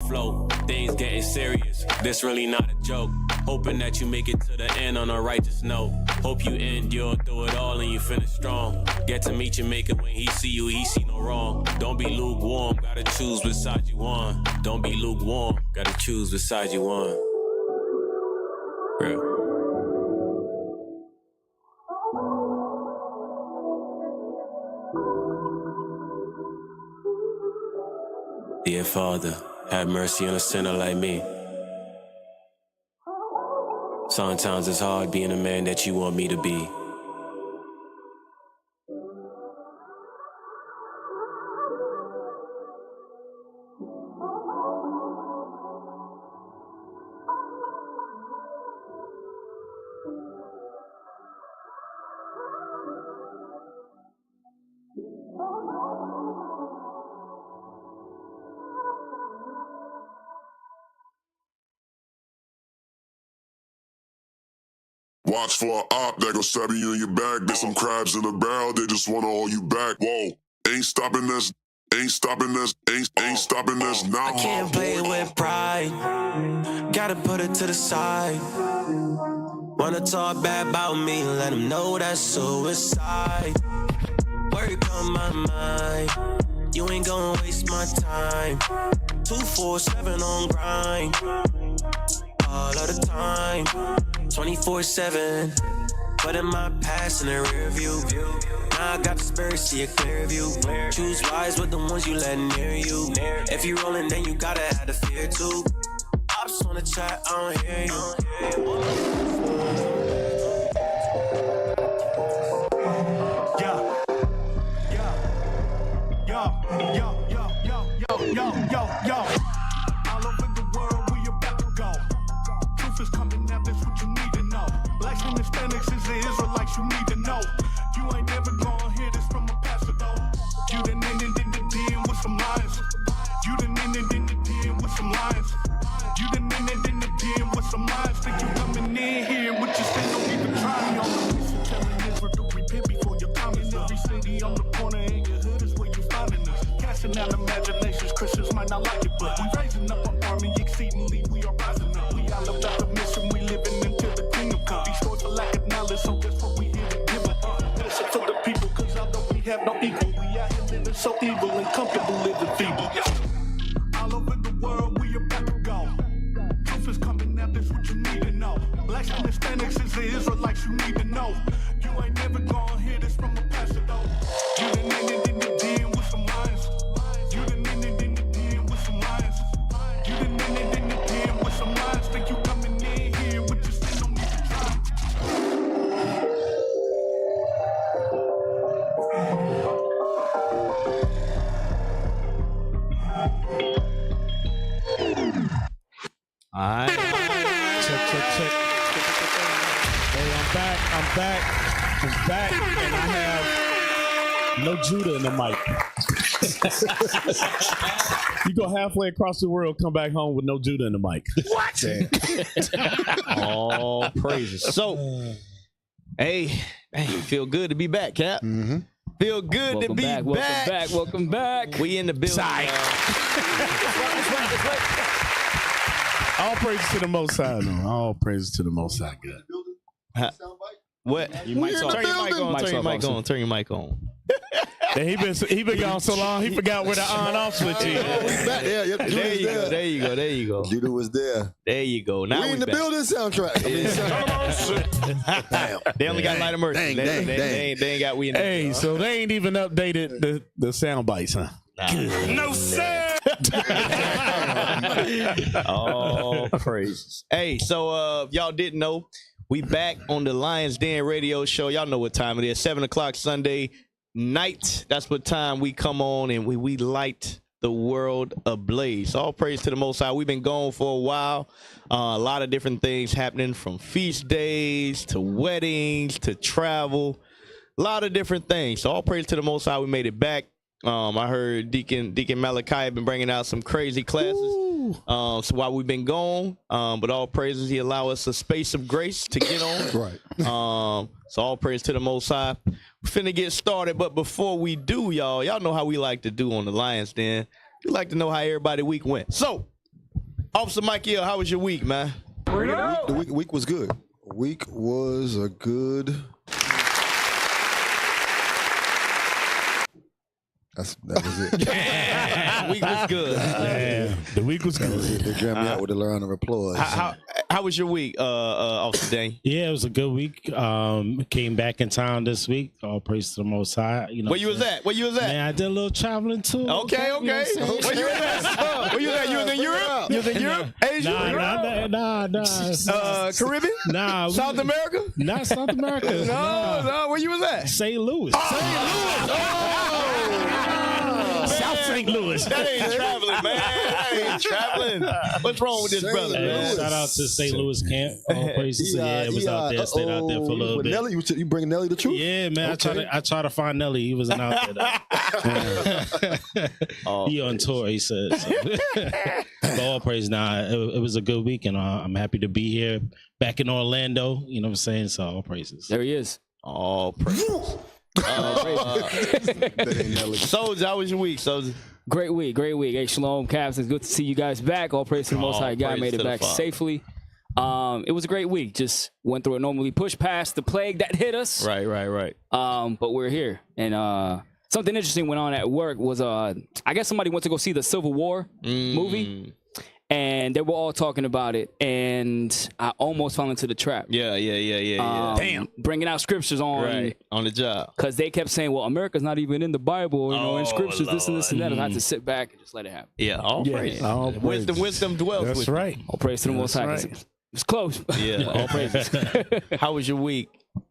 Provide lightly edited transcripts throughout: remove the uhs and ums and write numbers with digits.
float. Things getting serious. This really not a joke. Hoping that you make it to the end on a righteous note. Hope you endure through it all and you finish strong. Get to meet your maker when he see you, he see no wrong. Don't be lukewarm, gotta choose which side you want. Don't be lukewarm, gotta choose which side you want. Real. Dear Father, have mercy on a sinner like me. Sometimes it's hard being a man that you want me to be. Watch for an op that gon' stab you in your back. There's some crabs in the barrel, they just wanna hold you back. Whoa, ain't stopping us, ain't stopping us, ain't stopping us now. I can't play with pride, gotta put it to the side. Wanna talk bad about me, let them know that's suicide. Work on my mind, you ain't gonna waste my time. 247 on grind, all of the time. 24/7, but in my past in the rear view. Now I got the spirit, see a clear view. Choose wise with the ones you let near you. If you rollin', then you gotta have the fear too. Ops on the chat, I don't hear you. Yo. All over the world, we about to go. Truth is coming out, that's what you need to know. Blacks and Hispanics is the Israelites, you need to know. You ain't never gonna hear this from a pastor though. You done ended in the den with some lions. You done ended in the den with some lions. You done ended in the den with some lions. Think you coming in here with your sin, don't even try me on the mission. Telling Israel to repent before you come in. Every city on the corner in your hood is where you finding us. Casting out imaginations, Christians might not like it, but we raising up an army exceedingly, we are rising up. We all about the mission, we living until the kingdom come. Destroyed for lack of knowledge, so that's what we here to give up. Listen to the people, cause although we have no equal, we out here living so evil and comfortable living feeble. All over the world, we about to go. Truth is coming out, that's what you need to know. Blacks and Hispanics is the Israelites, you need to know. You ain't never gonna hear this from a pastor though. You done ended in the den with some lions. You done ended in the den with some lions. You done ended in the den with some lions. Think you coming in here with your sin, don't need to try. All right. Check. Hey, I'm back, and I have no Judah in the mic. You go halfway across the world, come back home with no Judah in the mic. What? All praises. So, hey, feel good to be back, Cap. Mm-hmm. Feel good to be back. Welcome back. We in the building. All praises to the Most High, though. All praises to the Most High. Good. What? You might turn your mic on. Turn your mic on. He been gone so long, he forgot where the on-off switch is. There you go. Judah was there. There you go. Now we in the building soundtrack. Damn. They only got Light of Mercy. They ain't got we in the Hey, so they ain't even updated the sound bites, huh? No, sir. Oh, praises. Hey, so if y'all didn't know, we back on the Lions Den radio show. Y'all know what time it is. 7 o'clock Sunday night. That's what time we come on and we light the world ablaze. All praise to the Most High. We've been gone for a while. A lot of different things happening, from feast days to weddings to travel. A lot of different things. So all praise to the Most High. We made it back. I heard Deacon Malachi been bringing out some crazy classes. So while we've been gone, but all praises, he allow us a space of grace to get on. Right. So all praise to the Most High. We're finna get started, but before we do, y'all know how we like to do on the Lions Den. We like to know how everybody week went. So Officer Michael, how was your week, man? The week was good. Week was a good. That was it. Week was good. Yeah, the week was good. They jammed me out with a round of applause. How was your week, Officer Dane? Yeah, it was a good week. Came back in town this week. All praise to the Most High. You know, Where you was at? Man, I did a little traveling too. Okay. You know what I'm saying? Where you at? Where you at? You was in Europe? You was in Europe? Asia? Nah. Caribbean? Nah. South America? Not South America. No. Where you was at? St. Louis. South St. Louis. That ain't traveling, man. That ain't traveling. What's wrong with this brother, man? Shout out to St. Louis camp. All praises. It was out there. Stayed out there for a little bit. Nelly, you bringing Nelly the truth? Yeah, man. Okay. I try to find Nelly. He wasn't out there. He on tour, he said. So. But all praise now. It was a good week, and I'm happy to be here back in Orlando. You know what I'm saying? So all praises. There he is. All praises. Soldier, how was your week, Soldier? Great week. Hey, Shalom, Caps. It's good to see you guys back. All praise to the Most High God. Made it back safely. It was a great week. Just went through it normally. Pushed past the plague that hit us. Right. But we're here. And something interesting went on at work was I guess somebody went to go see the Civil War movie. And they were all talking about it, and I almost fell into the trap. Yeah. Damn. Bringing out scriptures on the job. Because they kept saying, well, America's not even in the Bible, in scriptures, Lord. This and this and that. I had to sit back and just let it happen. Yeah, all praise. Wisdom dwells with That's right. All praise to the Most High. Right. It's close. Yeah, all praises. How was your week,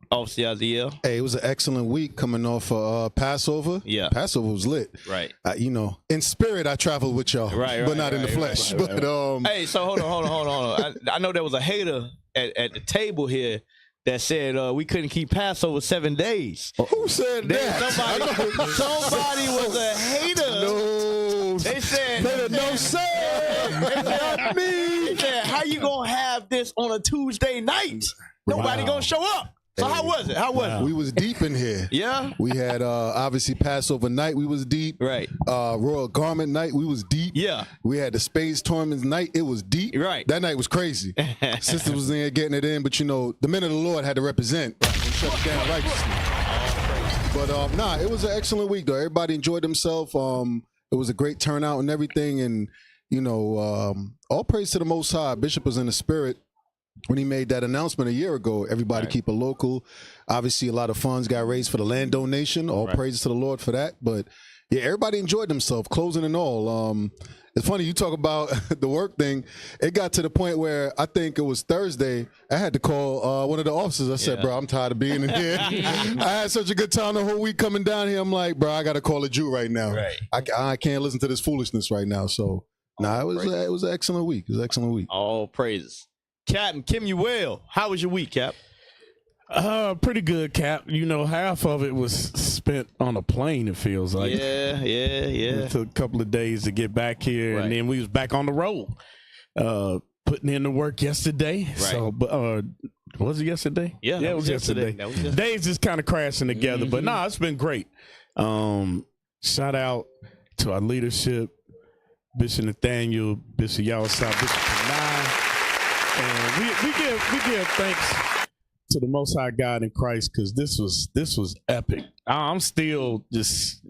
Officer Yaziel? Hey, it was an excellent week coming off Passover. Yeah. Passover was lit. Right. In spirit, I traveled with y'all. Right. But not in the flesh. But hey, so hold on. I know there was a hater at the table here that said we couldn't keep Passover 7 days. Who said that? Somebody was a hater. No. They said no sir. Not me. They said, how you gonna have this on a Tuesday night? Nobody gonna show up. So how was it? We was deep in here. Yeah. We had obviously Passover night. We was deep. Right. Royal Garment night. We was deep. Yeah. We had the Spades Tournament night. It was deep. Right. That night was crazy. Sisters was in there getting it in, but the men of the Lord had to represent and shut it down righteously. But it was an excellent week though. Everybody enjoyed themselves. It was a great turnout and everything, and all praise to the Most High. Bishop was in the spirit when he made that announcement a year ago. Everybody keep it local. Obviously, a lot of funds got raised for the land donation. All praises to the Lord for that. But yeah, everybody enjoyed themselves, closing and all. It's funny you talk about the work thing. It got to the point where I think it was Thursday. I had to call one of the officers. I said, "Bro, I'm tired of being in here. I had such a good time the whole week coming down here. I'm like, bro, I got to call a Jew right now. Right. I can't listen to this foolishness right now." So, it was an excellent week. It was an excellent week. All praises. Captain Kimuel, how was your week, Cap? Pretty good, Cap. Half of it was spent on a plane, it feels like. Yeah. It took a couple of days to get back here, and then we was back on the road. Putting in the work yesterday. Right. So, was it yesterday? Yeah, it was yesterday. Days just kind of crashing together, but it's been great. Shout out to our leadership, Bishop Nathaniel, Bishop Yawasab, Bishop Kanai. And we give thanks to the Most High God in Christ, because this was epic. I'm still just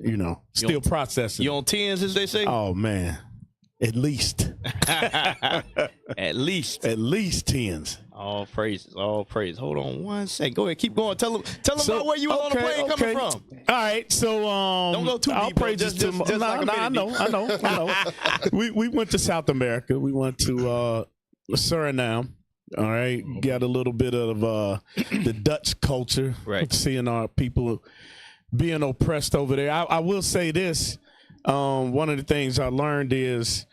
still processing. You on 10s, as they say? Oh man, at least at least 10s. All praises. Hold on one second. Go ahead, keep going. Tell them about where you was on the plane coming from. All right, so don't go too deep. Praises to I know. We went to South America. We went to Suriname. All right, got a little bit of the Dutch culture, right? Seeing our people being oppressed over there. I will say this: one of the things I learned is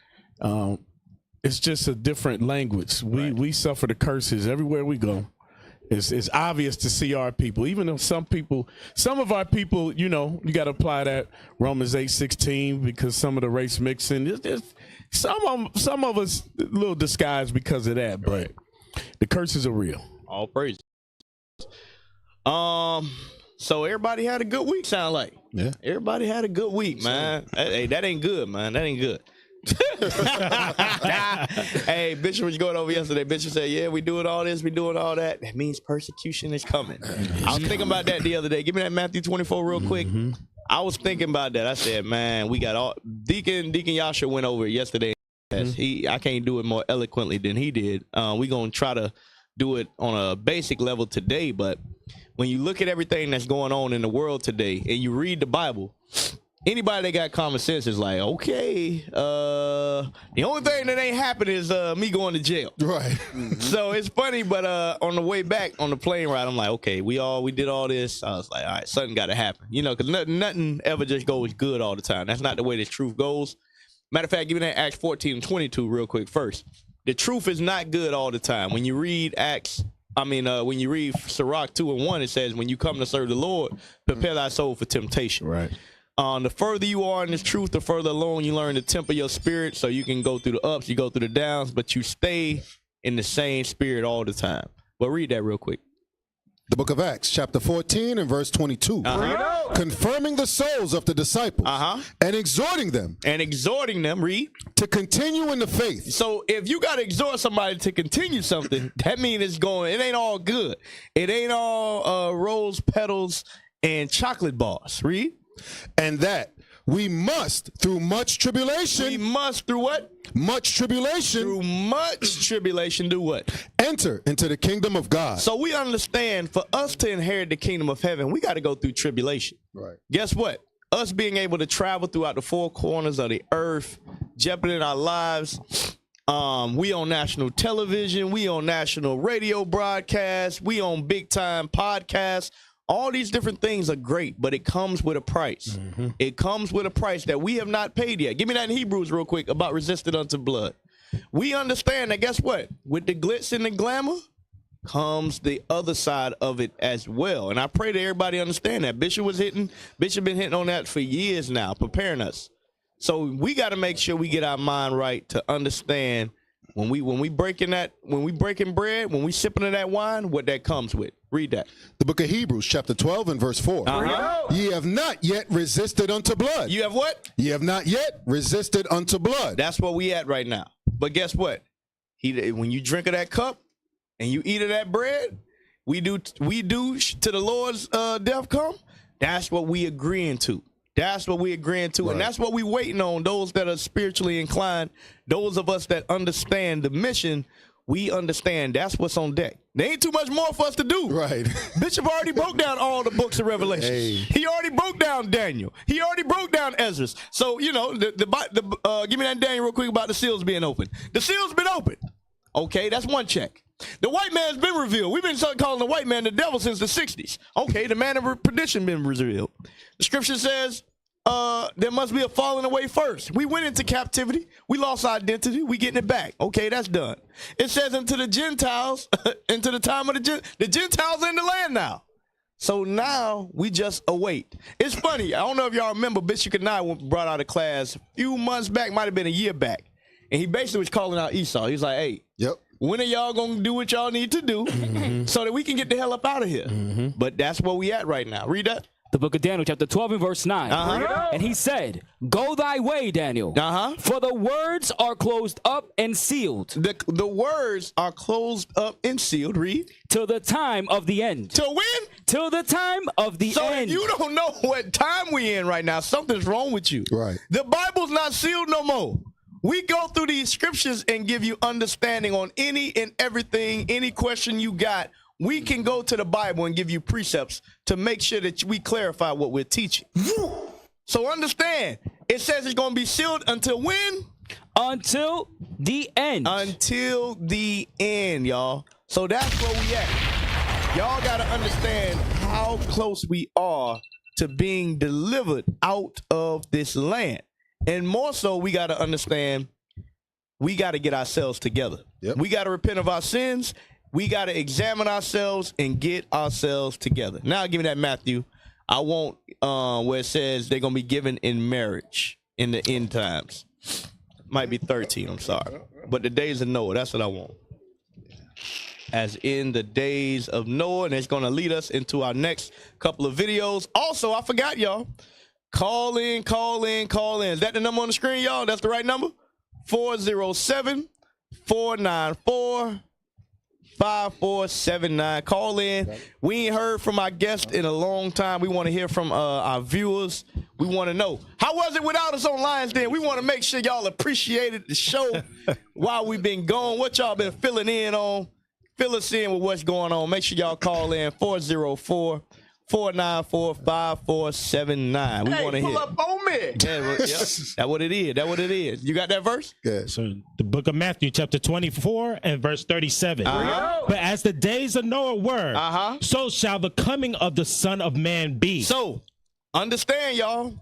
it's just a different language. We suffer the curses everywhere we go. It's obvious to see our people, even though some of our people, you got to apply that Romans 8:16 because some of the race mixing. Some of us a little disguised because of that, but the curses are real. All praise. So everybody had a good week, sound like. Yeah. Everybody had a good week, man. Hey, that ain't good, man. That ain't good. Hey, Bishop was going over yesterday. Bishop said, yeah, we doing all this, we doing all that. That means persecution is coming. I was thinking about that the other day. Give me that Matthew 24 real quick. I was thinking about that. I said, man, we got all Deacon Yasha went over it yesterday. I can't do it more eloquently than he did. We're gonna try to do it on a basic level today, but when you look at everything that's going on in the world today and you read the Bible, anybody that got common sense is like, okay, the only thing that ain't happening is me going to jail. Right. So it's funny, but on the way back on the plane ride, I'm like, okay, we did all this. I was like, all right, something got to happen, because nothing ever just goes good all the time. That's not the way the truth goes. Matter of fact, give me that Acts 14:22 real quick first. The truth is not good all the time. When you read when you read Sirach 2:1, it says, when you come to serve the Lord, prepare thy soul for temptation. Right. The further you are in this truth, the further along you learn to temper your spirit, so you can go through the ups, you go through the downs, but you stay in the same spirit all the time. But read that real quick. The book of Acts, chapter 14 and verse 22. Confirming the souls of the disciples and exhorting them. Read. To continue in the faith. So if you got to exhort somebody to continue something, that means it ain't all good. It ain't all rose petals and chocolate bars. Read. And that we must, through much tribulation. We must, through what? Much tribulation. Through much tribulation, do what? Enter into the kingdom of God. So we understand, for us to inherit the kingdom of heaven, we got to go through tribulation. Right. Guess what? Us being able to travel throughout the four corners of the earth, jeopardizing our lives. We on national television. We on national radio broadcasts. We on big time podcasts. All these different things are great, but it comes with a price. It comes with a price that we have not paid yet. Give me that in Hebrews real quick about resisted unto blood. We understand that, guess what? With the glitz and the glamour comes the other side of it as well. And I pray that everybody understand that. Bishop been hitting on that for years now, preparing us. So we got to make sure we get our mind right to understand when we breaking bread, when we sipping of that wine, what that comes with. Read that. The book of Hebrews, chapter 12 and verse 4. Ye have not yet resisted unto blood. You have what? Ye have not yet resisted unto blood. That's where we at right now. But guess what? When you drink of that cup and you eat of that bread, we do to the Lord's death come. That's what we agreeing to. That's what we agreeing to, and that's what we waiting on. Those that are spiritually inclined, those of us that understand the mission, we understand that's what's on deck. There ain't too much more for us to do. Right. Bishop already broke down all the books of Revelation. Hey. He already broke down Daniel. He already broke down Ezra. So, give me that Daniel real quick about the seals being open. The seals been open. Okay, that's one check. The white man's been revealed. We've been calling the white man the devil since the 60s. Okay, the man of perdition been revealed. The scripture says there must be a falling away first. We went into captivity. We lost our identity. We getting it back. Okay, that's done. It says into the Gentiles, into the time of the Gentiles are in the land now. So now we just await. It's funny. I don't know if y'all remember, Bishop and I brought out a class a few months back, might have been a year back. And he basically was calling out Esau. He was like, hey, when are y'all going to do what y'all need to do so that we can get the hell up out of here? But that's where we at right now. Read that. The book of Daniel, chapter 12 and verse 9. And he said, go thy way, Daniel, for the words are closed up and sealed. The words are closed up and sealed. Read. Till the time of the end. Till when? Till the time of the end. So if you don't know what time we in right now, something's wrong with you. Right. The Bible's not sealed no more. We go through these scriptures and give you understanding on any and everything, any question you got. We can go to the Bible and give you precepts to make sure that we clarify what we're teaching. So understand, it says it's going to be sealed until when? Until the end. Until the end, y'all. So that's where we at. Y'all got to understand how close we are to being delivered out of this land. And more so, we got to understand, we got to get ourselves together. We got to repent of our sins. We got to examine ourselves and get ourselves together. Now, give me that Matthew. I want where it says they're going to be given in marriage in the end times. Might be 13, I'm sorry. But the days of Noah, that's what I want. As in the days of Noah, and it's going to lead us into our next couple of videos. Also, I forgot, y'all. Call in. Is that the number on the screen, y'all? That's the right number? 407-494-5479. Call in. We ain't heard from our guest in a long time. We want to hear from our viewers. We want to know, how was it without us on Lions Den? We want to make sure y'all appreciated the show while we've been gone. What y'all been filling in on? Fill us in with what's going on. Make sure y'all call in 404-494-5479. We want to hear. Pull up on me. Yeah, that's what it is. That's what it is. You got that verse? Yeah. So the book of Matthew, chapter 24 and verse 37. But as the days of Noah were, so shall the coming of the Son of Man be. So, understand, y'all.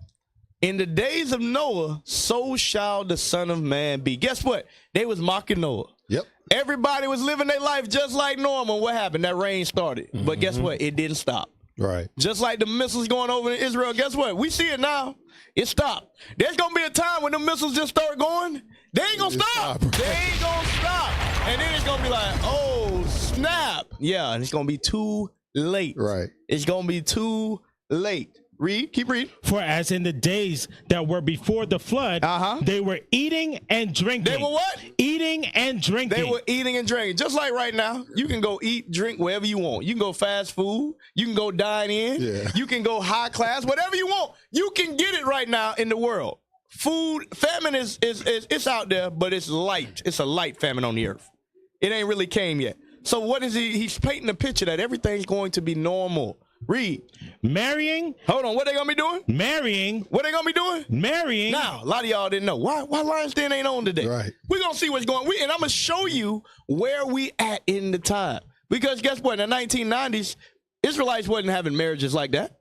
In the days of Noah, so shall the Son of Man be. Guess what? They was mocking Noah. Yep. Everybody was living their life just like normal. What happened? That rain started. But guess what? It didn't stop. Right. Just like the missiles going over in Israel, guess what? We see it now. It stopped. There's going to be a time when the missiles just start going. They ain't going to stop. They ain't going to stop. And then it's going to be like, oh, snap. Yeah, and it's going to be too late. Right. It's going to be too late. Read. Keep reading. For as in the days that were before the flood, they were eating and drinking. They were what? Eating and drinking. They were eating and drinking. Just like right now, you can go eat, drink wherever you want. You can go fast food. You can go dine in. Yeah. You can go high class. Whatever you want. You can get it right now in the world. Food, famine is it's out there, but it's light. It's a light famine on the earth. It ain't really came yet. So what is he? He's painting a picture that everything's going to be normal. Read. Marrying. Hold on. What they gonna be doing? Marrying. What they gonna be doing? Marrying. Now, a lot of y'all didn't know. Why Lions Den ain't on today? Right. We're gonna see what's going on. And I'm gonna show you where we at in the time. Because guess what? In the 1990s, Israelites wasn't having marriages like that.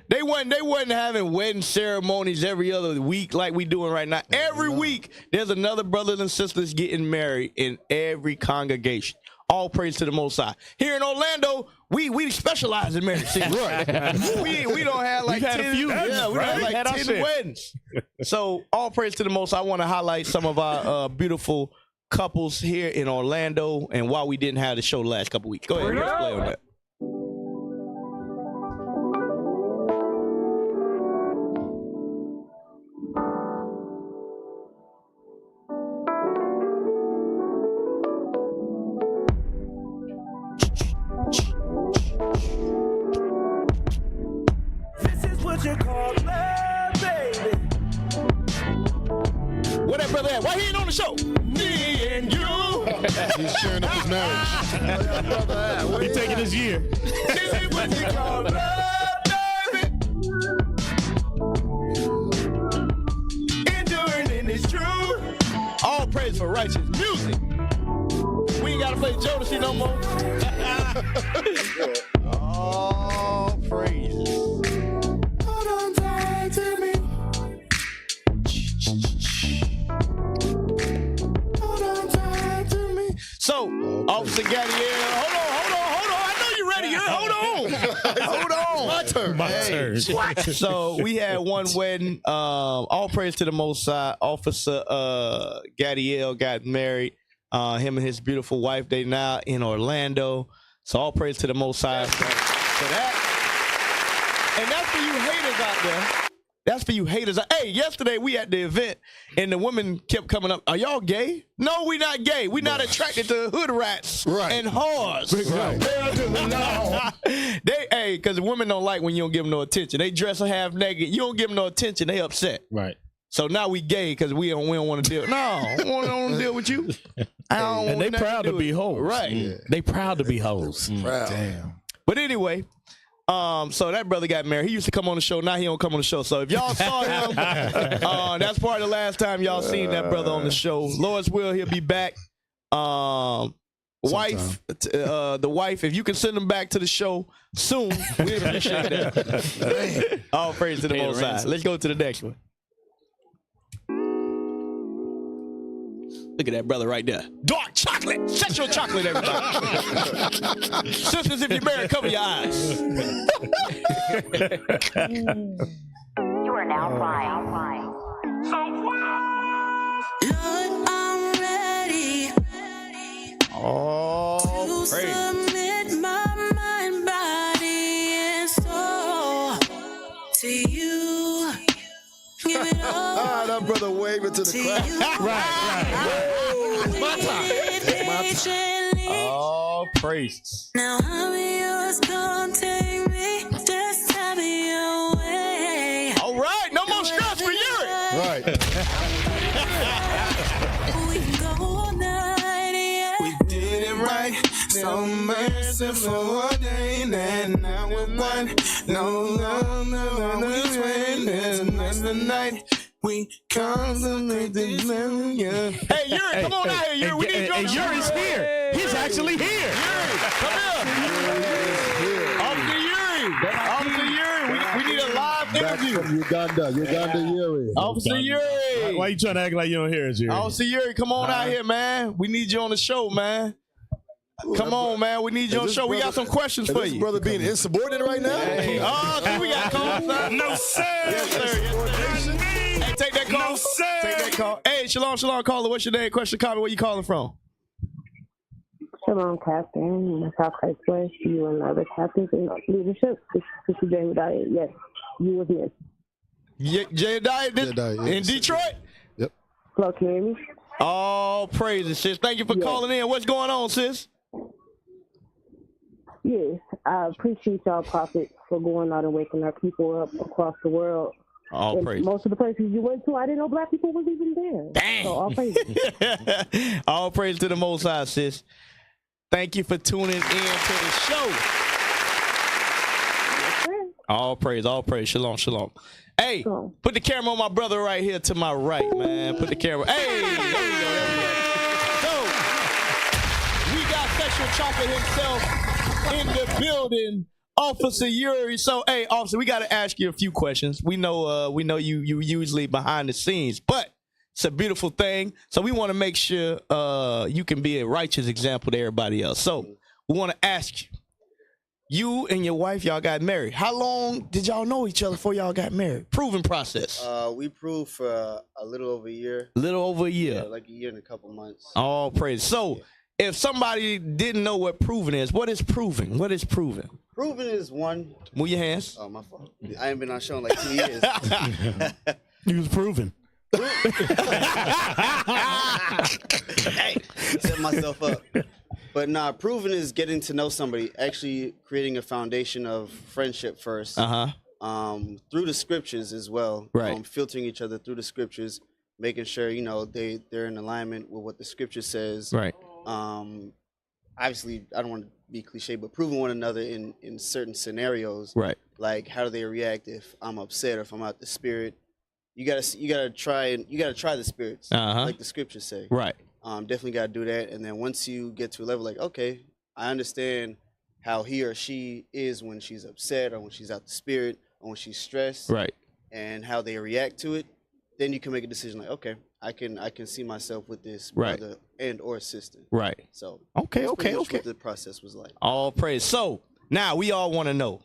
They wasn't having wedding ceremonies every other week like we doing right now. Every week, there's another brothers and sisters getting married in every congregation. All praise to the Most High. Here in Orlando, we specialize in marriage. See, right. we don't have like 10, we don't have like 10 weddings. So all praise to the Most High. I want to highlight some of our beautiful couples here in Orlando and why we didn't have the show the last couple weeks. Go ahead, let's play on that. You call love, baby. Where that brother at? Why he ain't on the show? Me and you. He's sharing up his marriage. He's taking his year. This is what you call love, baby. Enduring in this truth. All praise for righteous music. We ain't gotta play Jodeci no more. All praise. So, Officer Gadiel, hold on. I know you're ready. Hold on. My turn. So we had one wedding. All praise to the Most High. Officer Gadiel got married. Him and his beautiful wife, they now in Orlando. So all praise to the Most High for that. And that's for you haters out there. That's for you haters. Hey, yesterday we at the event and the women kept coming up. Are y'all gay? No, we not gay. We not attracted to hood rats and whores. Right. Because women don't like when you don't give them no attention. They dress half naked. You don't give them no attention. They upset. Right. So now we gay because we don't want to deal. No, I don't want to deal with you. And they proud to be hoes. Right. Yeah. They proud to be hoes. Damn. But anyway. So that brother got married. He used to come on the show. Now he don't come on the show. So if y'all saw him, that's probably the last time y'all seen that brother on the show. Lord's will, he'll be back. The wife, if you can send him back to the show soon, we appreciate that. All praise to the Most High. Let's go to the next one. Look at that brother right there. Dark chocolate. Set your chocolate, everybody. Sisters, if you're married, cover your eyes. You are now flying. Lord, I'm ready. Oh, to submit my mind, body, and soul to you. Give it all. brother waving to the crowd. Oh, praises. Now how yours gonna take me? Just tell me your way. All right, no more stress for you. Right. We can go all night, yeah. We did it right, so merciful ordained, and now we're one. No longer we train. There's another night. We consummate the million. Hey, Yuri, come on out here, Yuri. We need you on the show. Yuri's here. He's actually here. Come here. Officer Yuri. We need a live Back interview. from Uganda Yuri. Officer Yuri. Why you trying to act like you don't hear us, Yuri? Officer Yuri, come on out here, man. We need you on the show, man. Come on, man. We need you on the show. We got some questions for This you. brother being insubordinate right now? Oh, see, we got calls. No, sir. Yes, sir. Yes, sir. Hey, take that call. No, sir. Take that call. Hey, shalom, caller. What's your name? Question, comment. Where you calling from? Shalom, Captain. South West, you and other captains in leadership. This is James Diet. Yes, you was missed. Jediah in Detroit? Yep. Hello, can you hear me? Oh, praises, sis. Thank you for calling in. What's going on, sis? Yes, I appreciate y'all, prophets, for going out and waking our people up across the world. All And praise. most of the places you went to, I didn't know black people was even there. Dang. So all praise. All praise to the Most High, sis. Thank you for tuning in to the show. All praise, all praise. Shalom, shalom. Hey, put the camera on my brother right here to my right, man. Put the camera. Hey, there we go, there we go. So, we got Sexual Chopper himself in the building, Officer Yuri. So, hey, officer, we got to ask you a few questions. We know you usually behind the scenes, but it's a beautiful thing. So we want to make sure you can be a righteous example to everybody else. So we want to ask you, you and your wife, y'all got married. How long did y'all know each other before y'all got married? Proven process. We proved for a little over a year. Little over a year. Yeah, like a year and a couple months. All praise. So if somebody didn't know what proven is, what is proving? What is proven? Proven is one. Move your hands. Oh, my fault. I ain't been on show in like 2 years. You was proven. Hey, set myself up. But nah, proven is getting to know somebody, actually creating a foundation of friendship first. Through the scriptures as well. Right. Filtering each other through the scriptures, making sure, you know, they're in alignment with what the scripture says. Right. Obviously, I don't want to be cliche, but proving one another in certain scenarios. Right. Like, how do they react if I'm upset or if I'm out the spirit? You gotta try the spirits, like the scriptures say. Right. Definitely gotta do that. And then once you get to a level like, okay, I understand how he or she is when she's upset or when she's out the spirit or when she's stressed. Right. And how they react to it, then you can make a decision like, okay, I can see myself with this Right. brother and or sister. Right. So Okay, that's pretty okay, much okay. what the process was like. All praise. So now we all want to know.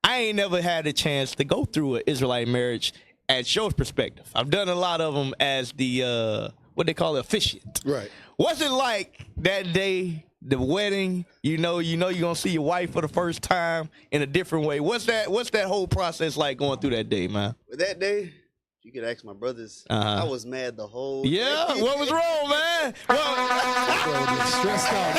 I ain't never had a chance to go through an Israelite marriage at your perspective. I've done a lot of them as the what they call officiant. Right. What's it like that day, the wedding? You know you're gonna see your wife for the first time in a different way. What's that whole process like going through that day, man? But that day, you could ask my brothers. Uh-huh. I was mad the whole Yeah, day. what was wrong, man? Stressed out.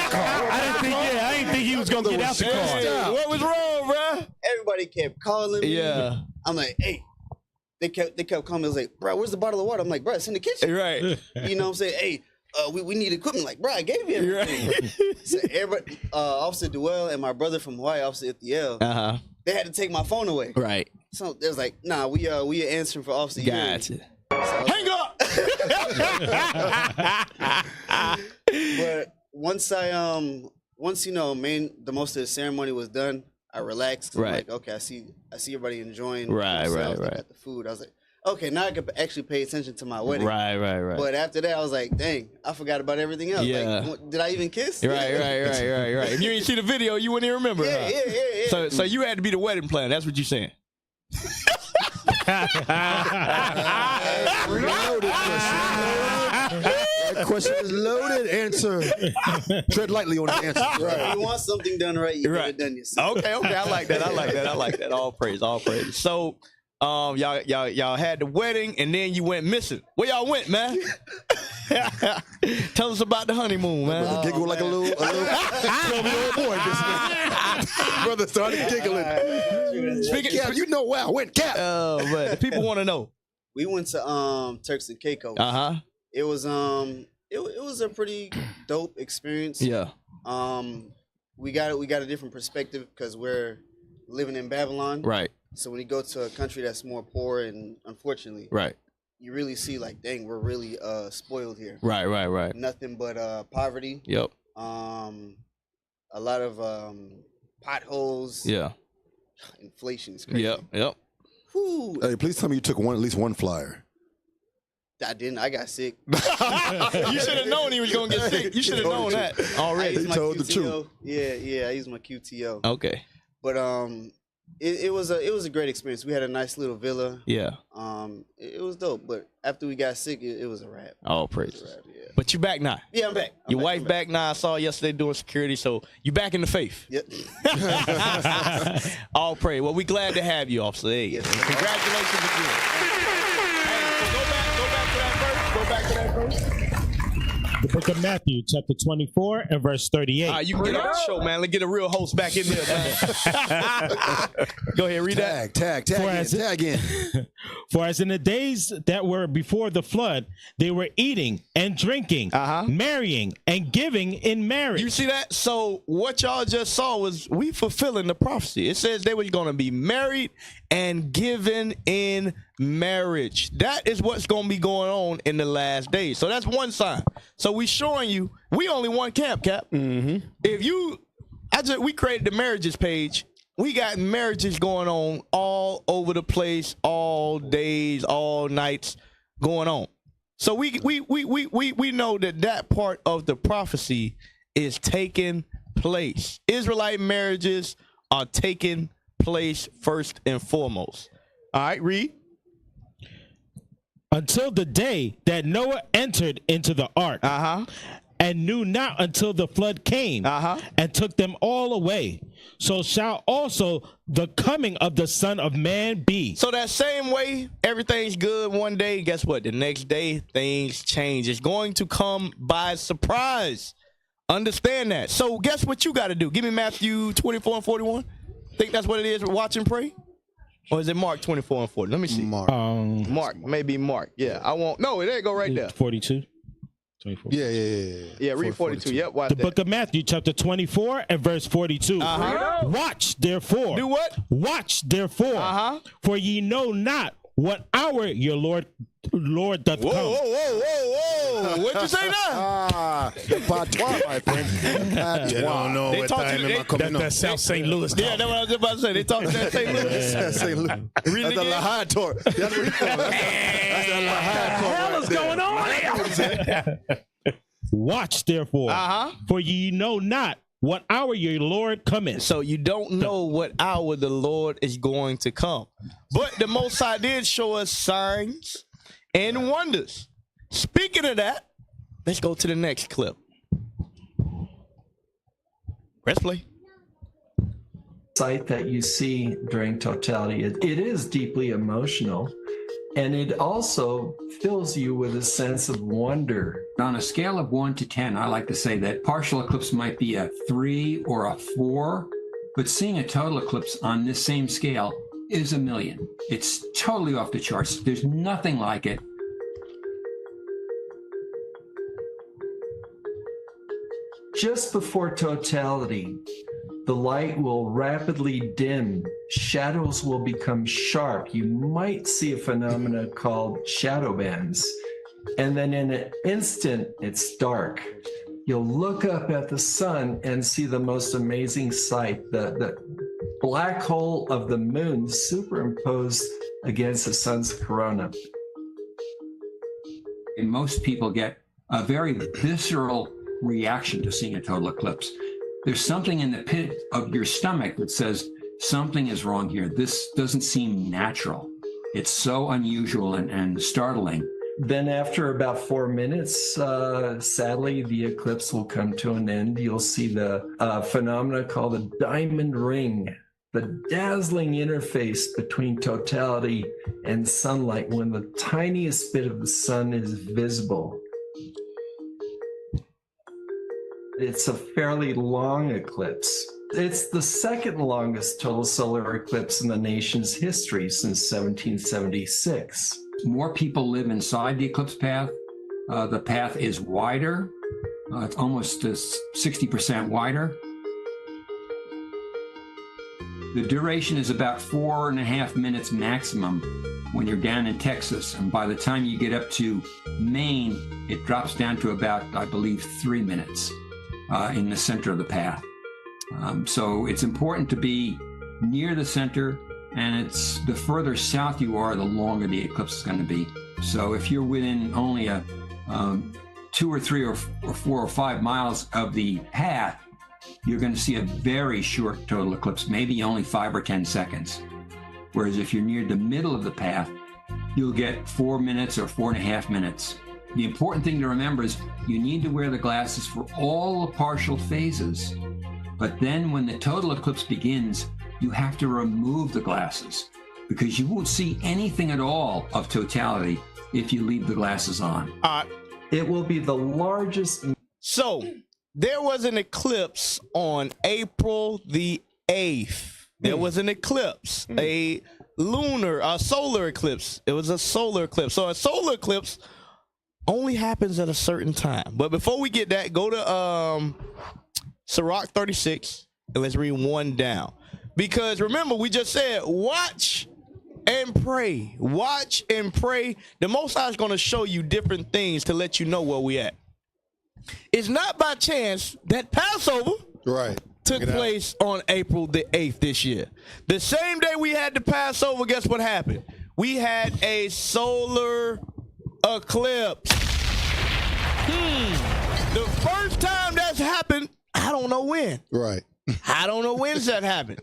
I didn't think he was gonna get out the car. Hey, what was wrong, bro? Everybody kept calling me. Yeah. I'm like, hey. They kept calling me. I was like, bro, where's the bottle of water? I'm like, bro, it's in the kitchen. Right. You know what I'm saying? Hey, we need equipment. Like, bro, I gave you everything. Right. So everybody, Officer Duell and my brother from Hawaii, Officer Ithiel, they had to take my phone away. Right. So they was like, nah, we are answering for Officer Gotcha. Yuri. So, Hang up. but once the most of the ceremony was done, I relaxed. I'm Right. like, okay, I see everybody enjoying Right, themselves. right, They got the food. I was like, okay, now I could actually pay attention to my wedding. Right. But after that, I was like, dang, I forgot about everything else. Yeah. Like, did I even kiss? Right. If you didn't see the video, you wouldn't even remember. Yeah, huh? yeah. So you had to be the wedding planner. That's what you're saying. That question is loaded. Answer. Tread lightly on the answer. If you want something done right, you Right. get it done yourself. Okay. I like that. All praise. So, Y'all had the wedding and then you went missing. Where y'all went, man? Tell us about the honeymoon, man. Giggle like a little 12-year-old boy. Brother started giggling. Speaking, yeah, you know where I went, Cap. But the people want to know. We went to Turks and Caicos. It was it was a pretty dope experience. Yeah. We got a different perspective because we're living in Babylon. Right. So when you go to a country that's more poor and unfortunately, right, you really see like, dang, we're really spoiled here. Right. Nothing but poverty. Yep. A lot of potholes. Yeah. Inflation's crazy. Yep. Whew. Hey, please tell me you took at least one flyer. I didn't. I got sick. You should have known he was gonna get sick. You should have known that already. He told the truth. Yeah. I used my QTO. Okay. But it was a great experience. We had a nice little villa. Yeah. It was dope. But after we got sick, it was a wrap. Oh, praise. Yeah. But you back now. Yeah, I'm back. Your wife back now. I saw yesterday doing security, so you back in the faith. Yep. All praise. Well, we glad to have you, Officer. Hey, yes, congratulations again. Hey, so go back to that verse. The book of Matthew, chapter 24 and verse 38. You can get on the show, man. Let's get a real host back in there, man. Go ahead, read that. Tag in. For as in the days that were before the flood, they were eating and drinking, marrying and giving in marriage. You see that? So what y'all just saw was we fulfilling the prophecy. It says they were going to be married and given in marriage. That is what's going to be going on in the last days. So that's one sign. So we showing you we only one camp, Cap. Mm-hmm. If we created the marriages page. We got marriages going on all over the place, all days, all nights going on. So we know that part of the prophecy is taking place. Israelite marriages are taking place first and foremost. All right, read. Until the day that Noah entered into the ark, and knew not until the flood came, and took them all away. So shall also the coming of the Son of Man be. So that same way, everything's good one day. Guess what? The next day, things change. It's going to come by surprise. Understand that. So guess what you got to do? Give me Matthew 24 and 41. Think that's what it is. Watch and pray. Or is it Mark 24 and 40? Let me see. Mark. Maybe Mark. Yeah. I won't. No, there you go right there. 42. 24. Yeah, read 42. Yep, watch the that. book of Matthew, chapter 24 and verse 42. Watch, therefore. Do what? Watch, therefore. For ye know not what hour your Lord doth come. Whoa. What'd you say now? The patois, my friend. You don't know what time am I coming on. That's South St. Louis. Yeah, that's what I was about to say. They talk that St. Louis. St. Louis. That's the Lahad tour. That's what he's doing. That's the Lahad tour. What the hell is going on here? Watch, therefore. For ye know not what hour your Lord cometh. So you don't know what hour the Lord is going to come. But the Most High did show us signs and wonders. Speaking of that, let's go to the next clip. Press play. Sight that you see during totality, it is deeply emotional, and it also fills you with a sense of wonder. On a scale of 1 to 10, I like to say that partial eclipse might be a 3 or a 4, but seeing a total eclipse on this same scale is 1,000,000. It's totally off the charts. There's nothing like it. Just before totality, the light will rapidly dim. Shadows will become sharp. You might see a phenomenon called shadow bands. And then in an instant, it's dark. You'll look up at the sun and see the most amazing sight, the black hole of the moon superimposed against the sun's corona. And most people get a very visceral reaction to seeing a total eclipse. There's something in the pit of your stomach that says something is wrong here. This doesn't seem natural. It's so unusual and startling. Then after about 4 minutes, sadly, the eclipse will come to an end. You'll see the phenomena called a diamond ring the dazzling interface between totality and sunlight when the tiniest bit of the sun is visible. It's a fairly long eclipse. It's the second longest total solar eclipse in the nation's history since 1776. More people live inside the eclipse path. The path is wider. It's almost 60% wider. The duration is about 4.5 minutes maximum when you're down in Texas. And by the time you get up to Maine, it drops down to about, I believe, 3 minutes in the center of the path. So it's important to be near the center, and it's the further south you are, the longer the eclipse is going to be. So if you're within only a 2 or 3 or 4 or 5 miles of the path, you're going to see a very short total eclipse, maybe only 5 or 10 seconds. Whereas if you're near the middle of the path, you'll get 4 minutes or 4.5 minutes. The important thing to remember is you need to wear the glasses for all the partial phases. But then when the total eclipse begins, you have to remove the glasses because you won't see anything at all of totality if you leave the glasses on. It will be the largest. So there was an eclipse on April the 8th. There was an eclipse, a solar eclipse. It was a solar eclipse. So a solar eclipse only happens at a certain time. But before we get that, go to Sirach 36 and let's read one down. Because remember, we just said, watch and pray. Watch and pray. The Most High is going to show you different things to let you know where we at. It's not by chance that Passover took place on April the 8th this year. The same day we had the Passover, guess what happened? We had a solar eclipse. The first time that's happened, I don't know when. Right. I don't know when's that happened.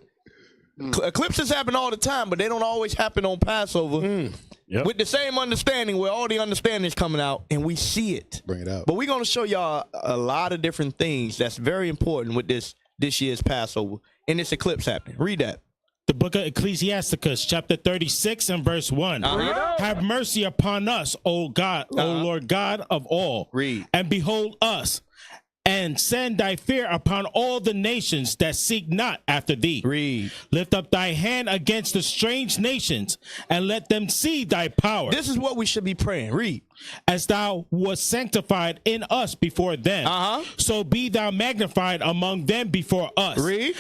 Eclipses happen all the time, but they don't always happen on Passover. With the same understanding, where all the understanding is coming out and we see it. Bring it out. But we're going to show y'all a lot of different things that's very important with this year's Passover and this eclipse happening. Read that. The book of Ecclesiasticus, chapter 36 and verse 1. Have mercy upon us, O God, O Lord God of all. Read. And behold us, and send thy fear upon all the nations that seek not after thee. Read. Lift up thy hand against the strange nations, and let them see thy power. This is what we should be praying. Read. As thou wast sanctified in us before them, so be thou magnified among them before us. Read.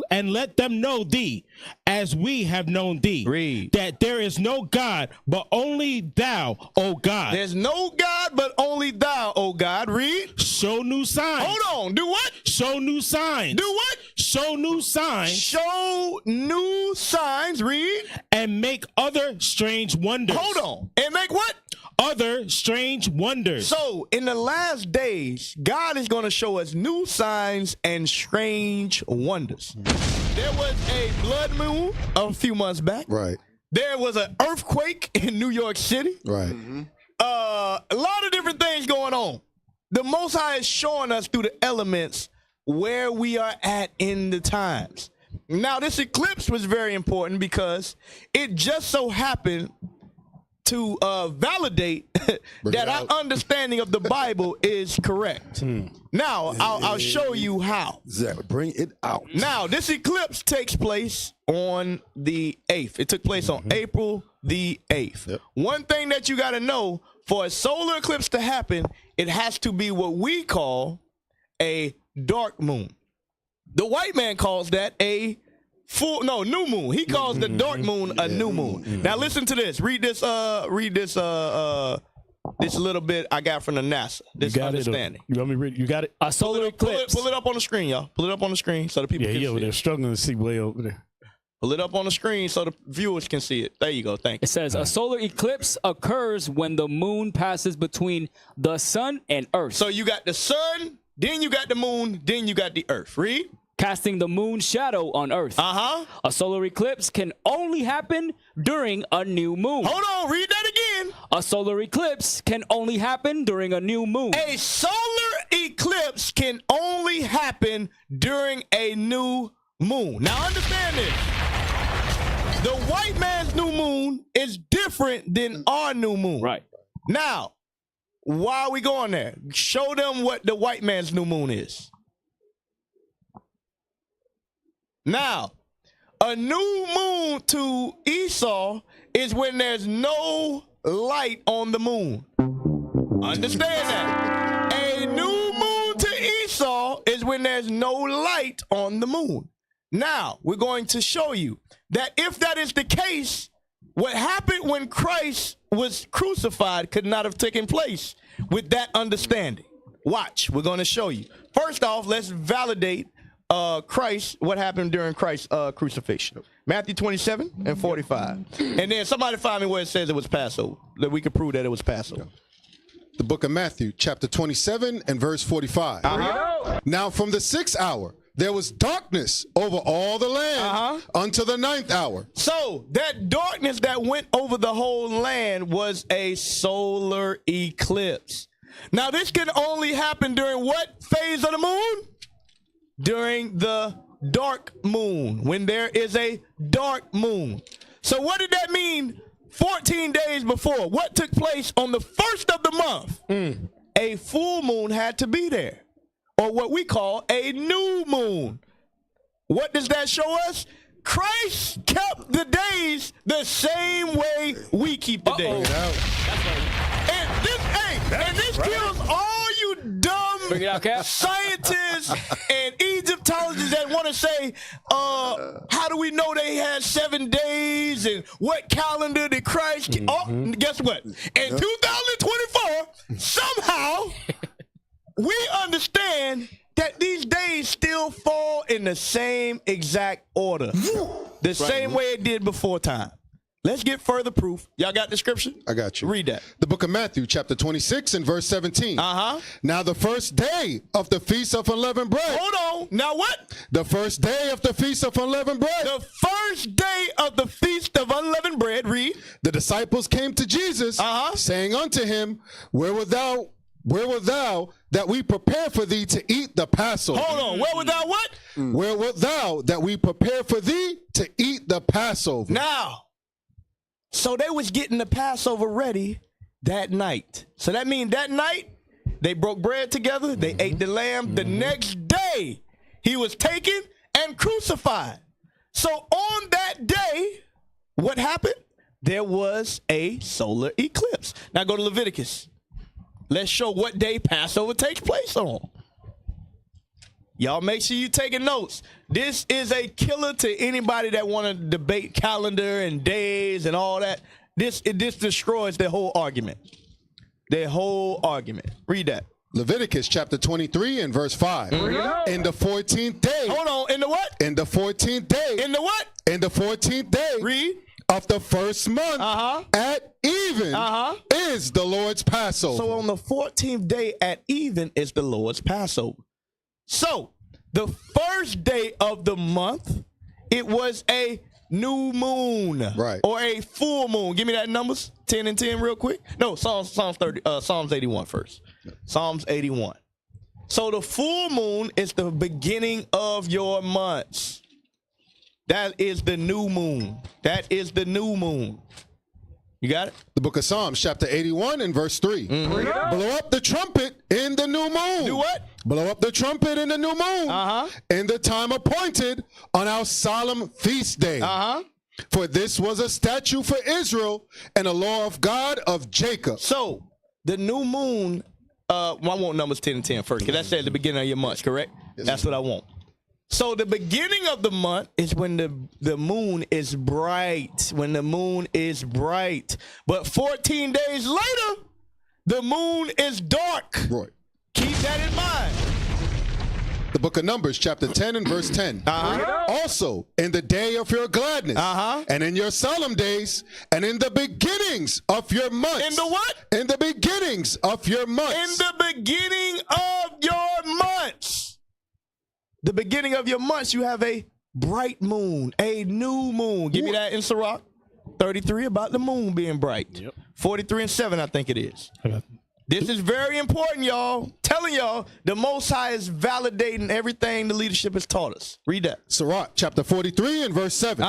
And let them know thee, as we have known thee. Read. That there is no God but only thou, O God. There's no God but only thou, O God. Read. Show new signs. Hold on. Do what? Show new signs. Do what? Show new signs. Show new signs. Read. And make other strange wonders. Hold on. And make what? Other strange wonders. So in the last days, God is going to show us new signs and strange wonders. There was a blood moon a few months back. Right. There was an earthquake in New York City. Right. A lot of different things going on. The Most High is showing us through the elements where we are at in the times. Now, this eclipse was very important because it just so happened to validate that our understanding of the Bible is correct. Now, I'll show you how. Exactly. Bring it out. Now, this eclipse takes place on the 8th. It took place on April the 8th. Yep. One thing that you got to know, for a solar eclipse to happen, it has to be what we call a dark moon. The white man calls that a new moon. He calls the dark moon a new moon. Now listen to this. Read this little bit I got from the NASA. This understanding. You want me to read? You got it? A solar eclipse. Pull it up on the screen, y'all. Pull it up on the screen so the people can see they're it. struggling to see way over there. Pull it up on the screen so the viewers can see it. There you go. Thank you. It says a solar eclipse occurs when the moon passes between the sun and earth. So you got the sun, then you got the moon, then you got the earth. Read. Casting the moon's shadow on earth. A solar eclipse can only happen during a new moon. Hold on, read that again. A solar eclipse can only happen during a new moon. A solar eclipse can only happen during a new moon. Now understand this. The white man's new moon is different than our new moon. Right. Now, why are we going there? Show them what the white man's new moon is. Now, a new moon to Esau is when there's no light on the moon. Understand that. A new moon to Esau is when there's no light on the moon. Now, we're going to show you that if that is the case, what happened when Christ was crucified could not have taken place with that understanding. Watch, we're going to show you. First off, let's validate Christ, what happened during Christ's crucifixion. Matthew 27 and 45. And then somebody find me where it says it was Passover, that we could prove that it was Passover. The book of Matthew, chapter 27 and verse 45. Now from the 6th hour, there was darkness over all the land until the 9th hour. So that darkness that went over the whole land was a solar eclipse. Now this can only happen during what phase of the moon? During the dark moon, when there is a dark moon. So what did that mean 14 days before? What took place on the 1st of the month? A full moon had to be there, or what we call a new moon. What does that show us? Christ kept the days the same way we keep the days. And this kills all you dumb scientists and Egyptologists that want to say, how do we know they had 7 days and what calendar did Christ? Oh, guess what? In 2024, somehow we understand that these days still fall in the same exact order, the same way it did before time. Let's get further proof. Y'all got the scripture? I got you. Read that. The book of Matthew, chapter 26 and verse 17. Now the first day of the Feast of Unleavened Bread. Hold on. Now what? The first day of the Feast of Unleavened Bread. The first day of the Feast of Unleavened Bread. Read. The disciples came to Jesus, saying unto him, Where wilt thou that we prepare for thee to eat the Passover? Hold on. Where wilt thou what? Where wilt thou that we prepare for thee to eat the Passover? Now, so they was getting the Passover ready that night. So that means that night, they broke bread together, they ate the lamb. The next day, he was taken and crucified. So on that day, what happened? There was a solar eclipse. Now go to Leviticus. Let's show what day Passover takes place on. Y'all make sure you taking notes. This is a killer to anybody that want to debate calendar and days and all that. This destroys their whole argument. Their whole argument. Read that. Leviticus chapter 23 and verse 5. In the 14th day. Hold on. In the what? In the 14th day. In the what? In the 14th day. Read. Of the first month at even is the Lord's Passover. So on the 14th day at even is the Lord's Passover. So the first day of the month, it was a new moon, or a full moon. Give me that numbers 10 and 10 real quick. No, Psalms 81 first. Psalms 81. So the full moon is the beginning of your months. That is the new moon. That is the new moon. You got it? The book of Psalms, chapter 81 and verse 3. Blow up the trumpet in the new moon. Do what? Blow up the trumpet in the new moon. In the time appointed on our solemn feast day. For this was a statute for Israel and a law of God of Jacob. So the new moon, I want numbers 10 and 10 first, because that says the beginning of your month, correct? Yes, that's what I want. So the beginning of the month is when the moon is bright, when the moon is bright. But 14 days later, the moon is dark. Right. Keep that in mind. The book of Numbers, chapter 10 and verse 10. Also, in the day of your gladness, and in your solemn days, and in the beginnings of your months. In the what? In the beginnings of your months. In the beginning of your months. The beginning of your months, you have a bright moon, a new moon. Give me that in Sirach. 33 about the moon being bright. 43 and 7, I think it is. This is very important, y'all. Telling y'all, the Most High is validating everything the leadership has taught us. Read that. Sirach, chapter 43 and verse 7.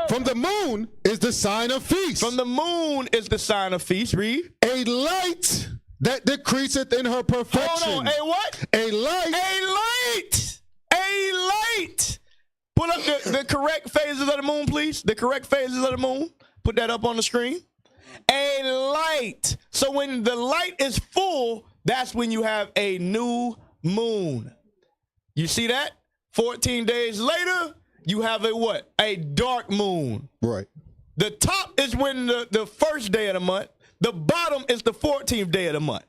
From the moon is the sign of feast. From the moon is the sign of feast. Read. A light that decreaseth in her perfection. Hold on. A what? A light. A light. A light. Put up the correct phases of the moon, please. The correct phases of the moon. Put that up on the screen. A light. So when the light is full, that's when you have a new moon. You see that? 14 days later, you have a what? A dark moon. Right. The top is when the first day of the month. The bottom is the 14th day of the month.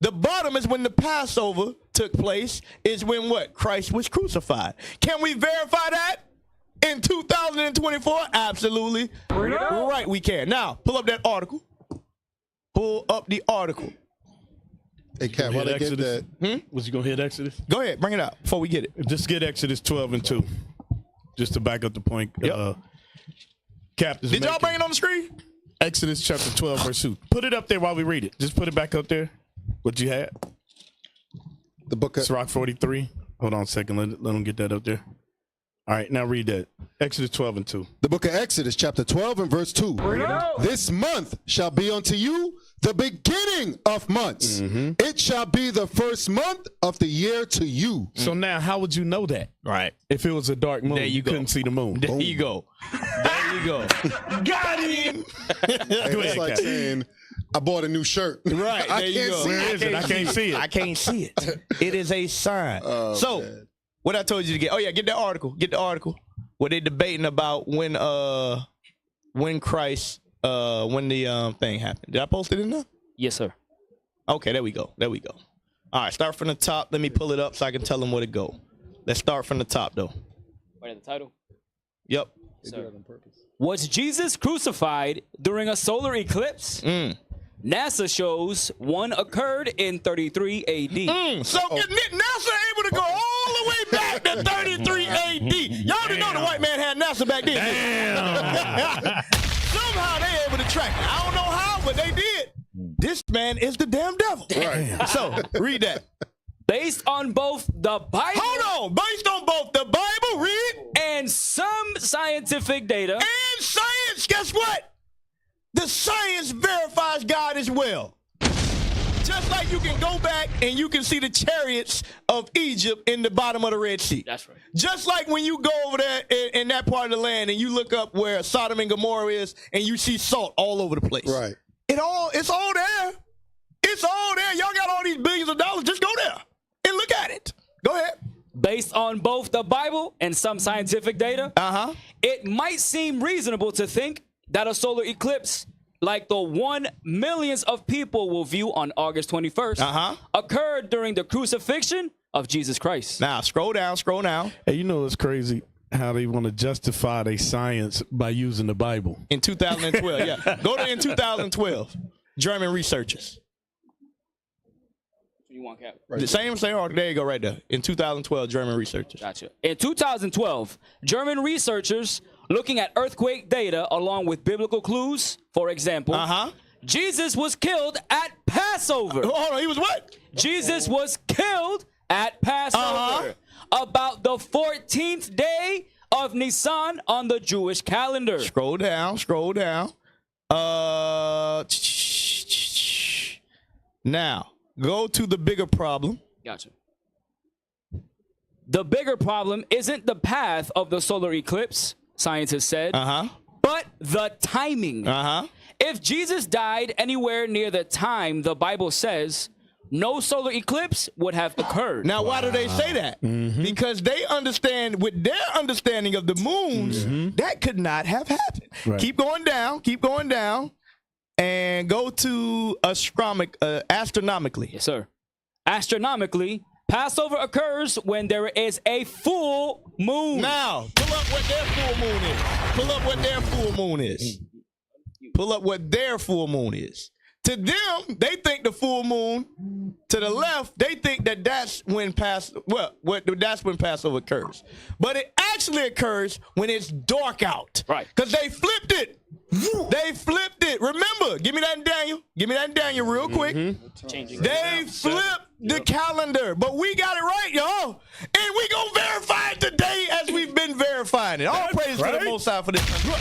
The bottom is when the Passover took place, is when what? Christ was crucified. Can we verify that in 2024? Absolutely. Right, we can. Now, pull up that article. Pull up the article. Hey, Cat, while they get that. Was you going to hit Exodus? Go ahead, bring it out before we get it. Just get Exodus 12 and 2. Just to back up the point. Yep. Cap is Did y'all bring it on the screen? Exodus chapter 12, verse 2. Put it up there while we read it. Just put it back up there. What you had? The book of Sirach 43. Hold on a second. Let them get that up there. All right, now read that. Exodus 12 and 2. The book of Exodus, chapter 12 and verse 2. This month shall be unto you the beginning of months. It shall be the first month of the year to you. So now, how would you know that? Right. If it was a dark moon, There you go. couldn't see the moon. There you go. There you go. Got him. It's like saying, I bought a new shirt. Right. I There you can't go. see Where it. is it? I can't see it. I can't see it. It is a sign. So, man. what I told you to get. Oh, yeah, get the article. Get the article. Where they debating about when Christ, when the thing happened. Did I post it in there? Yes, sir. Okay, there we go. There we go. All right, start from the top. Let me pull it up so I can tell them where to go. Let's start from the top, though. Right at the title. Yep. Sir. Was Jesus crucified during a solar eclipse? NASA shows one occurred in 33 AD. So NASA able to go all the way back to 33 AD. Y'all didn't know the white man had NASA back then. Somehow they able to track it. I don't know how, but they did. This man is the damn devil. Right. So read that. Based on both the Bible. Hold on. Based on both the Bible, read. And some scientific data. And science, guess what? The science verifies God as well. Just like you can go back and you can see the chariots of Egypt in the bottom of the Red Sea. That's right. Just like when you go over there in that part of the land and you look up where Sodom and Gomorrah is and you see salt all over the place. Right. It's all there. It's all there. Y'all got all these billions of dollars. Just go there and look at it. Go ahead. Based on both the Bible and some scientific data, it might seem reasonable to think that a solar eclipse, like the 1 millions of people will view on August 21st, occurred during the crucifixion of Jesus Christ. Now, scroll down. Hey, you know it's crazy how they want to justify their science by using the Bible. In 2012, yeah. Go to in 2012. German researchers. You want Cap? The same article. There you go, right there. In 2012, German researchers. Gotcha. In 2012, German researchers looking at earthquake data along with biblical clues, for example, Jesus was killed at Passover. Hold on, he was what? Jesus was killed at Passover, about the 14th day of Nisan on the Jewish calendar. Scroll down. Now, go to the bigger problem. Gotcha. The bigger problem isn't the path of the solar eclipse, scientists said, but the timing. If Jesus died anywhere near the time the Bible says, no solar eclipse would have occurred. Now, why do they say that? Because they understand, with their understanding of the moons, that could not have happened. Right. Keep going down, and go to astronomically. Yes, sir. Astronomically, Passover occurs when there is a full moon. Now, pull up what their full moon is. To them, they think the full moon. To the left, they think that's when Passover occurs. But it actually occurs when it's dark out. Right. Because they flipped it. They flipped it. Remember, give me that in Daniel. Give me that in Daniel real quick. They flipped the calendar, but we got it right, y'all. And we gonna verify it today as we've been verifying it. All praise to the Most High for this. You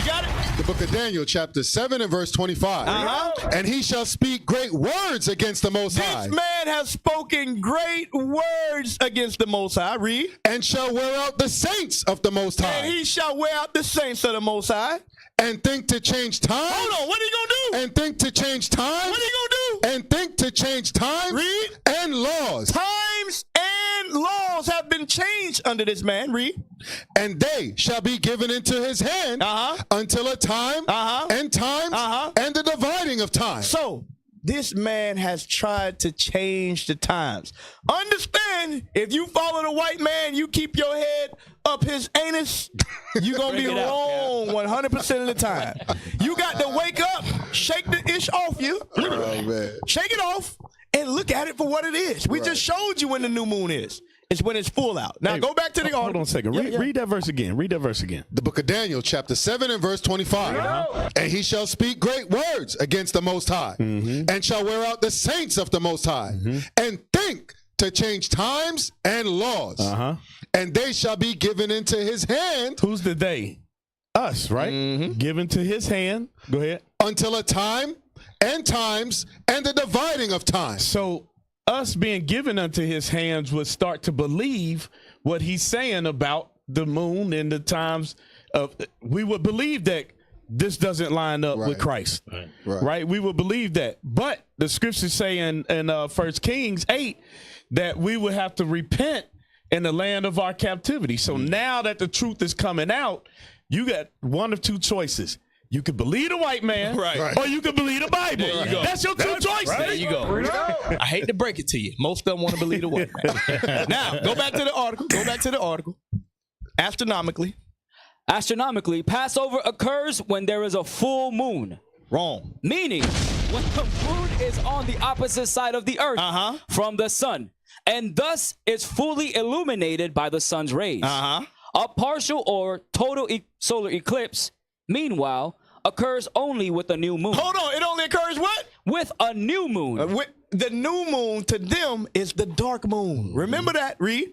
got it? The book of Daniel, chapter 7 and verse 25. And he shall speak great words against the Most High. This man has spoken great words against the Most High. Read. And shall wear out the saints of the Most High. And he shall wear out the saints of the Most High. And think to change time. Hold on, what are you gonna do? And think to change time. What are you gonna do? And think to change time. Read. And laws. Times and laws have been changed under this man. Read. And they shall be given into his hand until a time and times and the dividing of time. So this man has tried to change the times. Understand, if you follow the white man, you keep your head up his anus, you're going to be wrong 100% of the time. You got to wake up, shake the ish off you, shake it off, and look at it for what it is. We just showed you when the new moon is. It's when it's full out. Now go back to the article. Hold on a second. Read that verse again. Read that verse again. The book of Daniel, chapter 7 and verse 25. And he shall speak great words against the Most High, and shall wear out the saints of the Most High, and think to change times and laws. And they shall be given into his hand. Who's the they? Us, right? Given to his hand. Go ahead. Until a time and times and the dividing of time. So us being given unto his hands would start to believe what he's saying about the moon and the times of, we would believe that this doesn't line up with Christ, right? We would believe that. But the scriptures say in 1 Kings 8 that we would have to repent in the land of our captivity. So now that the truth is coming out, you got one of two choices. You could believe the white man, or you could believe the Bible. There you go. That's your two choices. There you go. I hate to break it to you. Most of them want to believe the white man. Now, go back to the article. Go back to the article. Astronomically, Passover occurs when there is a full moon. Wrong. Meaning, when the moon is on the opposite side of the earth from the sun, and thus is fully illuminated by the sun's rays. A partial or total solar eclipse, meanwhile, occurs only with a new moon. Hold on, it only occurs what? With a new moon. The new moon to them is the dark moon. Remember that, read.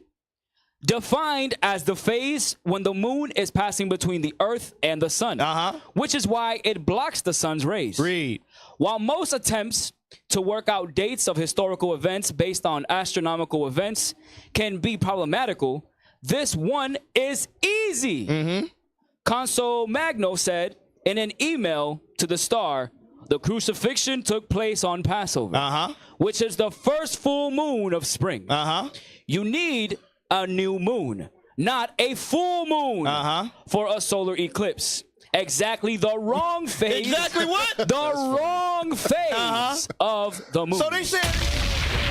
Defined as the phase when the moon is passing between the earth and the sun, which is why it blocks the sun's rays. Read. While most attempts to work out dates of historical events based on astronomical events can be problematical, this one is easy. Consul Magno said in an email to the Star, the crucifixion took place on Passover, which is the first full moon of spring. You need a new moon, not a full moon for a solar eclipse. Exactly the wrong phase. Exactly what? The wrong phase of the moon. So they said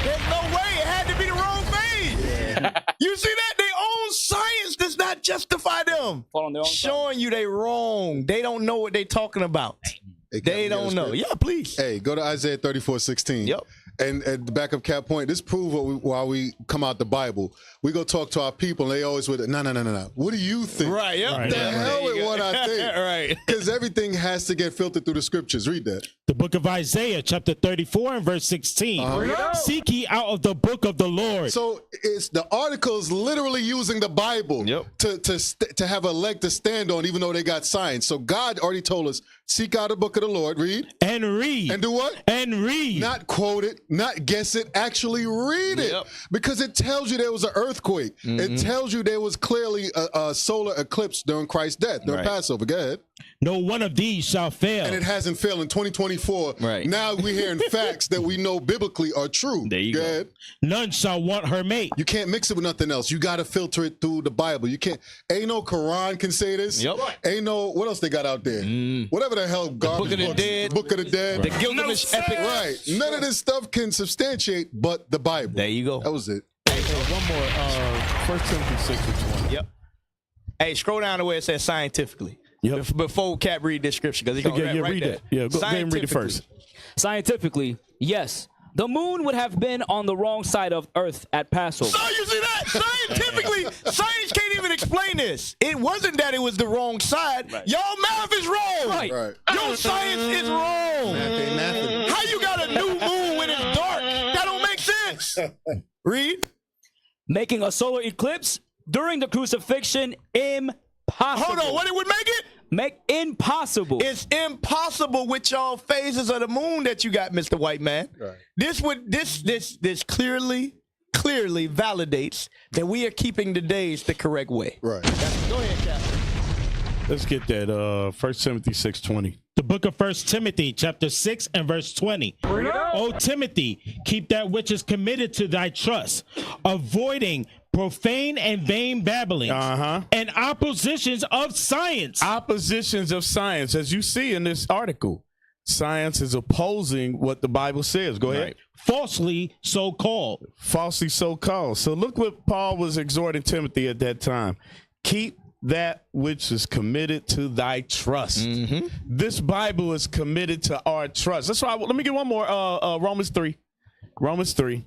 there's no way it had to be the wrong phase. You see that? Their own science does not justify them. Showing you they wrong. They don't know what they talking about. They don't know. Yeah, please. Hey, go to Isaiah 34:16. Yep. And at the back of Cap Point, this proves why we come out the Bible. We go talk to our people, and they always with no. What do you think? Right. Yep. What the hell with what I think? Right. Because everything has to get filtered through the scriptures. Read that. The book of Isaiah, chapter 34 and verse 16. Seek ye out of the book of the Lord. So it's the articles literally using the Bible to have a leg to stand on, even though they got science. So God already told us, seek out the book of the Lord, read. And read. And do what? And read. Not quote it, not guess it, actually read it. Because it tells you there was an earthquake. It tells you there was clearly a solar eclipse during Christ's death, during Passover. Go ahead. No one of these shall fail. And it hasn't failed in 2024. Now we're hearing facts that we know biblically are true. There you go. Ahead. None shall want her mate. You can't mix it with nothing else. You got to filter it through the Bible. You can't. Ain't no Quran can say this. Ain't no, what else they got out there? Whatever the hell, garbage Book of the Dead. Book of the Dead. The Gilgamesh epic. Right. None of this stuff can substantiate but the Bible. There you go. That was it. One more. 1 Timothy 6:20. Yep. Hey, scroll down to where it says scientifically. Before Cap read this scripture, because he's going to read that. Yeah, go ahead and read it first. Scientifically, yes, The moon would have been on the wrong side of Earth at Passover. So you see that? Scientifically, science can't even explain this. It wasn't that it was the wrong side. Right. Y'all math is wrong. Right. Your science is wrong. How you got a new moon when it's dark? That don't make sense. Read. Making a solar eclipse during the crucifixion impossible. Hold on. What it would make it? Make impossible. It's impossible with y'all phases of the moon that you got, Mr. White Man. Right. This clearly validates that we are keeping the days the correct way. Right. Go ahead, Captain. Let's get that 1 Timothy 6:20. The book of 1 Timothy, chapter 6 and verse 20. O Timothy, keep that which is committed to thy trust, avoiding profane and vain babbling and oppositions of science. Oppositions of science. As you see in this article, science is opposing what the Bible says. Go ahead. Right. Falsely so called. Falsely so called. So look what Paul was exhorting Timothy at that time. Keep that which is committed to thy trust. This Bible is committed to our trust. That's why. Let me get one more. Romans 3. Romans 3.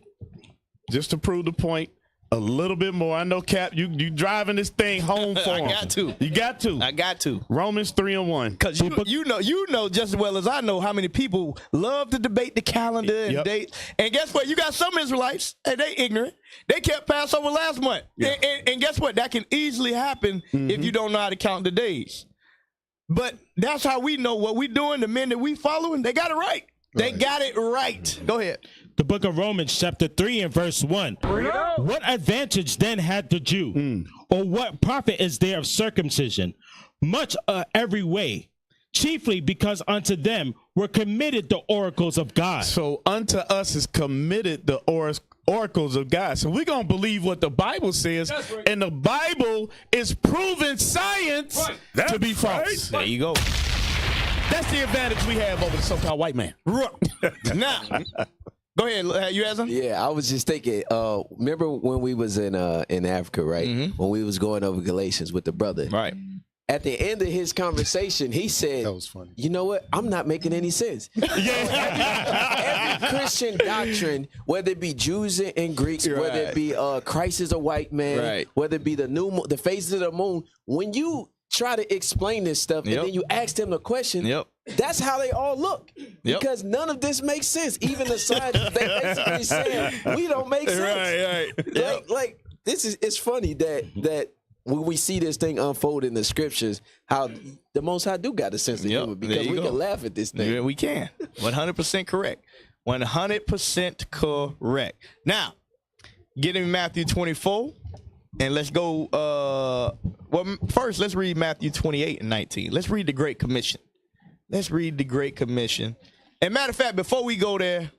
Just to prove the point a little bit more. I know, Cap, you driving this thing home for him. I got to. You got to. I got to. Romans 3:1. Because you know just as well as I know how many people love to debate the calendar and dates. And guess what? You got some Israelites, and they ignorant. They kept Passover last month. Yeah. And guess what? That can easily happen if you don't know how to count the days. But that's how we know what we doing. The men that we following, they got it right. They got it right. Go ahead. The book of Romans, chapter 3 and verse 1. What advantage then had the Jew? Or what profit is there of circumcision? Much every way, chiefly because unto them were committed the oracles of God. So unto us is committed the oracles of God. So we're going to believe what the Bible says, and the Bible is proven science to be false. There you go. That's the advantage we have over the so-called white man. Now, go ahead. You had something? Yeah, I was just thinking. Remember when we was in Africa, right? When we was going over Galatians with the brother, right? At the end of his conversation, he said, That was funny. You know what? I'm not making any sense. Every Christian doctrine, whether it be Jews and Greeks, whether it be Christ is a white man, whether it be the phases of the moon, when you try to explain this stuff and then you ask them the question, that's how they all look. Because none of this makes sense. Even the scientists, they basically saying we don't make sense. Like this is, it's funny that when we see this thing unfold in the scriptures, how the Most High do got a sense of humor, because we can laugh at this thing. Yeah, we can. 100% correct. 100% correct. Now, get in Matthew 24, and let's go. Well, first, let's read Matthew 28 and 19. Let's read the Great Commission. Let's read the Great Commission. And matter of fact, before we go there,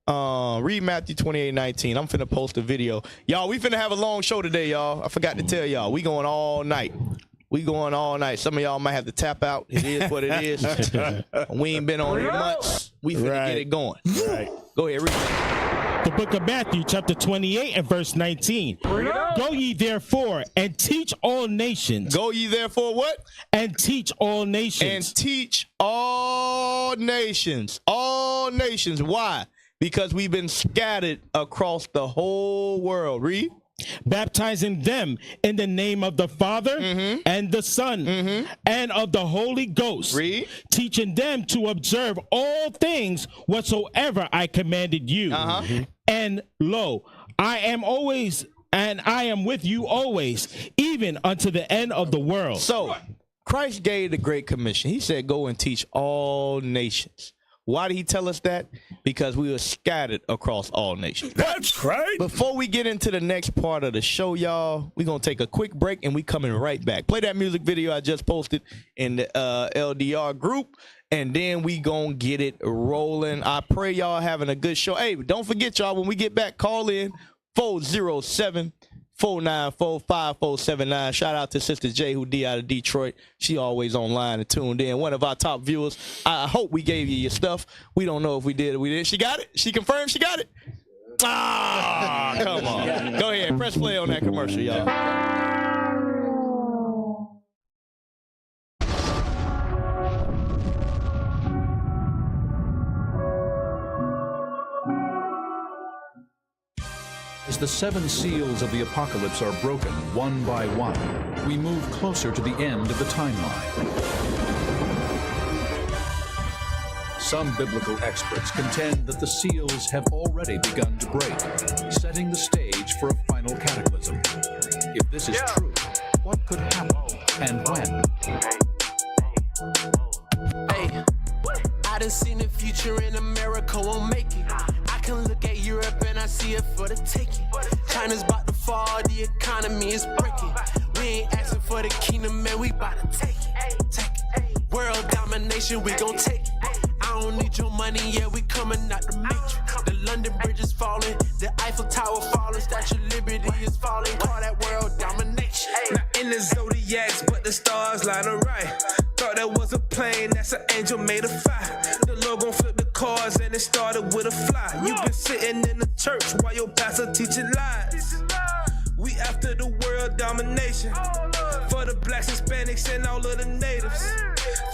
read Matthew 28:19. I'm finna post a video. Y'all, we finna have a long show today, y'all. I forgot to tell y'all. We going all night. We going all night. Some of y'all might have to tap out. It is what it is. We ain't been on here months. We finna get it going. Go ahead, read. The book of Matthew, chapter 28 and verse 19. Go ye therefore and teach all nations. Go ye therefore what? And teach all nations. And teach all nations. All nations. Why? Because we've been scattered across the whole world. Read. Baptizing them in the name of the Father and the Son and of the Holy Ghost. Read. Teaching them to observe all things whatsoever I commanded you. And lo, I am with you always, even unto the end of the world. So Christ gave the Great Commission. He said, go and teach all nations. Why did he tell us that? Because we were scattered across all nations. That's right. Before we get into the next part of the show, y'all, we're going to take a quick break and we coming right back. Play that music video I just posted in the LDR group, and then we going to get it rolling. I pray y'all having a good show. Hey, don't forget, y'all, when we get back, call in 407-494-5479. Shout out to Sister J, who D out of Detroit. She always online and tuned in. One of our top viewers. I hope we gave you your stuff. We don't know if we did or we didn't. She got it? She confirmed she got it? Ah, come on. Go ahead. Press play on that commercial, y'all. As the 7 seals of the apocalypse are broken one by one, we move closer to the end of the timeline. Some biblical experts contend that the seals have already begun to break, setting the stage for a final cataclysm. If this is true, what could happen and when? Hey, I done seen the future in America won't make it. I can look at Europe and I see it for the taking. China's about to fall, the economy is breaking. We ain't asking for the kingdom, man, we about to take it. World domination, we gon' take it. I don't need your money, yeah, we coming out the matrix. The London Bridge is falling, the Eiffel Tower falling, Statue of Liberty is falling. Call that world domination. Not in the zodiacs, but the stars line are right. Thought that was a plane, that's an angel made of fire. The Lord gon' flip the cars and it started with a fly. You been sitting in the church while your pastor teaching lies. We after the world domination. For the blacks, Hispanics, and all of the natives.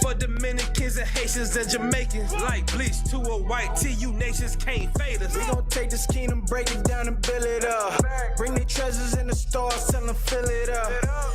For Dominicans and Haitians and Jamaicans. Like bleach to a white tee, you nations can't fade us. We gon' take this kingdom, break it down and build it up. Bring their treasures in the stars, tell them fill it up.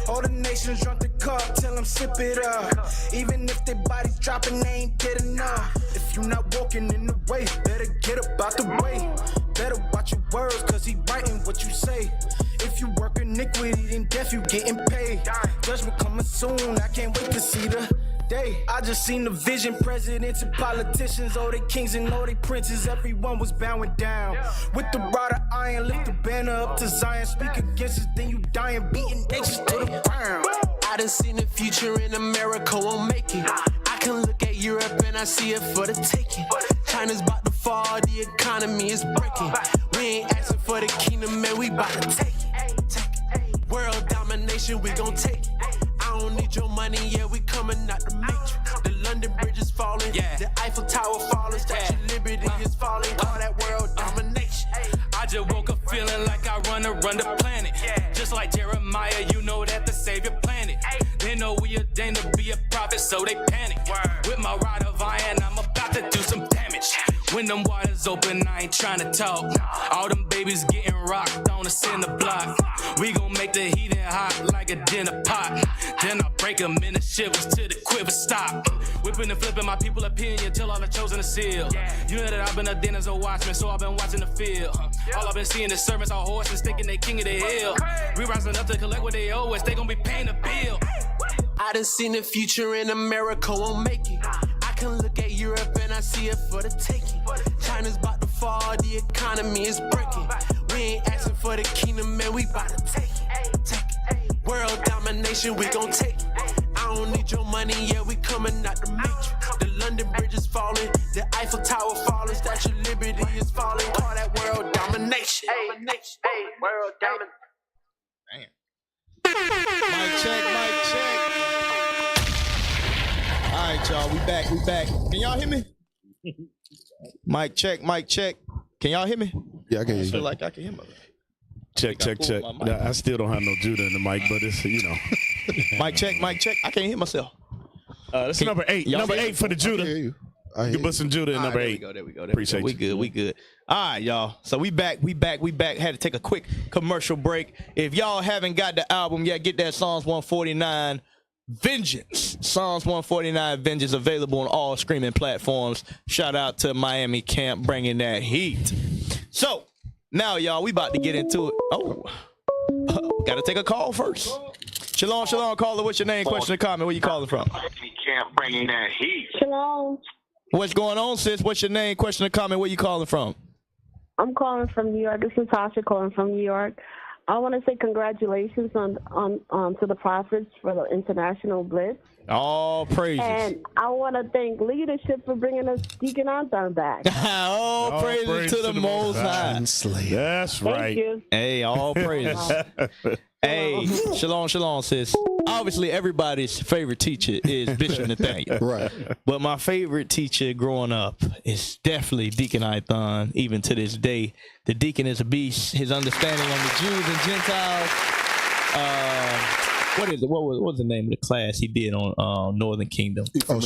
All the nations drunk the cup, tell them sip it up. Even if their bodies dropping, they ain't get enough. If you not walking in the way, better get up out the way. Better watch your words, cause he writing what you say. If you work iniquity, then death you getting paid. Judgment coming soon, I can't wait to see the day. I just seen the vision, presidents and politicians, all they kings and all they princes, everyone was bowing down. With the rod of iron, lift the banner up to Zion, speak against it, then you dying, beating nations to the ground. I done seen the future in America won't make it. I can look at Europe and I see it for the taking. China's about to fall, the economy is breaking. We ain't asking for the kingdom, man, we about to take it. World domination, we gon' take it. I don't need your money, yeah, we coming out the matrix. The London Bridge is falling, the Eiffel Tower falling, Statue of Liberty is falling. Call that world domination. I just woke up feeling like I run the planet. Just like Jeremiah, you know that the Savior planted. They know we ordained to be a prophet, so they panic. With my rod of iron, I'm about to do some damage. When them waters open, I ain't trying to talk. All them babies getting rocked on the center block. We gon' make the heat hot like a dinner pot. Then I break them in the shivers till the quiver stop. Whipping and flipping my people opinion till all the chosen to seal. You know that I've been ordained as a watchman, so I've been watching the field. All I've been seeing is servants on horses thinking they king of the hill. We rising up to collect what they owe us, they gon' be paying the bill. I done seen the future in America won't make it. I can look at Europe and I see it for the taking. China's about to fall, the economy is breaking. We ain't asking for the kingdom, man, we about to take it. World domination, we gon' take it. I don't need your money, yeah, we coming out the matrix. The London Bridge is falling, the Eiffel Tower falling, Statue of Liberty is falling. Call that world domination. World domination. Mic check. All right, y'all, we back. Can y'all hear me? Mic check. Can y'all hear me? Yeah, I can hear I feel you. like I can hear my. Check. Nah, I still don't have no Judah in the mic, but it's, you know. Mic check. I can't hear myself. That's number 8. Number 8 for the Judah. You can put some Judah in number 8. There we go. Appreciate you. We good. All right, y'all. So we back. Had to take a quick commercial break. If y'all haven't got the album yet, get that Psalms 149 Vengeance. Psalms 149 Vengeance available on all streaming platforms. Shout out to Miami Camp bringing that heat. So now, y'all, we about to get into it. Oh, got to take a call first. Shalom, caller. What's your name? Question or comment? Where you calling from? Camp bringing that heat. Shalom. What's going on, sis? What's your name? Question or comment? Where you calling from? I'm calling from New York. This is Tasha calling from New York. I want to say congratulations on to the prophets for the international blitz. All praises. And I want to thank leadership for bringing us Deacon Anton back. all praises to the Most High. That's right. Thank you. Hey, all praises. Hey, shalom, sis. Obviously, everybody's favorite teacher is Bishop Nathaniel. Right. But my favorite teacher growing up is definitely Deacon Ithon, even to this day. The deacon is a beast. His understanding on the Jews and Gentiles. What is it? What was the name of the class he did on Northern Kingdom? Ephraim,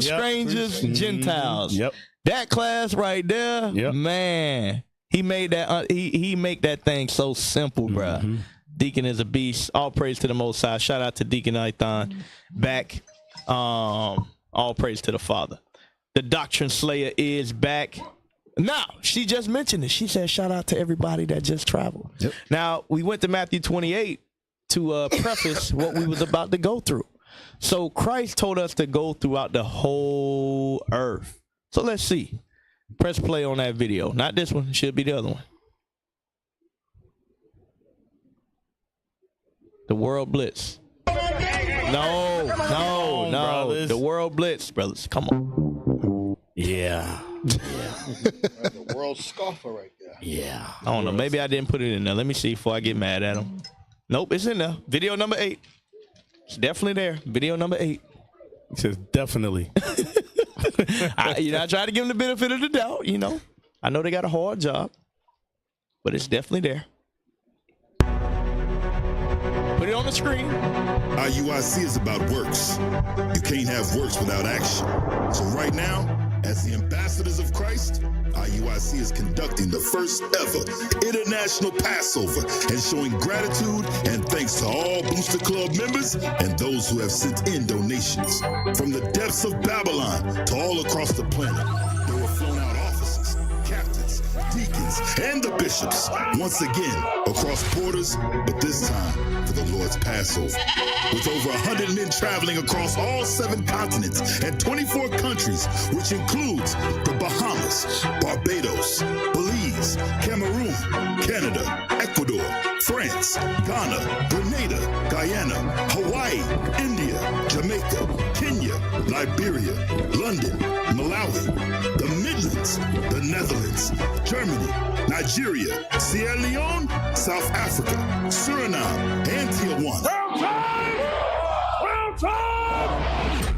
Strangers, and Gentiles. Yep. That class right there, man. He made that. He make that thing so simple, bruh. Deacon is a beast. All praise to the Most High. Shout out to Deacon Ithon. Back. All praise to the Father. The Doctrine Slayer is back. Now, she just mentioned it. She said, shout out to everybody that just traveled. Yep. Now, we went to Matthew 28 to preface what we was about to go through. So Christ told us to go throughout the whole earth. So let's see. Press play on that video. Not this one. It should be the other one. The World Blitz. No. Brothers. The World Blitz, brothers. Come on. Yeah. The world scoffer right there. Yeah. I don't know. Maybe I didn't put it in there. Let me see before I get mad at him. Nope, it's in there. Video number 8. It's definitely there. Video number 8. It says definitely. I try to give them the benefit of the doubt, I know they got a hard job, but it's definitely there. Put it on the screen. IUIC is about works. You can't have works without action. So right now, as the ambassadors of Christ, IUIC is conducting the first ever International Passover and showing gratitude and thanks to all Booster Club members and those who have sent in donations. From the depths of Babylon to all across the planet, there were flown out officers, captains, deacons, and the bishops, once again across borders, but this time for the Lord's Passover. With over 100 men traveling across all 7 continents and 24 countries, which includes the Bahamas, Barbados, Belize, Cameroon, Canada, Ecuador, France, Ghana, Grenada, Guyana, Hawaii, India, Jamaica, Kenya, Liberia, London, Malawi, the Midlands, the Netherlands, Germany, Nigeria, Sierra Leone, South Africa, Suriname, and Tijuana.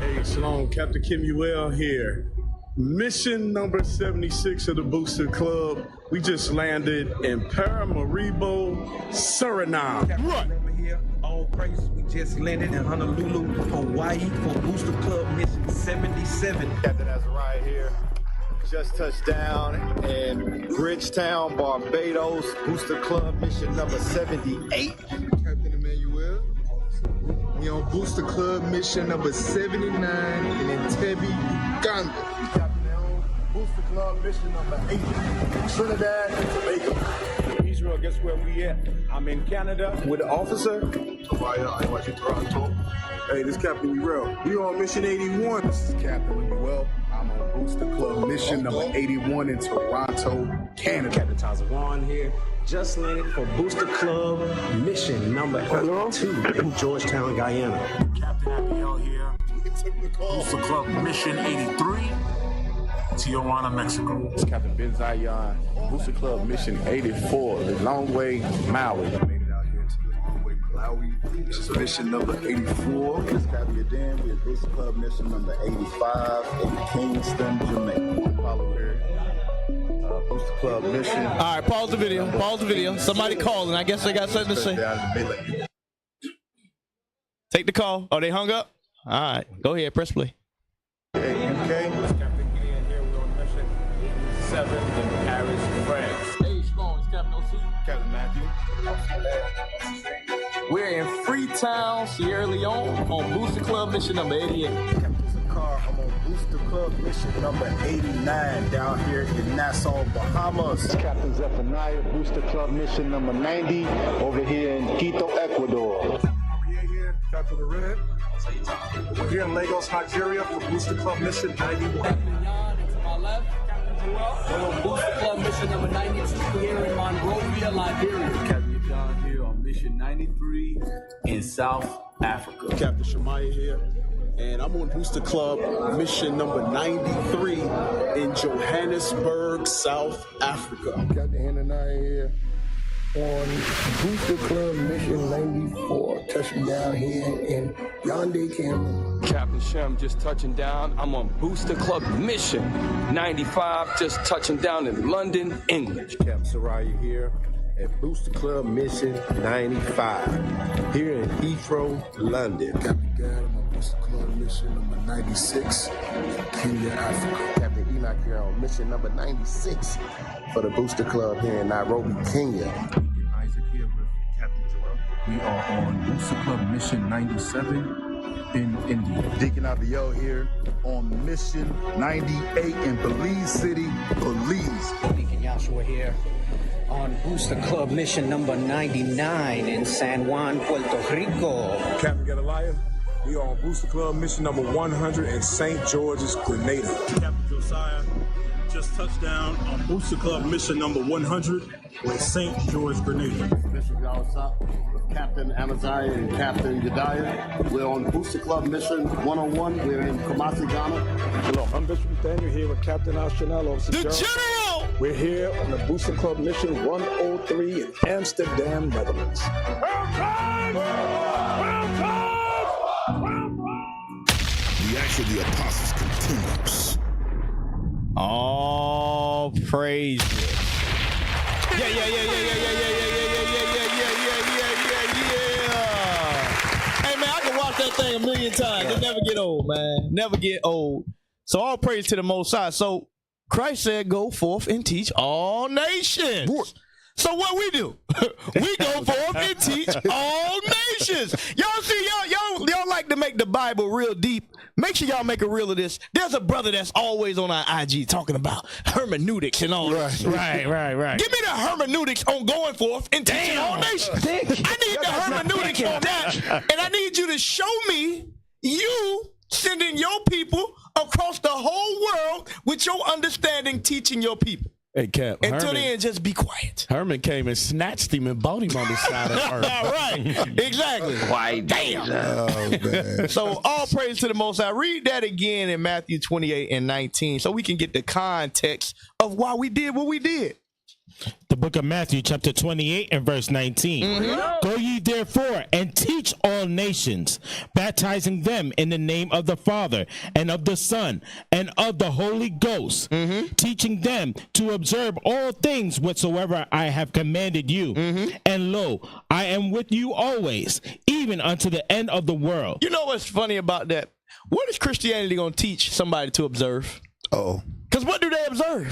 Hey, Shalom, Captain Kimuel here. Mission number 76 of the Booster Club. We just landed in Paramaribo, Suriname. Right. Over here, all praise. We just landed in Honolulu, Hawaii for Booster Club Mission 77. Captain Azariah here. Just touched down in Bridgetown, Barbados. Booster Club Mission number 78. Captain Emmanuel. We on Booster Club Mission number 79 in Entebbe, Uganda. Booster Club Mission number 8, Trinidad and Tobago. Israel, guess where we at? I'm in Canada with an officer. I watch you Toronto. Hey, this is Captain Uriel. We on Mission 81. This is Captain Uriel. I'm on Booster Club Mission number 81 in Toronto, Canada. Captain Tazawan here. Just landed for Booster Club Mission number 82 in Georgetown, Guyana. Captain Abiel here. Booster Club Mission 83. Tijuana, Mexico. It's Captain Ben Zion. Booster Club Mission 84. The long way, Maui. Made it out here to the long way, Malawi. This is mission number 84. This is Captain Adan. We're Booster Club Mission number 85 in Kingston, Jamaica. Follow here. Booster Club Mission. All right, pause the video. Pause the video. Somebody calling. I guess they got something to say. Take the call. Oh, they hung up? All right. Go ahead. Press play. Hey, UK. Captain Gideon here. We're on mission 7 in Paris, France. Hey, Shalom. It's Captain OC. Captain Matthew. We're in Freetown, Sierra Leone on Booster Club Mission number 88. Captain Zakar. I'm on Booster Club Mission number 89 down here in Nassau, Bahamas. Captain Zephaniah, Booster Club Mission number 90 over here in Quito, Ecuador. Here, Captain the Red. We're here in Lagos, Nigeria for Booster Club Mission 91. Captain Jan, and to my left, Captain Joel. We're on Booster Club Mission number 92 here in Monrovia, Liberia. Captain John here on Mission 93 in South Africa. Captain Shemaiah here. And I'm on Booster Club Mission number 93 in Johannesburg, South Africa. Captain Hananiah here on Booster Club Mission 94, touching down here in Yaoundé, Cameroon. Captain Shem just touching down. I'm on Booster Club Mission 95, just touching down in London, England. Captain Soraya here at Booster Club Mission 95 here in Heathrow, London. Captain Gad, I'm on Booster Club Mission number 96, Kenya, Africa. Captain Enoch here on mission number 96 for the Booster Club here in Nairobi, Kenya. Isaac here with Captain Joel. We are on Booster Club mission 97 in India. Deacon Abiel here on mission 98 in Belize City, Belize. Deacon Joshua here on Booster Club mission number 99 in San Juan, Puerto Rico. Captain Gedaliah, we are on Booster Club mission number 100 in St. George's, Grenada. Captain Josiah just touched down on Booster Club mission number 100 in St. George, Grenada. Bishop Yawasop with Captain Amaziah and Captain Yediah. We're on Booster Club mission 101. We're in Kumasi, Ghana. Hello, I'm Bishop Nathaniel here with Captain Ashanel, Officer The General! We're here on the Booster Club mission 103 in Amsterdam, Netherlands. The action of the apostles continues. All praise. Yeah. Hey man, I can watch that thing a million times. It never get old, man. Never get old. So all praise to the Most High. So Christ said, "Go forth and teach all nations." So what we do? We go forth and teach all nations. Y'all see, y'all like to make the Bible real deep. Make sure y'all make a reel of this. There's a brother that's always on our IG talking about hermeneutics and all this. Right. Give me the hermeneutics on going forth and teaching all nations. I need the hermeneutics on that. And I need you to show me you sending your people across the whole world with your understanding teaching your people. Hey, Cap. Until then, just be quiet. Herman came and snatched him and bought him on the side of the earth. Right, exactly. Why, damn. Oh, man. So all praise to the Most High. Read that again in Matthew 28 and 19 so we can get the context of why we did what we did. The book of Matthew, chapter 28 and verse 19. Go ye therefore and teach all nations, baptizing them in the name of the Father and of the Son and of the Holy Ghost, teaching them to observe all things whatsoever I have commanded you. And lo, I am with you always, even unto the end of the world. You know what's funny about that? What is Christianity going to teach somebody to observe? Uh-oh. Because what do they observe?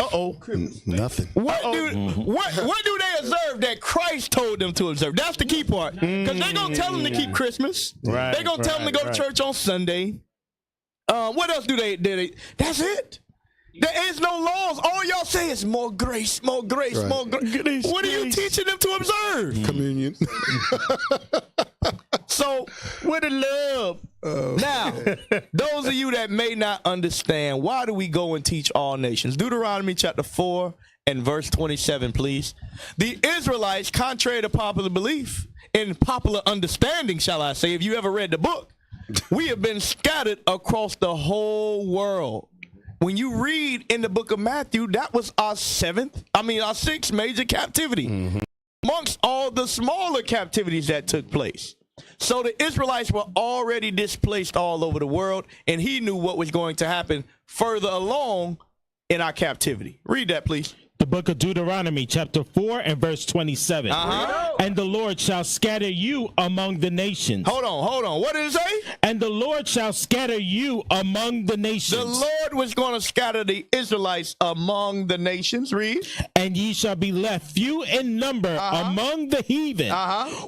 Nothing. What do they observe that Christ told them to observe? That's the key part. Because they're going to tell them to keep Christmas. Right, They're going to tell them to go to church on Sunday. What else do they? That's it. There is no laws. All y'all say is more grace, more grace, Right. more grace. What are you teaching them to observe? Communion. So, with the love. Now, those of you that may not understand, why do we go and teach all nations? Deuteronomy chapter 4 and verse 27, please. The Israelites, contrary to popular belief, in popular understanding, shall I say, if you ever read the book, we have been scattered across the whole world. When you read in the book of Matthew, that was our sixth major captivity. Amongst all the smaller captivities that took place. So the Israelites were already displaced all over the world, and he knew what was going to happen further along in our captivity. Read that, please. The book of Deuteronomy, chapter 4 and verse 27. And the Lord shall scatter you among the nations. Hold on. What did it say? And the Lord shall scatter you among the nations. The Lord was going to scatter the Israelites among the nations. Read. And ye shall be left few in number among the heathen,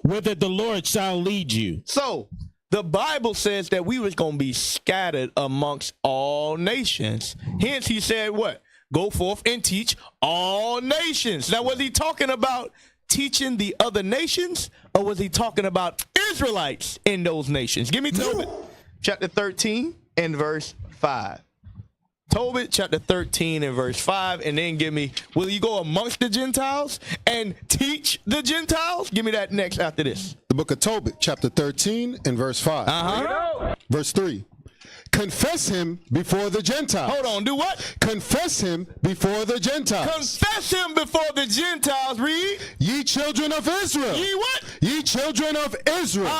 whither the Lord shall lead you. So, the Bible says that we was going to be scattered amongst all nations. Hence, he said what? Go forth and teach all nations. Now, was he talking about teaching the other nations, or was he talking about Israelites in those nations? Give me Tobit, chapter 13 and verse 5. Tobit, chapter 13 and verse 5, and then give me, will you go amongst the Gentiles and teach the Gentiles? Give me that next after this. The book of Tobit, chapter 13 and verse 5. Verse 3. Confess him before the Gentiles. Hold on, do what? Confess him before the Gentiles. Confess him before the Gentiles. Read. Ye children of Israel. Ye what? Ye children of Israel.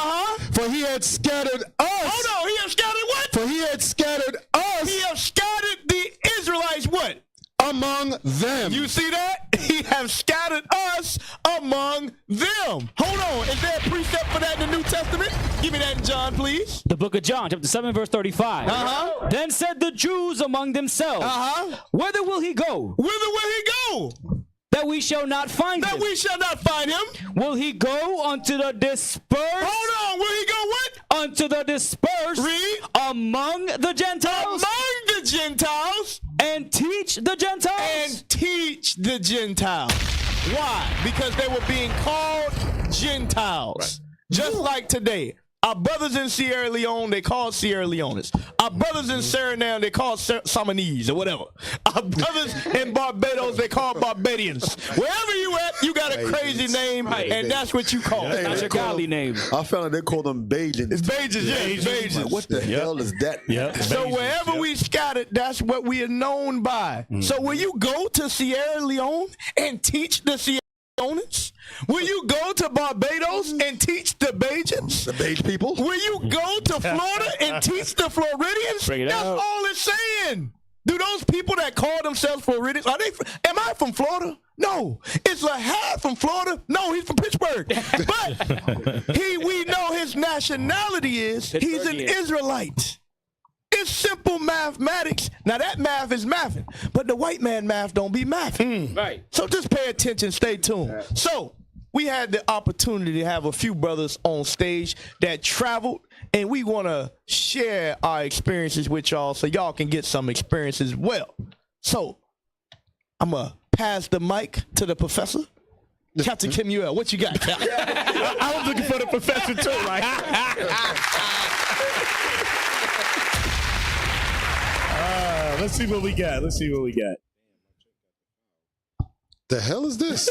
For he had scattered us. Hold on, he had scattered what? For he had scattered us. He had scattered the Israelites what? Among them. You see that? He have scattered us among them. Hold on, is there a precept for that in the New Testament? Give me that in John, please. The book of John, chapter 7, verse 35. Then said the Jews among themselves, Whither will he go? Whither will he go? That we shall not find him. That we shall not find him. Will he go unto the dispersed? Hold on. Will he go what? Unto the dispersed. Read. Among the Gentiles. Among the Gentiles. And teach the Gentiles. And teach the Gentiles. Why? Because they were being called Gentiles. Right. Just like today. Our brothers in Sierra Leone, they call Sierra Leones. Our brothers in Suriname, they call Samanese or whatever. Our brothers in Barbados, they call Barbadians. Wherever you at, you got a crazy name, and that's what you call it. That's your godly name. I found out they call them Bajans. It's Bajans, yeah, it's Bajans. Like, what the hell is that? So wherever we scattered, that's what we are known by. So will you go to Sierra Leone and teach the Sierra Leoneans? Will you go to Barbados and teach the Bajans? The Baj people? Will you go to Florida and teach the Floridians? That's all it's saying. Do those people that call themselves Floridians, am I from Florida? No. Is Lahad from Florida? No, he's from Pittsburgh. But we know his nationality is he's an Israelite. It's simple mathematics. Now that math is mathing, but the white man math don't be mathing. Right. So just pay attention, stay tuned. So we had the opportunity to have a few brothers on stage that traveled, and we want to share our experiences with y'all so y'all can get some experience as well. So I'm going to pass the mic to the professor. Captain Kim Ewell, what you got, Captain? I was looking for the professor too, let's see what we got. The hell is this?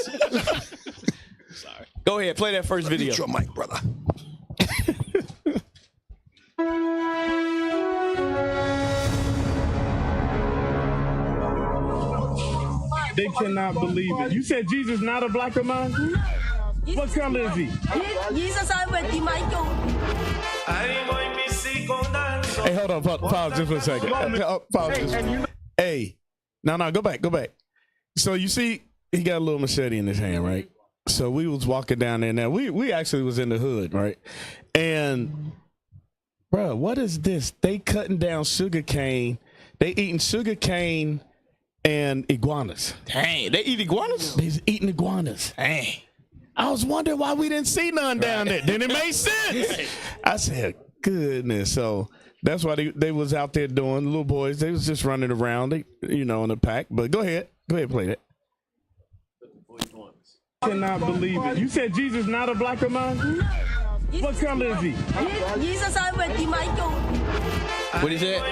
Sorry. Go ahead, play that first video. Mute your mic, brother. They cannot believe it. You said Jesus not a black man? What color is he? Jesus, I went to Michael. Hey, hold on. Pause just for a second. Hey, no, go back. So you see, he got a little machete in his hand, right? So we was walking down there. Now, we actually was in the hood, right? And, bro, what is this? They cutting down sugar cane. They eating sugar cane and iguanas. Dang, they eat iguanas? They's eating iguanas. Dang. I was wondering why we didn't see none down there. Then it made sense. I said, goodness. So that's why they was out there doing, little boys. They was just running around, in a pack. But go ahead, play that. Cannot believe it. You said Jesus not a black man? What color is he? Jesus, I went to Michael. What is that?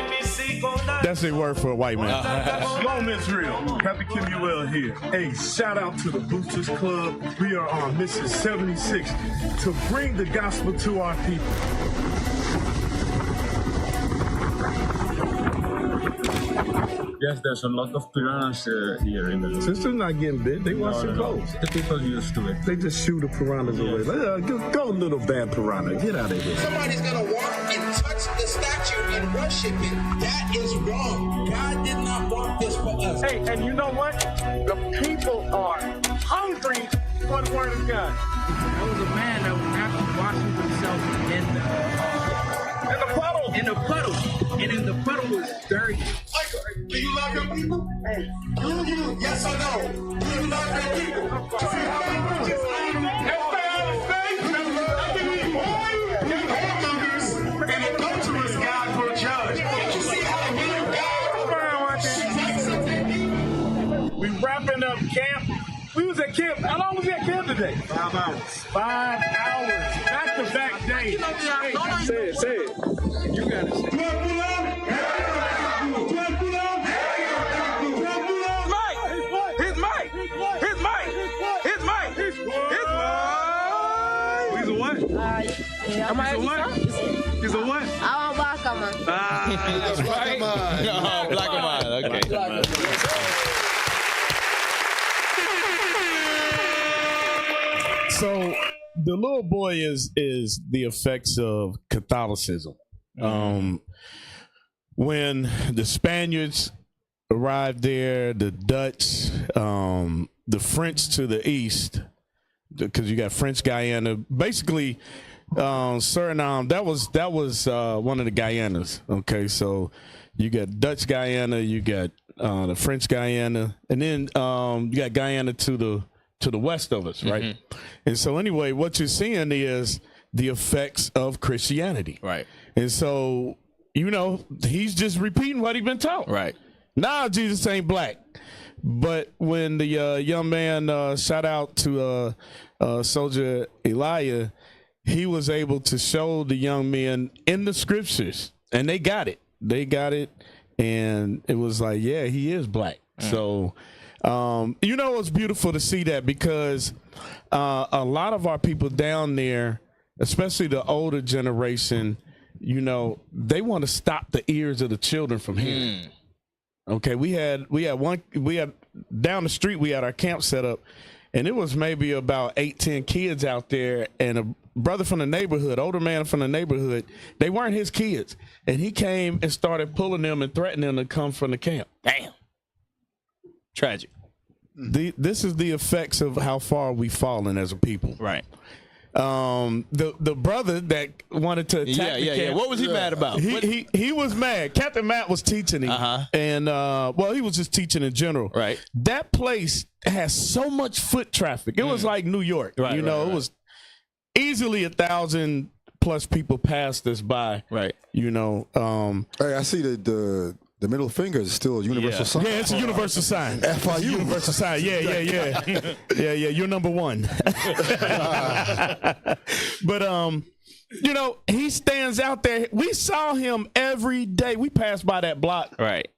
That's a word for a white man. Shalom Israel, Captain Kim Ewell here. Hey, shout out to the Boosters Club. We are on mission 76 to bring the gospel to our people. Yes, there's a lot of piranhas here in the Sisters not getting bit. They wash their clothes. The people used to it. They just shoot the piranhas away. Go, little bad piranha. Get out of here. Somebody's going to walk and touch the statue and worship it. That is wrong. God did not want this for us. Hey, and you know what? The people are hungry for the word of God. There was a man that was after washing himself in the puddle. In the puddle. And in the puddle was dirty. Do you love your people? Hey, do you? Yes or no? Do you love your people? And adulterous God will judge. You see how we wrapping up camp. We was at camp. How long was we at camp today? 5 hours. 5 hours. Back-to-back days. Hey, say it. You got it. He's a what? I'm a black man. That's right. No, black man. Okay. So the little boy is the effects of Catholicism. When the Spaniards arrived there, the Dutch, the French to the east, because you got French Guyana. Basically, Suriname, that was one of the Guyanas. Okay, so you got Dutch Guyana, you got the French Guyana, and then you got Guyana to the west of us, right? Mm-hmm. And so anyway, what you're seeing is the effects of Christianity, right? And so he's just repeating what he's been taught, right? Nah, Jesus ain't black. But when the young man shot out to Soldier Elijah, he was able to show the young men in the scriptures, and they got it. And it was like, yeah, he is black. So, it's beautiful to see that, because a lot of our people down there, especially the older generation, they want to stop the ears of the children from hearing. Okay, we had down the street, we had our camp set up, and it was maybe about 8-10 kids out there, and a brother from the neighborhood, older man from the neighborhood, they weren't his kids, and he came and started pulling them and threatening them to come from the camp. Damn. Tragic. This is the effects of how far we've fallen as a people. Right. The brother that wanted to attack the camp, what was he mad about? He was mad. Captain Matt was teaching him, and he was just teaching in general. Right. That place has so much foot traffic. It was like New York. Right. It was easily 1,000 plus people passed us by. Right. Hey, I see the middle finger is still a universal sign. Yeah, it's a universal sign. FIU. Universal sign. Yeah. You're number one. But he stands out there. We saw him every day. We passed by that block. Right.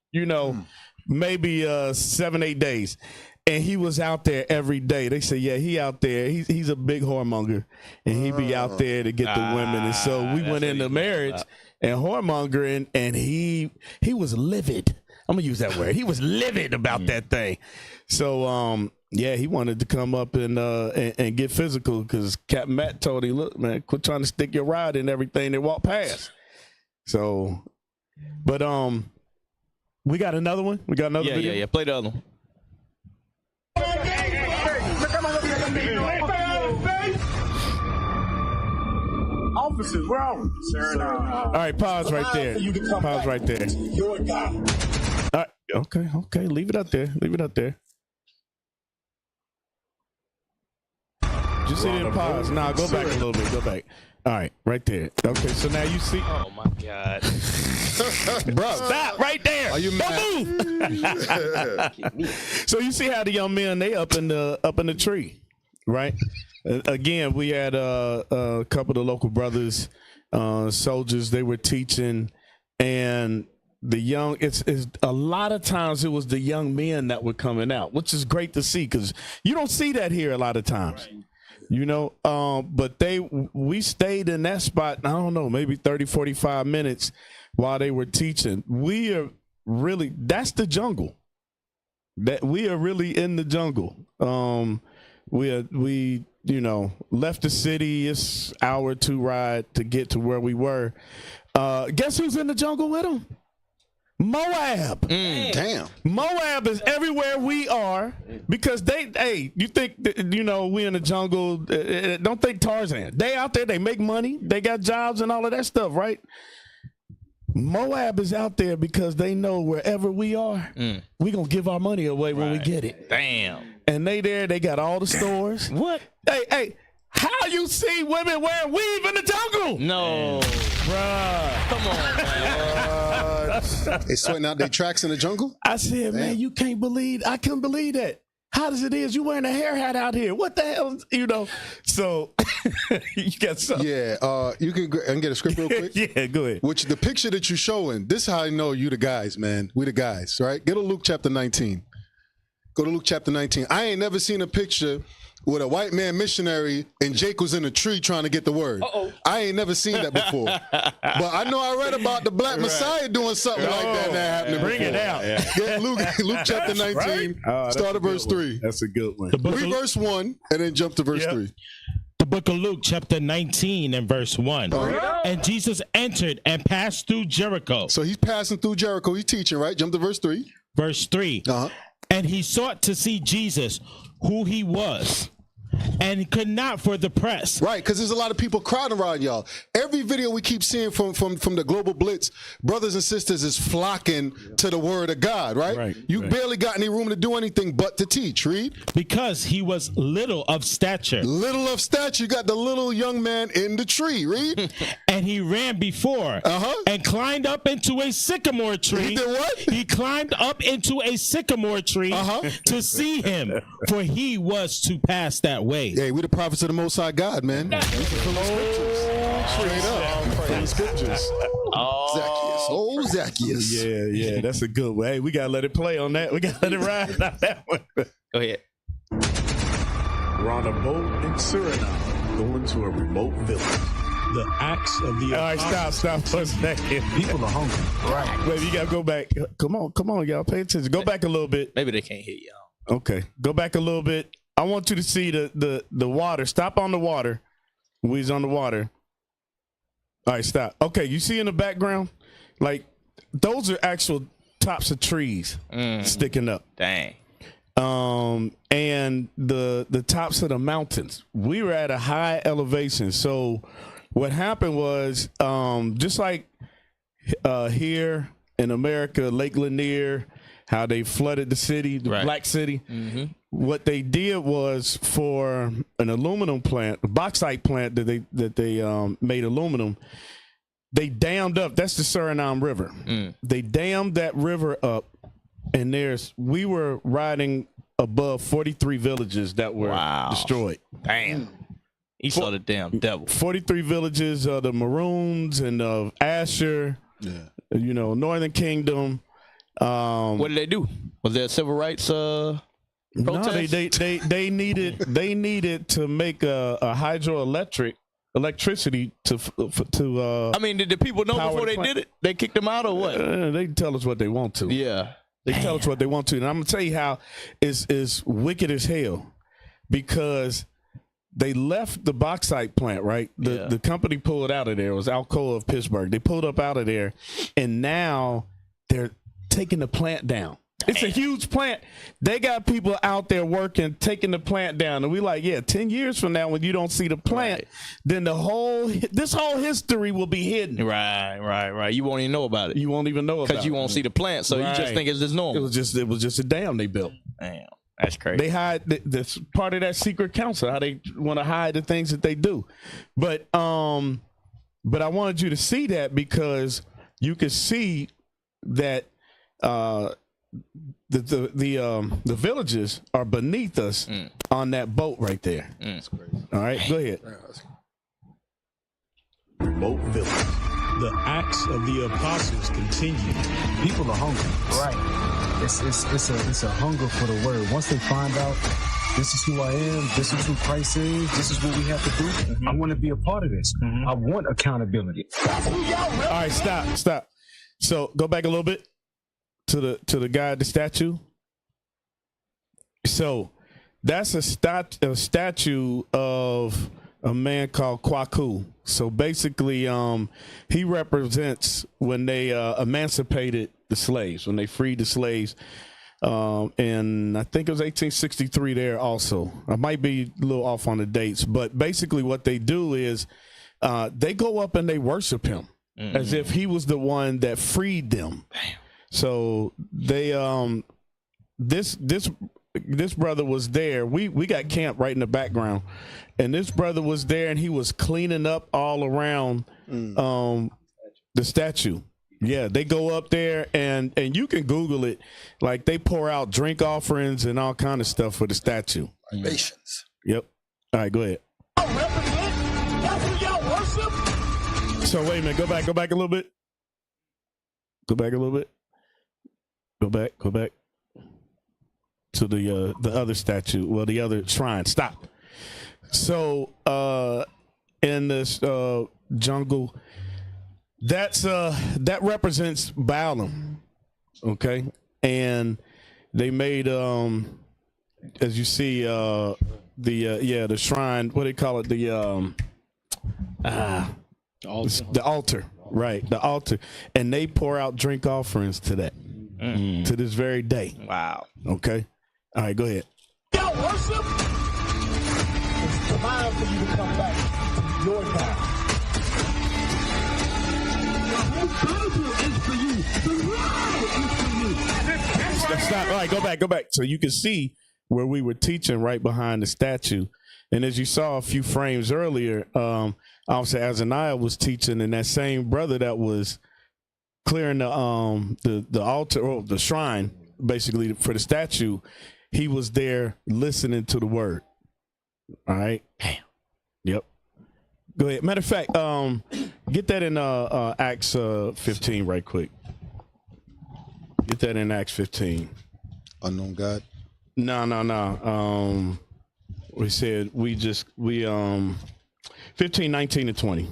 Maybe 7-8 days. And he was out there every day. They say, yeah, he out there. He's a big whoremonger, and he be out there to get the women. And so we went into marriage and whoremongering, and he was livid. I'm gonna use that word. He was livid about that thing. So he wanted to come up and get physical, because Captain Matt told him, look, man, quit trying to stick your rod in everything that walk past. So, but we got another one. We got another video. Yeah. Play the other one. Officers, where are we? All right, pause right there. Pause right there. Your guy. All right, okay. Leave it up there. Just see it pause. Nah, go back a little bit. Go back. All right, right there. Okay, so now you see. Oh my God. Bro, stop right there. Are you mad? Don't move. So you see how the young men, they up in the tree, right? Again, we had a couple of the local brothers, soldiers. They were teaching, and the young. It's a lot of times it was the young men that were coming out, which is great to see, because you don't see that here a lot of times. But we stayed in that spot, I don't know, maybe 30-45 minutes while they were teaching. We are really, that's the jungle. That we are really in the jungle. We left the city. It's hour or two ride to get to where we were. Guess who's in the jungle with them? Moab. Damn. Moab is everywhere we are, because you think, we in the jungle, don't think Tarzan. They out there, they make money, they got jobs and all of that stuff, right? Moab is out there because they know wherever we are, we gonna give our money away when we get it. Damn. And they got all the stores. What? Hey, how you see women wearing weave in the jungle? No. Bruh. Come on, man. They sweating out their tracks in the jungle? I said, man, I couldn't believe that. How does it is you wearing a hair hat out here? What the hell, So you got something. Yeah, you can get a script real quick. Yeah, go ahead. Which the picture that you're showing, this is how I know you the guys, man. We the guys, right? Go to Luke chapter 19. Go to Luke chapter 19. I ain't never seen a picture with a white man missionary and Jake was in a tree trying to get the word. I ain't never seen that before. But I know I read about the Black Messiah doing something like that happening Bring before. it out. Get Luke chapter 19, start at verse 3. That's a good one. Read verse 1 and then jump to verse 3. The book of Luke chapter 19 and verse 1. And Jesus entered and passed through Jericho. So he's passing through Jericho. He's teaching, right? Jump to verse 3. Verse 3. And he sought to see Jesus, who he was, and could not for the press. Right, because there's a lot of people crowding around y'all. Every video we keep seeing from the global blitz, brothers and sisters is flocking to the word of God, right? You barely got any room to do anything but to teach, read? Because he was little of stature. Little of stature. You got the little young man in the tree, read? And he ran before and climbed up into a sycamore tree. He did what? He climbed up into a sycamore tree to see him, for he was to pass that way. Hey, we the prophets of the Most High God, man. Straight up. From the scriptures. Zacchaeus. Yeah, that's a good one. Hey, we gotta let it play on that. We gotta let it ride on that one. Go ahead. We're on a boat in Suriname, going to a remote village. The acts of the All right, stop for a second. People are hungry. Right. Wait, you gotta go back. Come on, y'all. Pay attention. Go back a little bit. Maybe they can't hear y'all. Okay. Go back a little bit. I want you to see the water. Stop on the water. We's on the water. All right, stop. Okay, you see in the background? Like, those are actual tops of trees sticking up. Dang. And the tops of the mountains. We were at a high elevation. So what happened was, just like here in America, Lake Lanier, how they flooded the city, the Black City. What they did was for an aluminum plant, a bauxite plant that they made aluminum. They dammed up. That's the Suriname River. They dammed that river up, and we were riding above 43 villages that were destroyed. Damn. He saw the damn devil. 43 villages of the Maroons and of Asher. You know, Northern Kingdom. What did they do? Was there a civil rights protest? No, they needed to make a electricity to. I mean, did the people know before they did it? They kicked them out or what? They tell us what they want to. Yeah, they tell us what they want to, and I'm gonna tell you how it's wicked as hell, because they left the bauxite plant, right? The company pulled out of there. It was Alcoa of Pittsburgh. They pulled up out of there, and now they're taking the plant down. It's a huge plant. They got people out there working, taking the plant down. And we like, 10 years from now, when you don't see the plant, then this whole history will be hidden. Right. You won't even know about it. You won't even know about it. Because you won't see the plant, so you just think it's just normal. It was just a dam they built. Damn. That's crazy. They hide this part of that secret council, how they want to hide the things that they do. But I wanted you to see that, because you could see that the villages are beneath us on that boat right there. That's crazy. All right, go ahead. Remote village. The acts of the apostles continue. People are hungry. Right. It's a hunger for the word. Once they find out this is who I am, this is who Christ is, this is what we have to do, I want to be a part of this. I want accountability. All right, stop. So go back a little bit to the guy at the statue. So that's a statue of a man called Kwaku. So basically, he represents when they emancipated the slaves, when they freed the slaves. And I think it was 1863 there also. I might be a little off on the dates, but basically what they do is they go up and they worship him as if he was the one that freed them. Damn. So they this brother was there. We got camp right in the background, and this brother was there, and he was cleaning up all around the statue. Yeah, they go up there, and you can Google it. Like, they pour out drink offerings and all kind of stuff for the statue. Libations. Yep. All right, go ahead. So wait a minute. Go back a little bit. Go back to the other statue. Well, the other shrine. Stop. So in this jungle, that represents Balaam. Okay, and they made as you see the shrine. What do they call it? The altar. Right, the altar, and they pour out drink offerings to that. To this very day. Wow. Okay. All right, go ahead. time for you to come back. Your time. The Bible is for you. The law is for you. That's not, all right, go back. So you can see where we were teaching right behind the statue. And as you saw a few frames earlier, Officer Azaniah was teaching, and that same brother that was clearing the altar or the shrine, basically for the statue, he was there listening to the word. All right. Damn. Yep. Go ahead. Matter of fact, get that in Acts 15 right quick. Get that in Acts 15. Unknown God. No. We said 15, 19, and 20.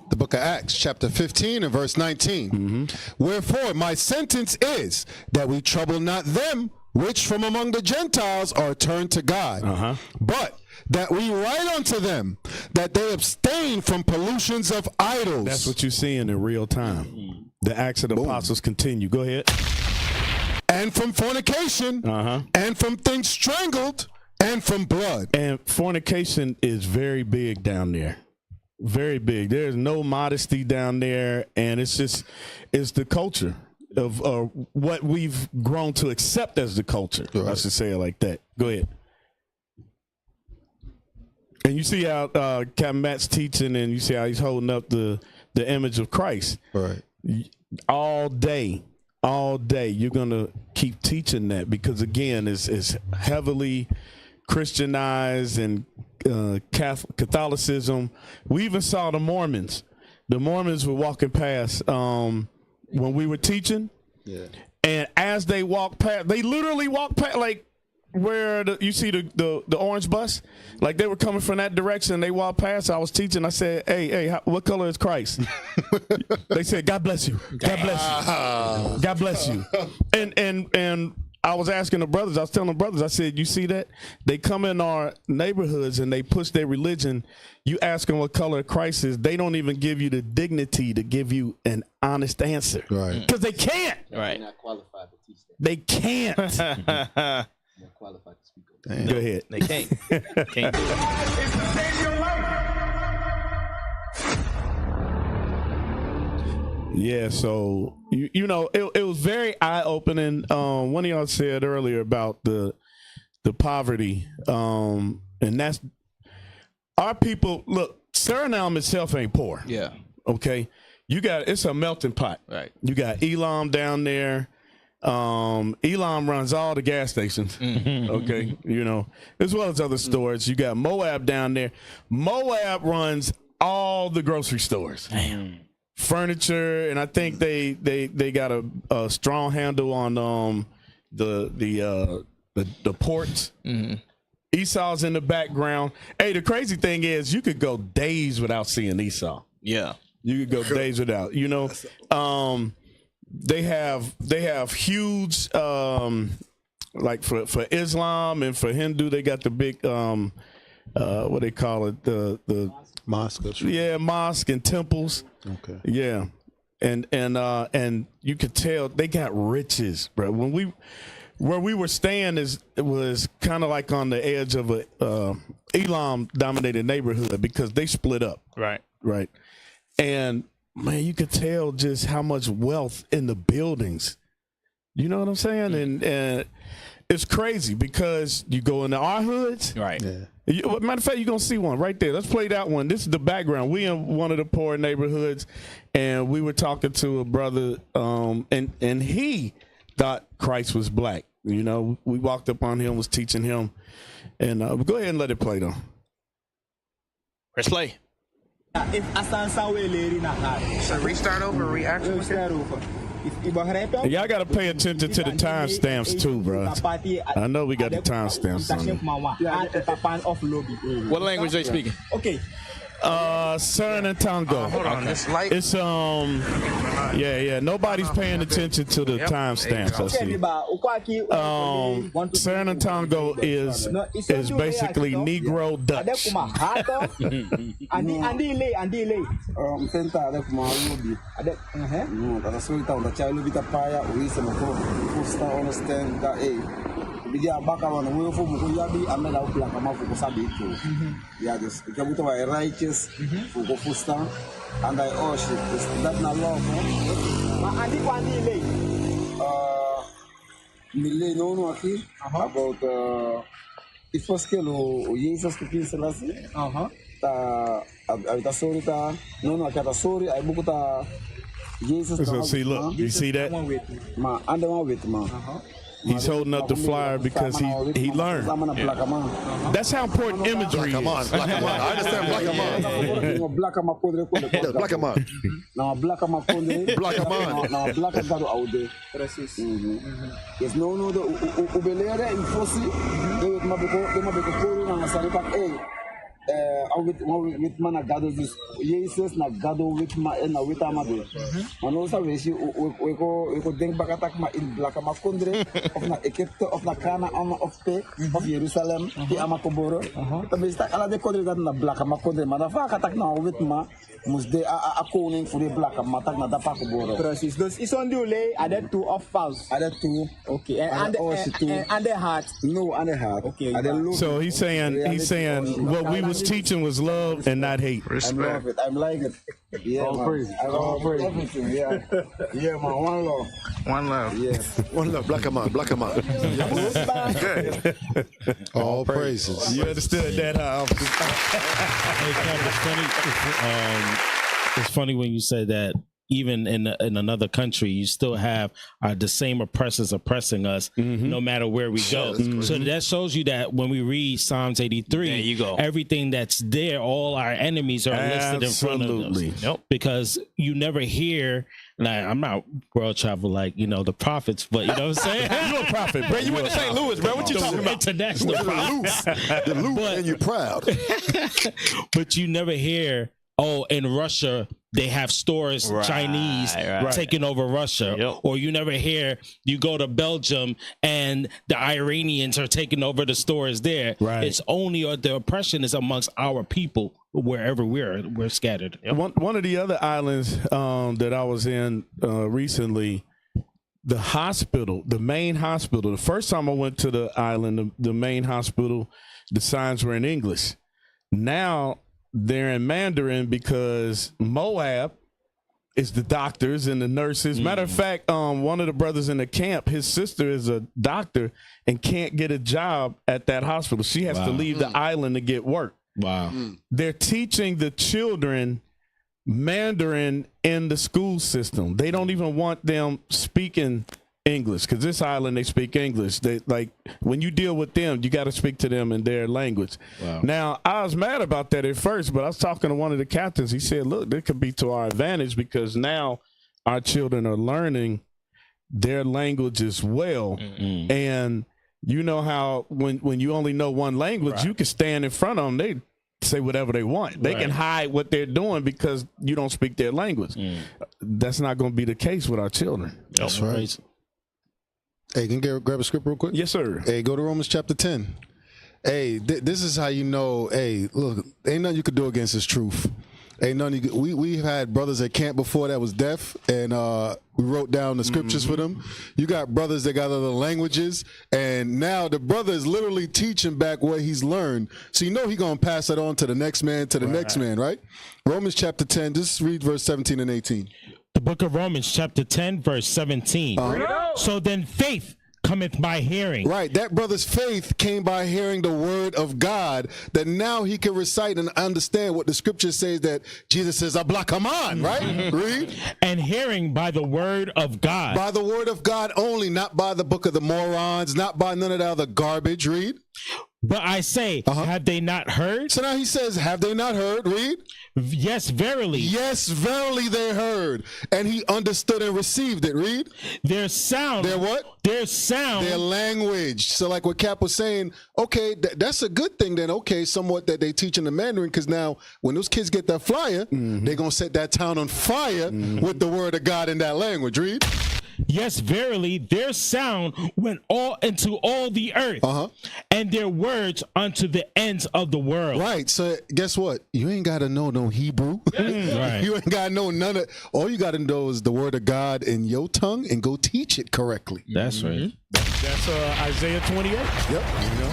The book of Acts, chapter 15 and verse 19. Wherefore my sentence is that we trouble not them which from among the Gentiles are turned to God, but that we write unto them that they abstain from pollutions of idols. That's what you're seeing in real time. The Acts of the Apostles continue. Go ahead. And from fornication, and from things strangled, and from blood. And fornication is very big down there. Very big. There's no modesty down there, and it's the culture of what we've grown to accept as the culture. Right. I should say it like that. Go ahead. And you see how Captain Matt's teaching, and you see how he's holding up the image of Christ. Right. All day, you're gonna keep teaching that, because again, it's heavily Christianized and Catholicism. We even saw the Mormons. The Mormons were walking past when we were teaching, and as they walked past, they literally walked past, like where you see the orange bus, like they were coming from that direction. They walked past. I was teaching. I said, "Hey, what color is Christ?" They said, "God bless you. God bless you. God bless you." And I was asking the brothers. I was telling the brothers. I said, "You see that? They come in our neighborhoods and they push their religion. You ask them what color Christ is. They don't even give you the dignity to give you an honest answer, right? Because they can't. Right. They're not qualified to teach that. They can't." Qualified to speak. Go ahead. They can't. Can't do it. Yeah, so you know it was very eye opening. One of y'all said earlier about the poverty, and that's our people. Look, Suriname itself ain't poor. Yeah. Okay. It's a melting pot. Right. You got Elam down there. Elam runs all the gas stations. Okay, you know, as well as other stores. You got Moab down there. Moab runs all the grocery stores. Damn. Furniture, and I think they got a strong handle on the ports. Esau's in the background. Hey, the crazy thing is you could go days without seeing Esau. Yeah. You could go days without, you know. They have huge like for Islam and for Hindu, they got the big what they call it, the mosque. Yeah, mosque and temples. Okay. Yeah. And you could tell they got riches, bro. Where we were staying it was kind of like on the edge of a Elam dominated neighborhood, because they split up. Right. And man, you could tell just how much wealth in the buildings. You know what I'm saying? And it's crazy, because you go into our hoods. Right. Yeah. Matter of fact, you're going to see one right there. Let's play that one. This is the background. We in one of the poor neighborhoods, and we were talking to a brother, and he thought Christ was black. You know, we walked up on him, was teaching him. And go ahead and let it play, though. Press play. So restart over, reaction. And y'all got to pay attention to the timestamps too, bro. I know we got the timestamps on it. What language they speaking? Okay. Surin and Tongo. Hold on, this light. It's yeah. Nobody's paying attention to the timestamps. I see. Surin and Tongo is basically Negro Dutch. Dia baka wana wewe fu muko yabi amela upla kama fu sabi itu. Yeah, this ikabuta wa righteous fu go fusta and I shit. That na law. Ma andi kwandi le. Nile no aqui about if was que o Jesus que pensa lá assim. Ta a sorry ta no aquela sorry ai buku ta Jesus. So see, look, you see that? Ma ande one with ma. He's holding up the flyer because he learned. Yeah. That's how important imagery is. I understand black Now black Yes, no the ubelere in fosi. They mabeko with mana gado this Jesus na gado with ma na with amade mano sa we ko denk bakatak ma in black ma kondre of na Egypte of na kana of te of Jerusalem di amakoboro tabi sta ala de kondre dat na black ma kondre ma fa katak na with ma mus de a koning voor de black ma tak na da pa koboro. Precies, dus is on the added two of false. Added two. Okay, and the heart. No, and the heart. Okay. So he's saying what we was teaching was love and not hate. I love it. I like it. Yeah, all praise. I love everything. Yeah, yeah, man. One love. One love. Yes. One love. Black 'em out. Black 'em out. Good. All praises. You understood that, huh? It's funny when you said that even in another country, you still have the same oppressors oppressing us, no matter where we go. So that shows you that when we read Psalms 83, there you go. Everything that's there, all our enemies are listed in front of us. Yep. Because you never hear, like, I'm not world travel like, the prophets, but you know what I'm saying? You a prophet, bro. You went to St. Louis, bro. What you talking about? International prophets. The loose and you're proud. But you never hear, oh, in Russia, they have stores, Chinese taking over Russia. Yep. Or you never hear, you go to Belgium and the Iranians are taking over the stores there. Right. It's only the oppression is amongst our people wherever we're scattered. Yep. One of the other islands that I was in recently, the hospital, the main hospital, the first time I went to the island, the main hospital, the signs were in English. Now they're in Mandarin because Moab is the doctors and the nurses. Matter of fact, one of the brothers in the camp, his sister is a doctor and can't get a job at that hospital. She has to leave the island to get work. Wow. They're teaching the children Mandarin in the school system. They don't even want them speaking English, because this island, they speak English. They, like, when you deal with them, you got to speak to them in their language. Wow. Now, I was mad about that at first, but I was talking to one of the captains. He said, look, this could be to our advantage, because now our children are learning their language as well. And you know how when you only know one language, you can stand in front of them. They say whatever they want. They can hide what they're doing because you don't speak their language. That's not going to be the case with our children. That's right. Hey, can you grab a script real quick? Yes, sir. Hey, go to Romans chapter 10. Hey, this is how you know, hey, look, ain't nothing you could do against this truth. Ain't nothing we've had brothers at camp before that was deaf, and we wrote down the scriptures for them. You got brothers that got other languages, and now the brother is literally teaching back what he's learned. So you know he's going to pass that on to the next man, next man, right? Romans chapter 10, just read verse 17 and 18. The book of Romans chapter 10 verse 17. So then faith cometh by hearing. Right, that brother's faith came by hearing the word of God, that now he can recite and understand what the scripture says, that Jesus says, Ablakaman, right? Read. And hearing by the word of God. By the word of God only, not by the book of the morons, not by none of that other garbage. Read. But I say, have they not heard? So now he says, have they not heard? Read. Yes, verily. Yes, verily they heard. And he understood and received it. Read. Their sound. Their what? Their sound. Their language. So like what Cap was saying, okay, that's a good thing then, okay, somewhat that they teach in the Mandarin, because now when those kids get that flyer, they're going to set that town on fire with the word of God in that language. Read. Yes, verily, their sound went all into all the earth, and their words unto the ends of the world. Right. So guess what? You ain't got to know no Hebrew. Right. You ain't got to know none of. All you got to know is the word of God in your tongue, and go teach it correctly. That's right. That's Isaiah 28. Yep. You know?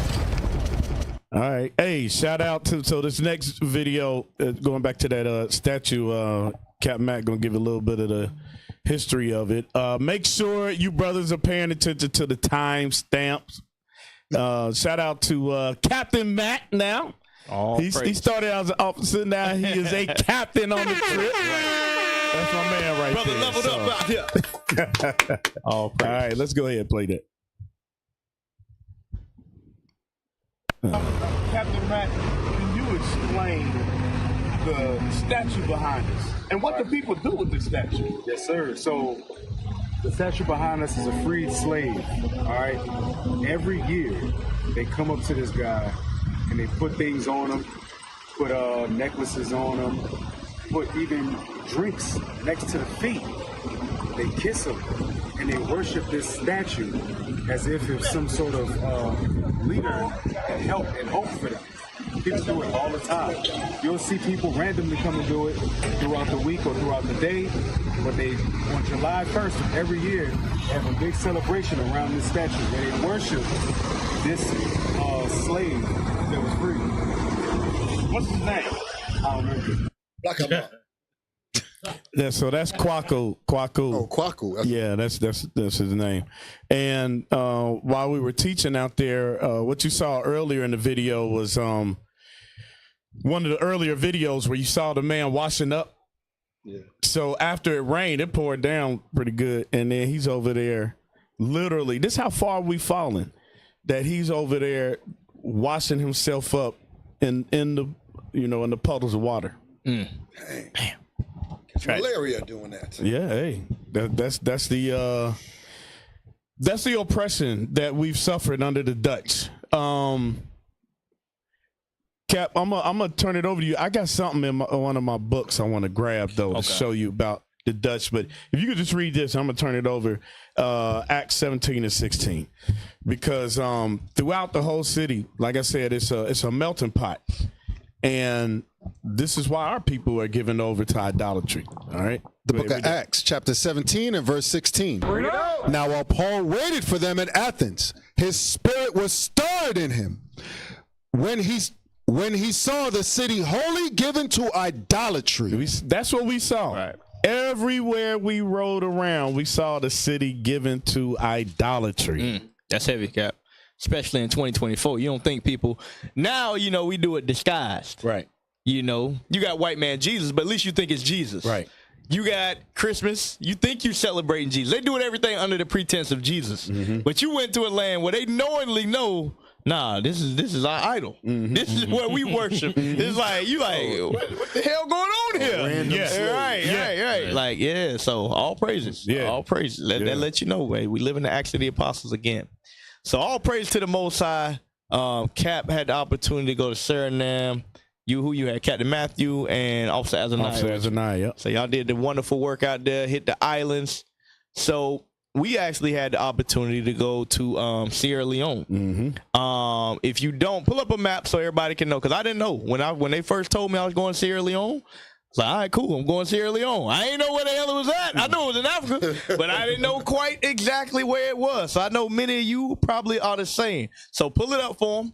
All right. Hey, shout out to this next video, going back to that statue, Captain Matt gonna give a little bit of the history of it. Make sure you brothers are paying attention to the time stamps. Shout out to Captain Matt now. He started out as an officer, now he is a captain on the trip. That's my man right Brother there. leveled up out here. All right, let's go ahead and play that. Captain Matt, can you explain the statue behind us and what the people do with the statue? Yes, sir. So the statue behind us is a freed slave. All right. Every year they come up to this guy and they put things on him, put necklaces on him, put even drinks next to the feet. They kiss him and they worship this statue as if it's some sort of leader and help and hope for them. People do it all the time. You'll see people randomly come and do it throughout the week or throughout the day, but they, on July 1st of every year, have a big celebration around this statue where they worship this slave that was free. What's his name? I don't remember. Yeah, so that's Kwaku. Kwaku. Oh, Kwaku. Yeah, that's his name. And while we were teaching out there, what you saw earlier in the video was one of the earlier videos where you saw the man washing up. Yeah. So after it rained, it poured down pretty good, and then he's over there. Literally, this is how far we've fallen. That he's over there washing himself up in the puddles of water. Damn. Malaria doing that. Yeah, hey, that's the oppression that we've suffered under the Dutch. Cap, I'm gonna turn it over to you. I got something in one of my books I want to grab though to show you about the Dutch. But if you could just read this, I'm gonna turn it over. Acts 17 and 16, because throughout the whole city, like I said, it's a melting pot. And this is why our people are given over to idolatry. All right. The book of Acts, chapter 17 and verse 16. Now, while Paul waited for them at Athens, his spirit was stirred in him when he saw the city wholly given to idolatry. That's what we saw. Right. Everywhere we rode around, we saw the city given to idolatry. That's heavy, Cap. Especially in 2024. You don't think people now, we do it disguised. Right. You got white man Jesus, but at least you think it's Jesus. Right. You got Christmas, you think you're celebrating Jesus. They doing everything under the pretense of Jesus. Mm-hmm. But you went to a land where they knowingly know, nah, this is our idol. Mm-hmm. This is what we worship. It's like what the hell going on here? Right. Like, so all praises. Yeah. All praises. That lets you know, we live in the Acts of the Apostles again. So all praise to the Most High. Cap had the opportunity to go to Suriname. Who you had? Captain Matthew and Officer Azaniah. Yep. So y'all did the wonderful work out there, hit the islands. So we actually had the opportunity to go to Sierra Leone. Mm-hmm. If you don't, pull up a map so everybody can know, because I didn't know. When they first told me I was going to Sierra Leone, I was like, all right, cool, I'm going to Sierra Leone. I ain't know where the hell it was at. I knew it was in Africa, but I didn't know quite exactly where it was. So I know many of you probably are the same. So pull it up for them,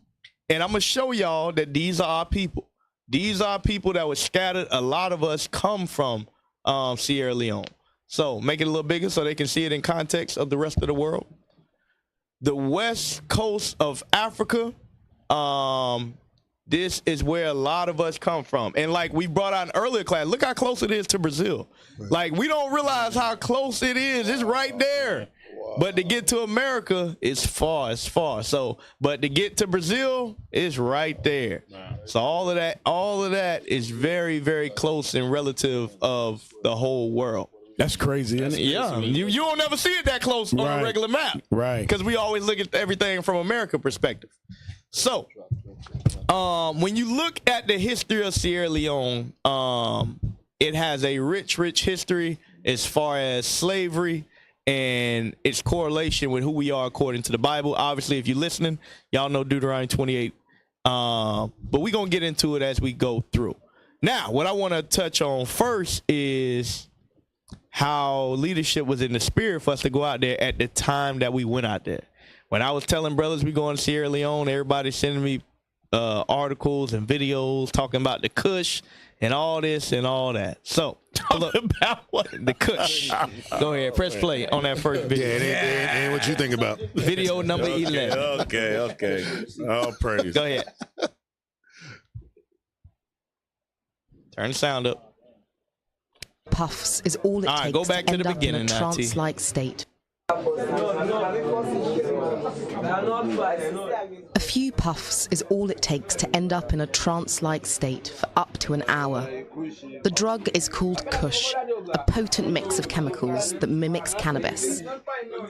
and I'm going to show y'all that these are our people. These are people that were scattered. A lot of us come from Sierra Leone. So make it a little bigger so they can see it in context of the rest of the world. The west coast of Africa, this is where a lot of us come from. And like we brought out in earlier class, look how close it is to Brazil. Like we don't realize how close it is. It's right there. Wow. But to get to America, it's far. So, but to get to Brazil, it's right there. Wow. So all of that is very, very close and relative of the whole world. That's crazy, isn't it? Yeah, you don't never see it that close on a regular map. Right. Because we always look at everything from America perspective. So, when you look at the history of Sierra Leone, it has a rich history as far as slavery and its correlation with who we are according to the Bible. Obviously, if you're listening, y'all know Deuteronomy 28. But we're going to get into it as we go through. Now, what I want to touch on first is how leadership was in the spirit for us to go out there at the time that we went out there. When I was telling brothers we going to Sierra Leone, everybody sending me articles and videos talking about the Kush and all this and all that. So, look, about what? The Kush. Go ahead, press play on that first video. Yeah, it ain't what you think about. Video number 11. Okay. All praise. Go ahead. Turn the sound up. Puffs is all it takes go back to end the up beginning in a now, T. trance-like state. A few puffs is all it takes to end up in a trance-like state for up to an hour. The drug is called Kush, a potent mix of chemicals that mimics cannabis.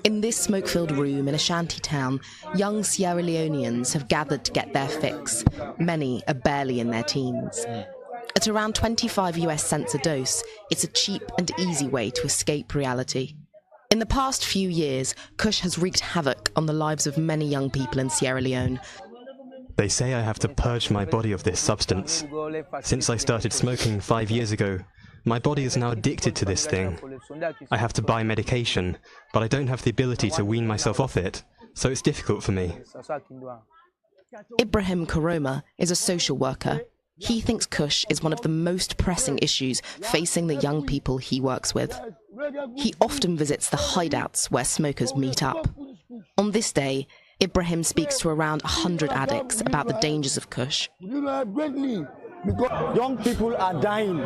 In this smoke-filled room in a shanty town, young Sierra Leoneans have gathered to get their fix. Many are barely in their teens. At around 25 US cents a dose, it's a cheap and easy way to escape reality. In the past few years, Kush has wreaked havoc on the lives of many young people in Sierra Leone. They say I have to purge my body of this substance. Since I started smoking 5 years ago, my body is now addicted to this thing. I have to buy medication, but I don't have the ability to wean myself off it, so it's difficult for me. Ibrahim Koroma is a social worker. He thinks Kush is one of the most pressing issues facing the young people he works with. He often visits the hideouts where smokers meet up. On this day, Ibrahim speaks to around 100 addicts about the dangers of Kush. Because young people are dying.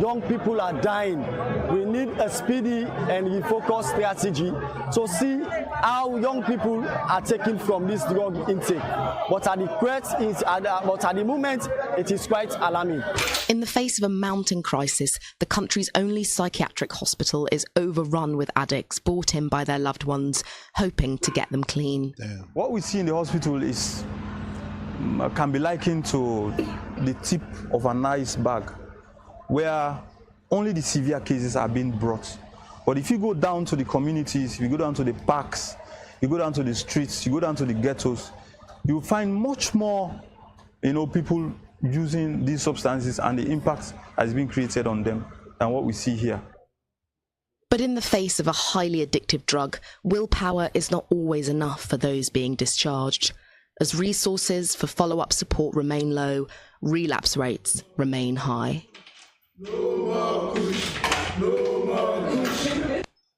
Young people are dying. We need a speedy and refocused strategy to see how young people are taken from this drug intake. But at the moment, it is quite alarming. In the face of a mounting crisis, the country's only psychiatric hospital is overrun with addicts brought in by their loved ones, hoping to get them clean. What we see in the hospital is can be likened to the tip of an iceberg, where only the severe cases are being brought. But if you go down to the communities, if you go down to the parks, you go down to the streets, you go down to the ghettos, you find much more, people using these substances and the impact has been created on them than what we see here. But in the face of a highly addictive drug, willpower is not always enough for those being discharged. As resources for follow-up support remain low, relapse rates remain high.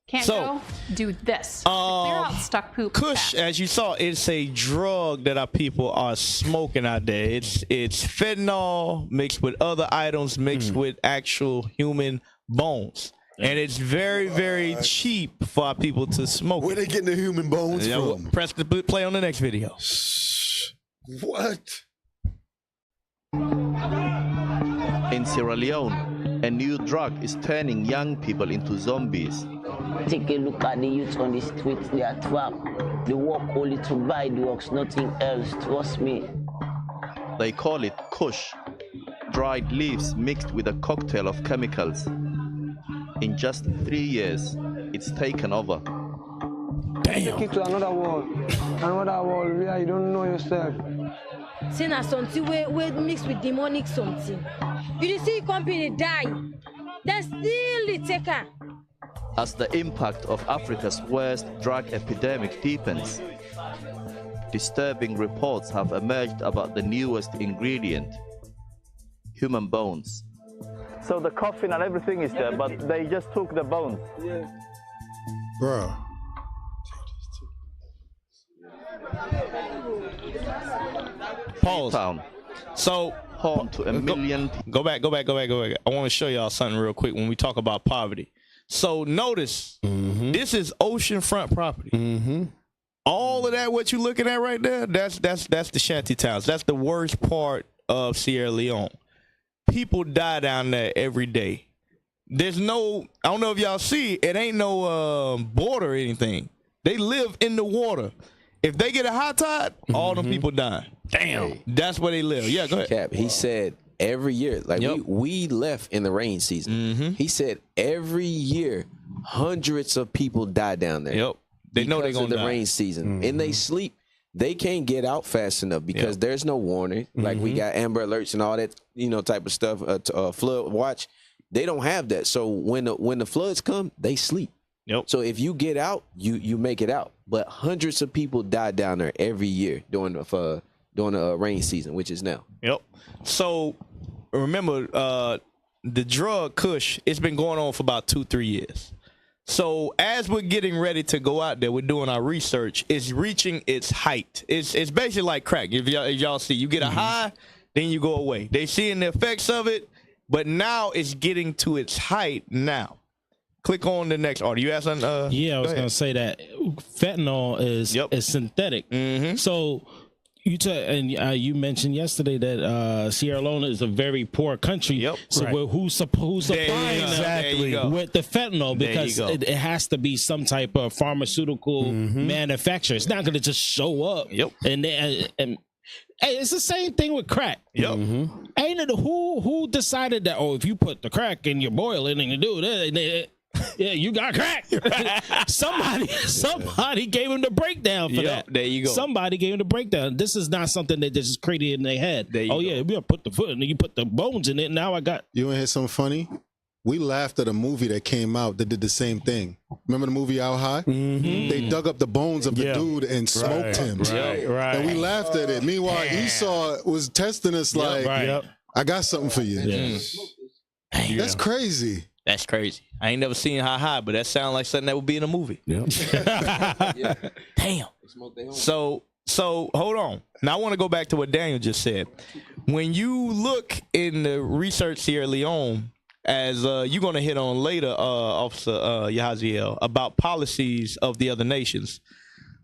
Can't go do this. Clear out stuck poop. Kush, as you saw, it's a drug that our people are smoking out there. It's fentanyl mixed with other items mixed with actual human bones. And it's very, very cheap for our people to smoke. Where they getting the human bones from? Press the play on the next video. What? In Sierra Leone, a new drug is turning young people into zombies. Take a look at the youth on the streets, they are trapped. They work only to buy drugs, nothing else, trust me. They call it Kush, dried leaves mixed with a cocktail of chemicals. In just 3 years, it's taken over. Take it to another world where you don't know yourself. Say na something we mix with demonic something. You see company die, then still the taker. As the impact of Africa's worst drug epidemic deepens, disturbing reports have emerged about the newest ingredient, human bones. So the coffin and everything is there, but they just took the bones. Yeah. Bro. Pause. So home to a million. Go back. I want to show y'all something real quick when we talk about poverty. So notice this is oceanfront property. All of that, what you looking at right there, that's the shanty towns. That's the worst part of Sierra Leone. People die down there every day. There's no, I don't know if y'all see, it ain't no border or anything. They live in the water. If they get a high tide, all them people die. Damn. That's where they live. Yeah, go ahead. Cap, he said every year, like we left in the rain season. He said every year hundreds of people die down there. Yep. They know they're going to the rain season. And they sleep. They can't get out fast enough because there's no warning. Like we got Amber Alerts and all that, type of stuff, flood watch. They don't have that. So when the floods come, they sleep. Yep. So if you get out, you make it out. But hundreds of people die down there every year during the rain season, which is now. Yep. So remember, the drug Kush, it's been going on for about 2-3 years. So as we're getting ready to go out there, we're doing our research. It's reaching its height. It's basically like crack. If y'all see, you get a high, then you go away. They seeing the effects of it, but now it's getting to its height now. Click on the next article. You asked on, yeah, I was going to say that fentanyl is synthetic. So you mentioned yesterday that Sierra Leone is a very poor country. So who's supplying with the fentanyl? Because it has to be some type of pharmaceutical manufacturer. It's not going to just show up. And hey, it's the same thing with crack. Ain't it who decided that? Oh, if you put the crack in your boil, it ain't gonna do that. Yeah, you got crack. Somebody gave him the breakdown for that. There you go. Somebody gave him the breakdown. This is not something that they just created in their head. Yeah, we gonna put the foot and you put the bones in it. Now I got. You want to hear something funny? We laughed at a movie that came out that did the same thing. Remember the movie Out High? They dug up the bones of the dude and smoked him. And we laughed at it. Meanwhile, Esau was testing us like, I got something for you. That's crazy. That's crazy. I ain't never seen How High, but that sounds like something that would be in a movie. Damn. So hold on. Now I want to go back to what Daniel just said. When you look in the research Sierra Leone, as you're going to hit on later, Officer Yahaziel, about policies of the other nations.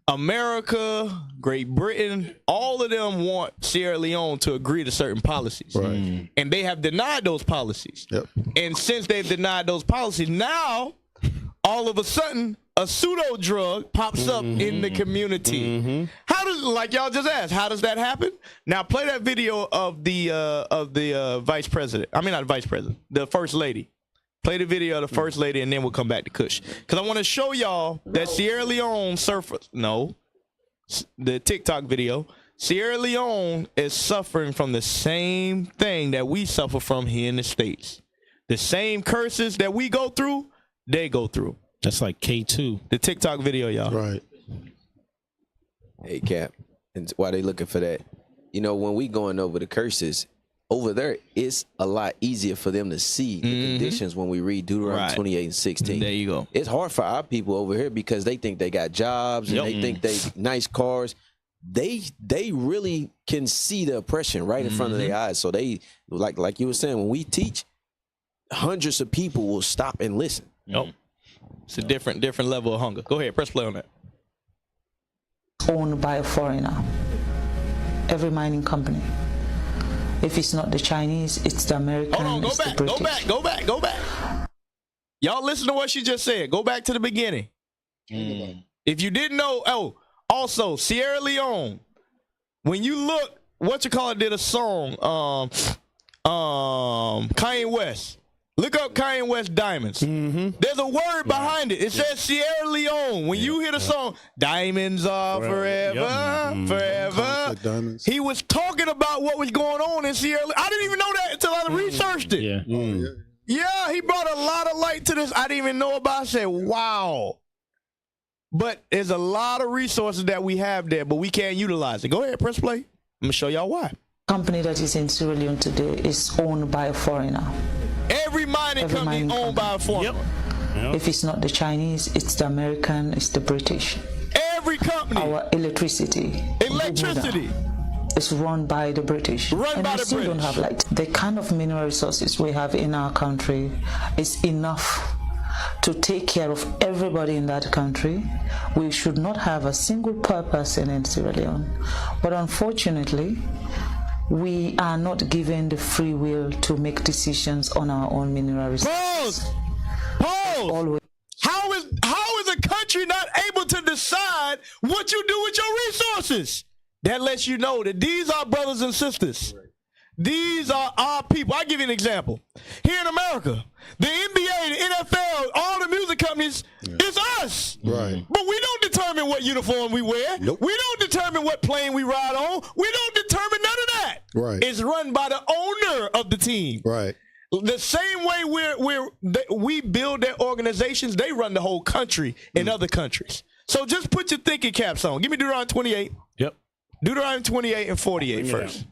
America, Great Britain, all of them want Sierra Leone to agree to certain policies. And they have denied those policies. And since they've denied those policies, now, all of a sudden, a pseudo drug pops up in the community. How does, like y'all just asked, how does that happen? Now play that video of the vice president. I mean, not vice president, the first lady. Play the video of the first lady, and then we'll come back to Kush. Because I want to show y'all that Sierra Leone the TikTok video, Sierra Leone is suffering from the same thing that we suffer from here in the States. The same curses that we go through, they go through. That's like K2. The TikTok video, y'all. Right. Hey, Cap, and while they looking for that, when we going over the curses, over there, it's a lot easier for them to see the conditions when we read Deuteronomy 28 and 16. There you go. It's hard for our people over here because they think they got jobs and they think they nice cars. They really can see the oppression right in front of their eyes. So they, like you were saying, when we teach, hundreds of people will stop and listen. It's a different level of hunger. Go ahead, press play on that. Owned by a foreigner. Every mining company. If it's not the Chinese, it's the American. Hold on, go back. Y'all listen to what she just said. Go back to the beginning. If you didn't know, also Sierra Leone, when you look, did a song, Kanye West. Look up Kanye West Diamonds. There's a word behind it. It says Sierra Leone. When you hear the song, Diamonds Are Forever, Forever. He was talking about what was going on in Sierra Leone. I didn't even know that until I researched it. Yeah, he brought a lot of light to this I didn't even know about. I said, wow. But there's a lot of resources that we have there, but we can't utilize it. Go ahead, press play. I'm going to show y'all why. Company that is in Sierra Leone today is owned by a foreigner. Every mining company owned by a foreigner. If it's not the Chinese, it's the American, it's the British. Every company. Our electricity is run by the British. We still don't have the kind of mineral resources we have in our country is enough to take care of everybody in that country. We should not have a single poor person in Sierra Leone. But unfortunately, we are not given the free will to make decisions on our own mineral resources. Pause. How is a country not able to decide what you do with your resources? That lets you know that these are brothers and sisters These are our people. I'll give you an example. Here in America, the NBA, the NFL, all the music companies, it's us. Right. But we don't determine what uniform we wear. Nope. We don't determine what plane we ride on. We don't determine none of that. Right. It's run by the owner of the team. Right. The same way we build their organizations, they run the whole country in other countries. So just put your thinking caps on. Give me Deuteronomy 28. Yep. Deuteronomy 28 and 48 first.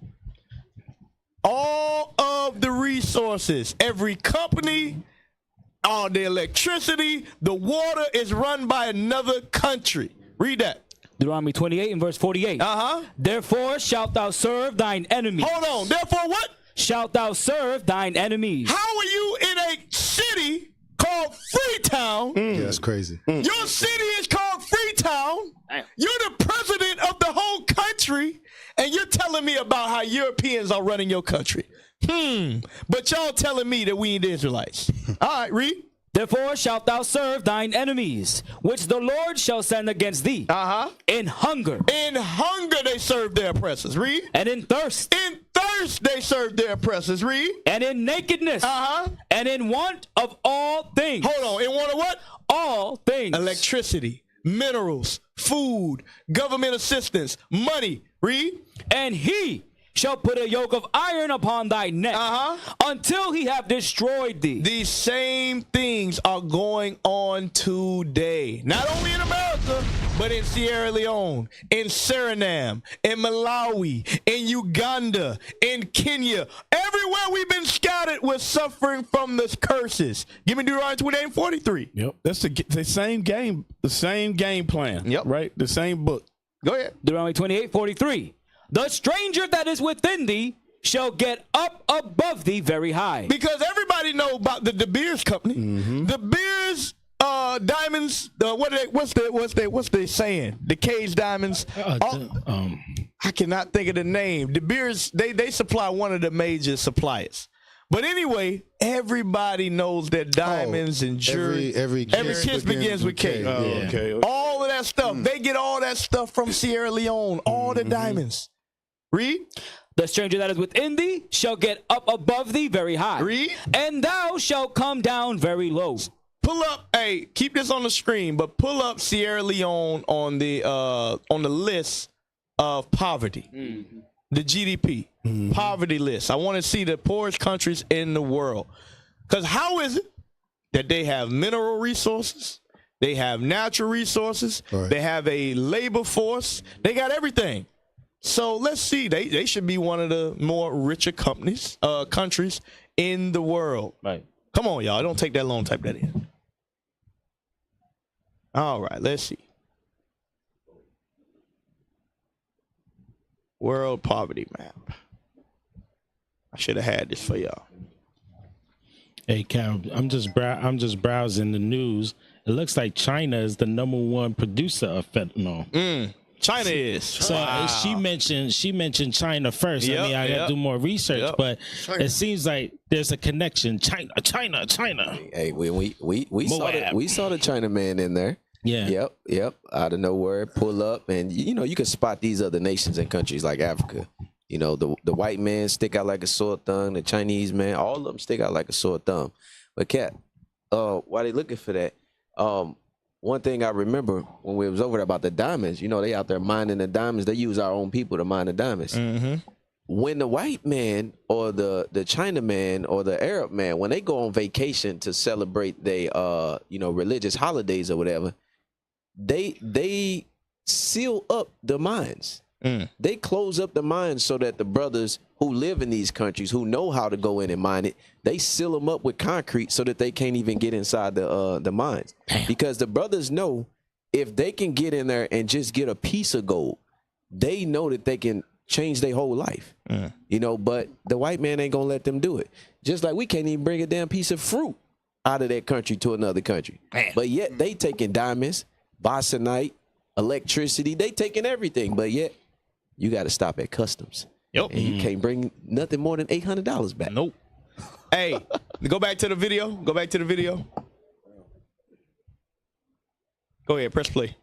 All of the resources, every company, all the electricity, the water is run by another country. Read that. Deuteronomy 28 and verse 48. Therefore shalt thou serve thine enemies. Hold on. Therefore what? Shalt thou serve thine enemies. How are you in a city called Freetown? Yeah, that's crazy. Your city is called Freetown. You're the president of the whole country, and you're telling me about how Europeans are running your country. But y'all telling me that we ain't the Israelites. All right, read. Therefore shalt thou serve thine enemies, which the Lord shall send against thee. In hunger. In hunger they serve their oppressors. Read. And in thirst. In thirst they serve their oppressors. Read. And in nakedness. And in want of all things. Hold on. In want of what? All things. Electricity, minerals, food, government assistance, money. Read. And he shall put a yoke of iron upon thy neck until he have destroyed thee. These same things are going on today. Not only in America, but in Sierra Leone, in Suriname, in Malawi, in Uganda, in Kenya. Everywhere we've been scattered, we're suffering from the curses. Give me Deuteronomy 28 and 43. Yep. That's the same game, the same game plan. Yep. Right? The same book. Go ahead. Deuteronomy 28, 43. The stranger that is within thee shall get up above thee very high. Because everybody know about the De Beers company. De Beers diamonds. What's they saying? The Cage diamonds. I cannot think of the name. De Beers. They supply one of the major suppliers. But anyway, everybody knows that diamonds and jewelry. Every kiss begins with K. Okay. All of that stuff. They get all that stuff from Sierra Leone. All the diamonds. Read. The stranger that is within thee shall get up above thee very high. Read. And thou shalt come down very low. Pull up, hey, keep this on the screen, but pull up Sierra Leone on the list of poverty. The GDP poverty list. I want to see the poorest countries in the world. Because how is it that they have mineral resources, they have natural resources, they have a labor force, they got everything. So let's see. They should be one of the more richer countries in the world. Right. Come on, y'all. It don't take that long to type that in. All right. Let's see. World poverty map. I should have had this for y'all. Hey, Cam, I'm just browsing the news. It looks like China is the #1 producer of fentanyl. China is. So she mentioned China first. I mean, I got to do more research, but it seems like there's a connection. China. Hey, we saw the China man in there. Yeah. Yep. Out of nowhere, pull up, and you can spot these other nations and countries like Africa. The white man stick out like a sore thumb. The Chinese man, all of them stick out like a sore thumb. But Cat, while they looking for that, one thing I remember when we was over there about the diamonds, they out there mining the diamonds. They use our own people to mine the diamonds. When the white man or the China man or the Arab man, when they go on vacation to celebrate their religious holidays or whatever, they seal up the mines. They close up the mines so that the brothers who live in these countries, who know how to go in and mine it, they seal them up with concrete so that they can't even get inside the mines. Because the brothers know if they can get in there and just get a piece of gold, they know that they can change their whole life. But the white man ain't gonna let them do it. Just like we can't even bring a damn piece of fruit out of that country to another country. But yet they taking diamonds, bosonite, electricity, they taking everything, but yet you got to stop at customs. And you can't bring nothing more than $800 back. Nope. Hey, go back to the video. Go ahead, press play.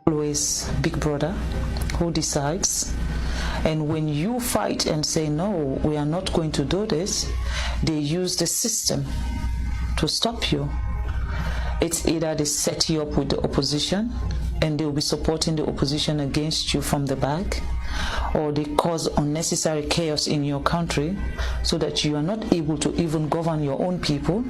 Always big brother who decides, And when you fight and say, no, we are not going to do this, they use the system to stop you. It's either they set you up with the opposition and they'll be supporting the opposition against you from the back, or they cause unnecessary chaos in your country so that you are not able to even govern your own people.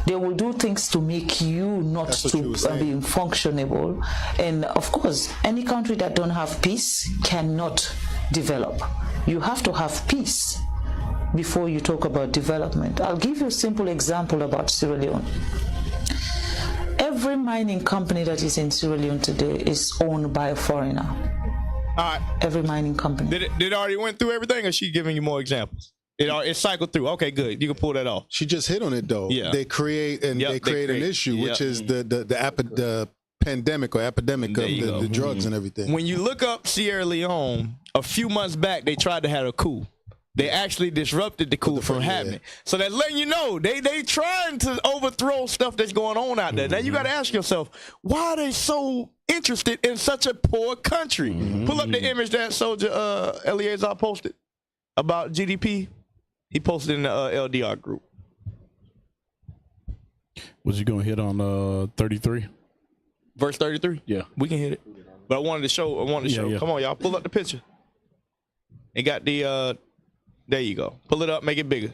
They will do things to make you not to be functionable. And of course, any country that don't have peace cannot develop. You have to have peace before you talk about development. I'll give you a simple example about Sierra Leone. Every mining company that is in Sierra Leone today is owned by a foreigner. All right. Every mining company. Did it already went through everything, or is she giving you more examples? It cycled through. Okay, good. You can pull that off. She just hit on it though. Yeah. They create an issue, which is the pandemic or epidemic of the drugs and everything. When you look up Sierra Leone, a few months back they tried to have a coup. They actually disrupted the coup from happening. So that's letting you know they trying to overthrow stuff that's going on out there. Now you got to ask yourself, why are they so interested in such a poor country? Pull up the image that Soldier LIONZ posted about GDP. He posted in the LDR group. Was you gonna hit on 33? Verse 33? Yeah. We can hit it. But I wanted to show. Yeah. Come on, y'all. Pull up the picture. It got the there you go. Pull it up, make it bigger.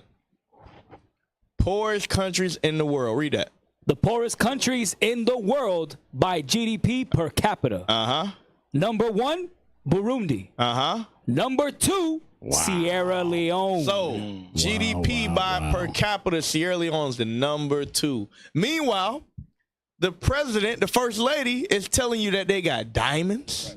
Poorest countries in the world. Read that. The poorest countries in the world by GDP per capita. Number 1, Burundi. Number 2, Sierra Leone. So GDP by per capita, Sierra Leone's the number 2. Meanwhile, the president, the first lady, is telling you that they got diamonds,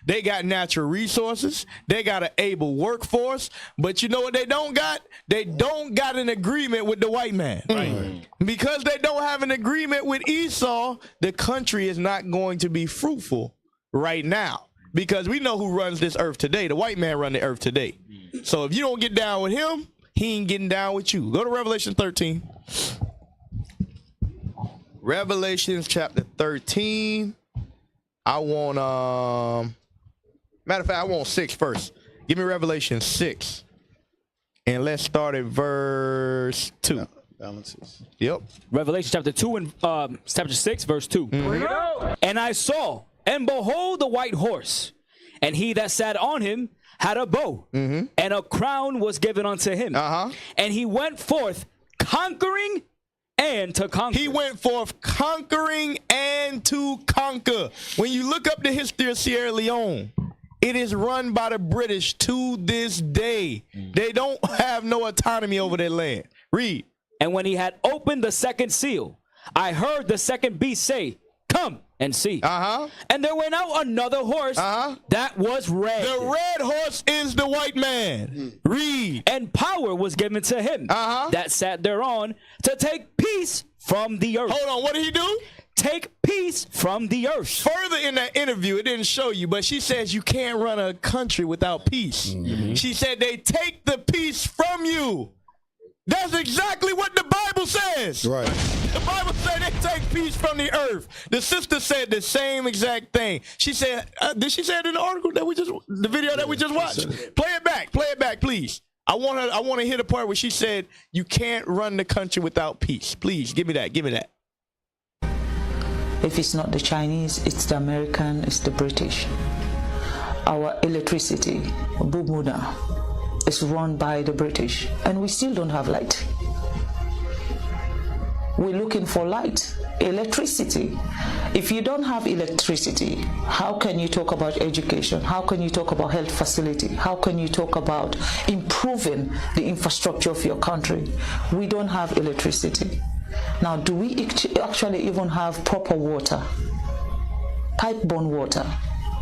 they got natural resources, they got an able workforce, but you know what they don't got? They don't got an agreement with the white man. Right. Because they don't have an agreement with Esau, the country is not going to be fruitful right now. Because we know who runs this earth today. The white man run the earth today. So if you don't get down with him, he ain't getting down with you. Go to Revelation 13. Revelation chapter 13. I want matter of fact, I want 6 first. Give me Revelation 6. And let's start at verse 2. Balances. Yep. Revelation chapter 2 and chapter 6, verse 2. And I saw, and behold, the white horse, and he that sat on him had a bow, and a crown was given unto him. And he went forth conquering and to conquer. He went forth conquering and to conquer. When you look up the history of Sierra Leone, it is run by the British to this day. They don't have no autonomy over their land. Read. And when he had opened the second seal, I heard the second beast say, come and see. And there went out another horse that was red. The red horse is the white man. Read. And power was given to him that sat thereon to take peace from the earth. Hold on, what did he do? Take peace from the earth. Further in that interview, it didn't show you, but she says you can't run a country without peace. She said they take the peace from you. That's exactly what the Bible says. Right. The Bible said they take peace from the earth. The sister said the same exact thing. She said, did she say it in the article that the video that we just watched? Play it back, please. I want to hear the part where she said, you can't run the country without peace. Please, give me that. If it's not the Chinese, it's the American, it's the British. Our electricity, Bumuda, is run by the British, and we still don't have light. We're looking for light, electricity. If you don't have electricity, how can you talk about education? How can you talk about health facility? How can you talk about improving the infrastructure of your country? We don't have electricity. Now, do we actually even have proper water, pipe-borne water,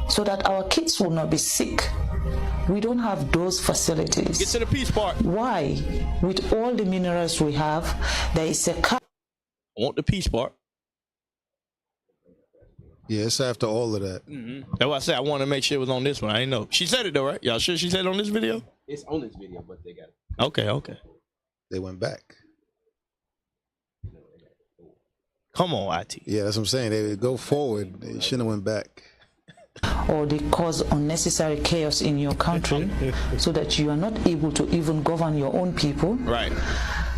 so that our kids will not be sick? We don't have those facilities. Get to the peace part. Why? With all the minerals we have, there is a... I want the peace part. Yeah, it's after all of that. That's why I said I want to make sure it was on this one. I didn't know. She said it though, right? Y'all sure she said it on this video? It's on this video, but they got it. Okay. They went back. Come on, IT. Yeah, that's what I'm saying. They go forward. They shouldn't have went back. or they cause unnecessary chaos in your country so that you are not able to even govern your own people. Right.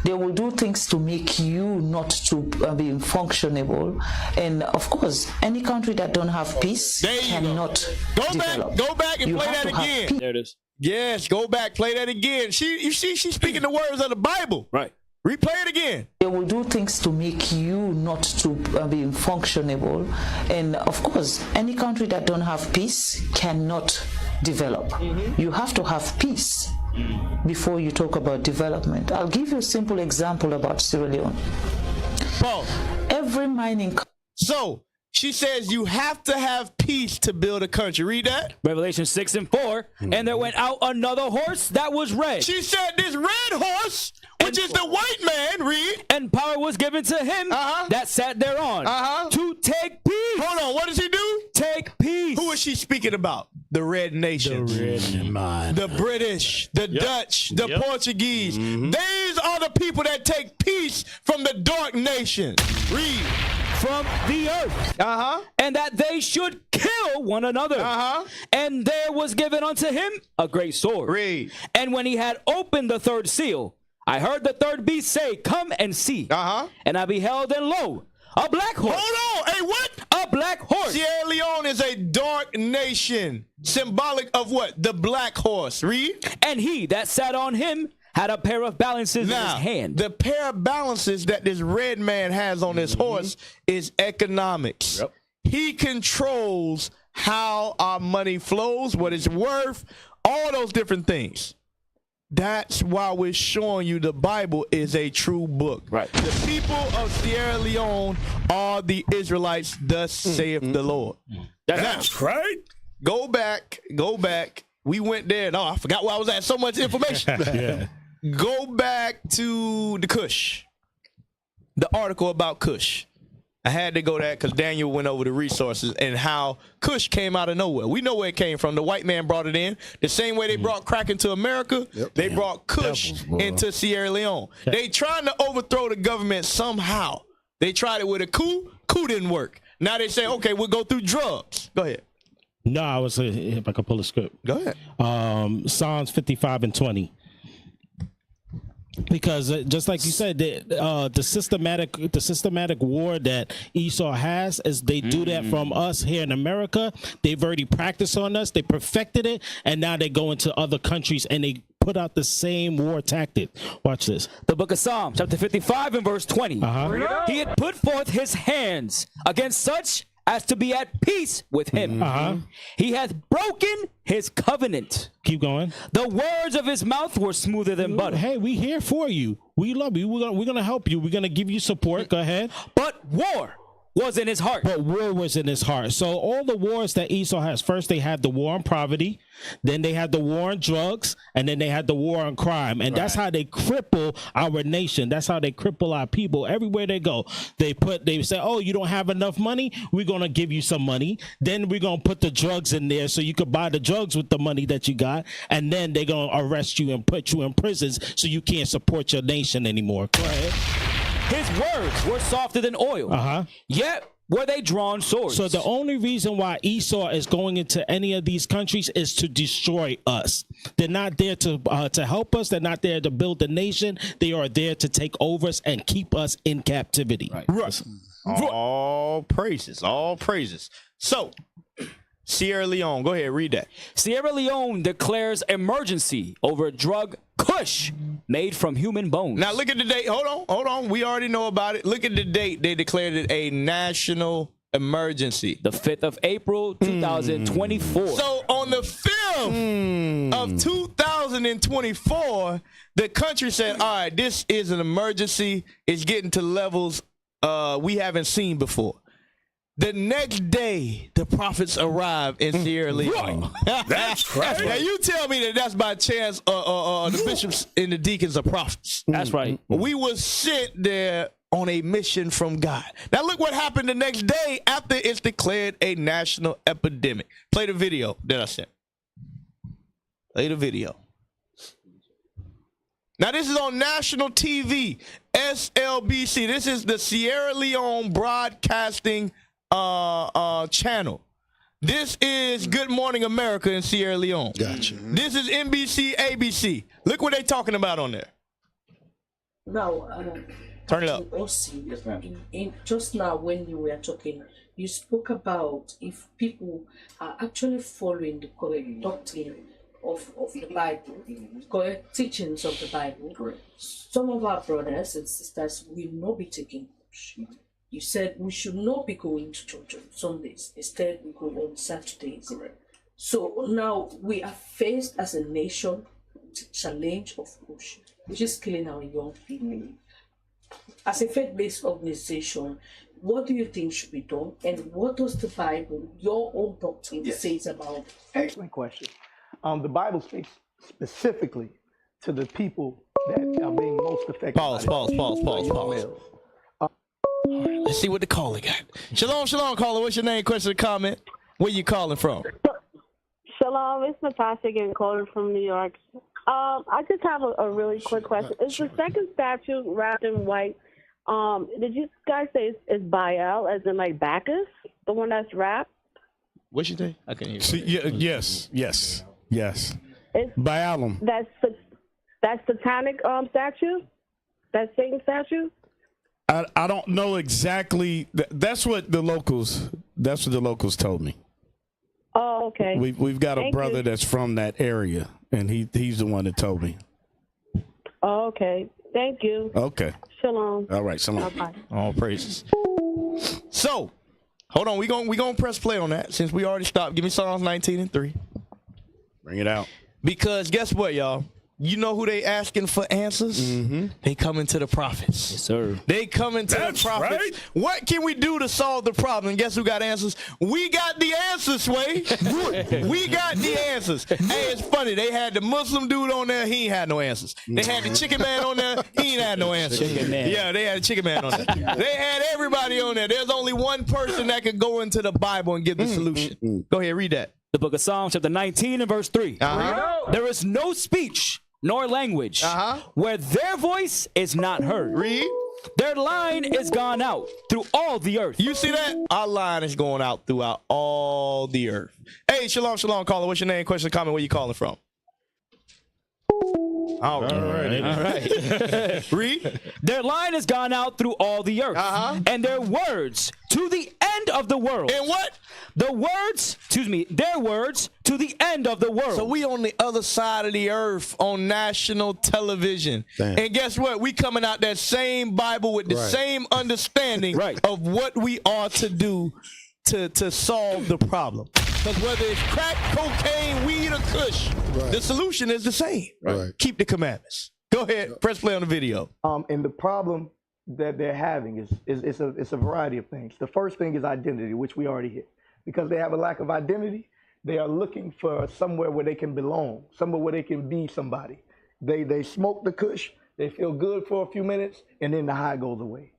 They will do things to make you not to be functionable. And of course, any country that don't have peace cannot develop. Go back and You play have that to have again. peace. There it is. Yes, go back, play that again. You see, she's speaking the words of the Bible. Right. Replay it again. They will do things to make you not to be functionable. And of course, any country that don't have peace cannot develop. You have to have peace before you talk about development. I'll give you a simple example about Sierra Leone. Paul. Every mining. So she says you have to have peace to build a country. Read that. Revelation 6 and 4. And there went out another horse that was red. She said this red horse, which is the white man, read. And power was given to him that sat thereon to take peace. Hold on, what does he do? Take peace. Who is she speaking about? The red nation. The British, the Dutch, the Portuguese. These are the people that take peace from the dark nation. Read. From the earth, and that they should kill one another. And there was given unto him a great sword. Read. And when he had opened the third seal, I heard the third beast say, come and see. And I beheld, and lo, a black horse. Hold on, hey, what? A black horse. Sierra Leone is a dark nation, symbolic of what? The black horse. Read. And he that sat on him had a pair of balances in his hand. The pair of balances that this red man has on his horse is economics. He controls how our money flows, what it's worth, all those different things. That's why we're showing you the Bible is a true book. Right. The people of Sierra Leone are the Israelites, thus saith the Lord. That's right. Go back. We went there. No, I forgot where I was at. So much information. Go back to the Kush, the article about Kush. I had to go there because Daniel went over the resources and how Kush came out of nowhere. We know where it came from. The white man brought it in. The same way they brought crack into America, they brought Kush into Sierra Leone. They trying to overthrow the government somehow. They tried it with a coup. Coup didn't work. Now they say, okay, we'll go through drugs. Go ahead. No, I was if I could pull a script. Go ahead. Psalms 55 and 20. Because just like you said, the systematic war that Esau has is they do that from us here in America. They've already practiced on us. They perfected it, and now they go into other countries and they put out the same war tactic. Watch this. The book of Psalms, chapter 55 and verse 20. He had put forth his hands against such as to be at peace with him. He hath broken his covenant. Keep going. The words of his mouth were smoother than butter. Hey, we here for you. We love you. We're gonna help you. We're gonna give you support. Go ahead. But war was in his heart. But war was in his heart. So all the wars that Esau has, first they had the war on poverty, then they had the war on drugs, and then they had the war on crime. And that's how they cripple our nation. That's how they cripple our people. Everywhere they go, they say, oh, you don't have enough money? We're going to give you some money. Then we're going to put the drugs in there so you could buy the drugs with the money that you got. And then they're going to arrest you and put you in prisons so you can't support your nation anymore. Go ahead. His words were softer than oil. Yet were they drawn swords. So the only reason why Esau is going into any of these countries is to destroy us. They're not there to help us. They're not there to build the nation. They are there to take over us and keep us in captivity. Right. All praises. All praises. So, Sierra Leone, go ahead, read that. Sierra Leone declares emergency over drug Kush made from human bones. Now look at the date. Hold on. We already know about it. Look at the date. They declared it a national emergency. The 5th of April, 2024. So on the 5th of 2024, the country said, all right, this is an emergency. It's getting to levels we haven't seen before. The next day, the prophets arrived in Sierra Leone. That's crazy. Now you tell me that that's by chance the bishops and the deacons are prophets. That's right. We were sent there on a mission from God. Now look what happened the next day after it's declared a national epidemic. Play the video that I sent. Play the video. Now this is on national TV, SLBC. This is the Sierra Leone Broadcasting channel. This is Good Morning America in Sierra Leone. Gotcha. This is NBC, ABC. Look what they talking about on there. Now, turn it up. Just now, when you were talking, you spoke about if people are actually following the correct doctrine of the Bible, correct teachings of the Bible. Correct. Some of our brothers and sisters will not be taking Kush. You said we should not be going to church on Sundays. Instead, we go on Saturdays. Correct. So now we are faced as a nation with the challenge of Kush, which is killing our young people. As a faith-based organization, what do you think should be done, and what does the Bible, your own doctrine, says about it? Excellent question. The Bible speaks specifically to the people that are being most affected. Pause. Let's see what the caller got. Shalom, caller. What's your name, question, or comment? Where you calling from? Shalom, it's Natasha getting calling from New York. I just have a really quick question. Is the second statue wrapped in white? Did you guys say it's Baal, as in like Bacchus, the one that's wrapped? What'd you say? I can't hear you. Yes. It's Baalim. That's satanic statue? That same statue? I don't know exactly. That's what the locals told me. Oh, okay. We've got Thank a brother you. that's from that area, and he's the one that told me. Oh, okay. Thank you. Okay. Shalom. All right. Shalom. Bye-bye. All praises. So, hold on. We gonna press play on that since we already stopped. Give me Psalms 19:3. Bring it out. Because guess what, y'all? You know who they asking for answers? Mm-hmm. They coming to the prophets. Yes, sir. They coming to the prophets. Right. What can we do to solve the problem? And guess who got answers? We got the answers, Sway. We got the answers. Hey, it's funny. They had the Muslim dude on there. He ain't had no answers. They had the chicken man on there. He ain't had no answers. Chicken man. Yeah, they had a chicken man on there. They had everybody on there. There's only one person that can go into the Bible and give the solution. Go ahead, read that. The book of Psalms, chapter 19 and verse 3. There is no speech nor language where their voice is not heard. Read. Their line is gone out through all the earth. You see that? Our line is going out throughout all the earth. Hey, shalom, caller. What's your name, question, comment? Where you calling from? All right. Read. Their line has gone out through all the earth, and their words to the end of the world. And what? Their words to the end of the world. So we on the other side of the earth on national television. Damn. And guess what? We coming out that same Bible with the same understanding of what we are to do to solve the problem. Because whether it's crack, cocaine, weed, or Kush, the solution is the same. Keep the commandments. Go ahead, press play on the video. And the problem that they're having is a variety of things. The first thing is identity, which we already hit. Because they have a lack of identity, they are looking for somewhere where they can belong, somewhere where they can be somebody. They smoke the Kush, they feel good for a few minutes, and then the high goes away.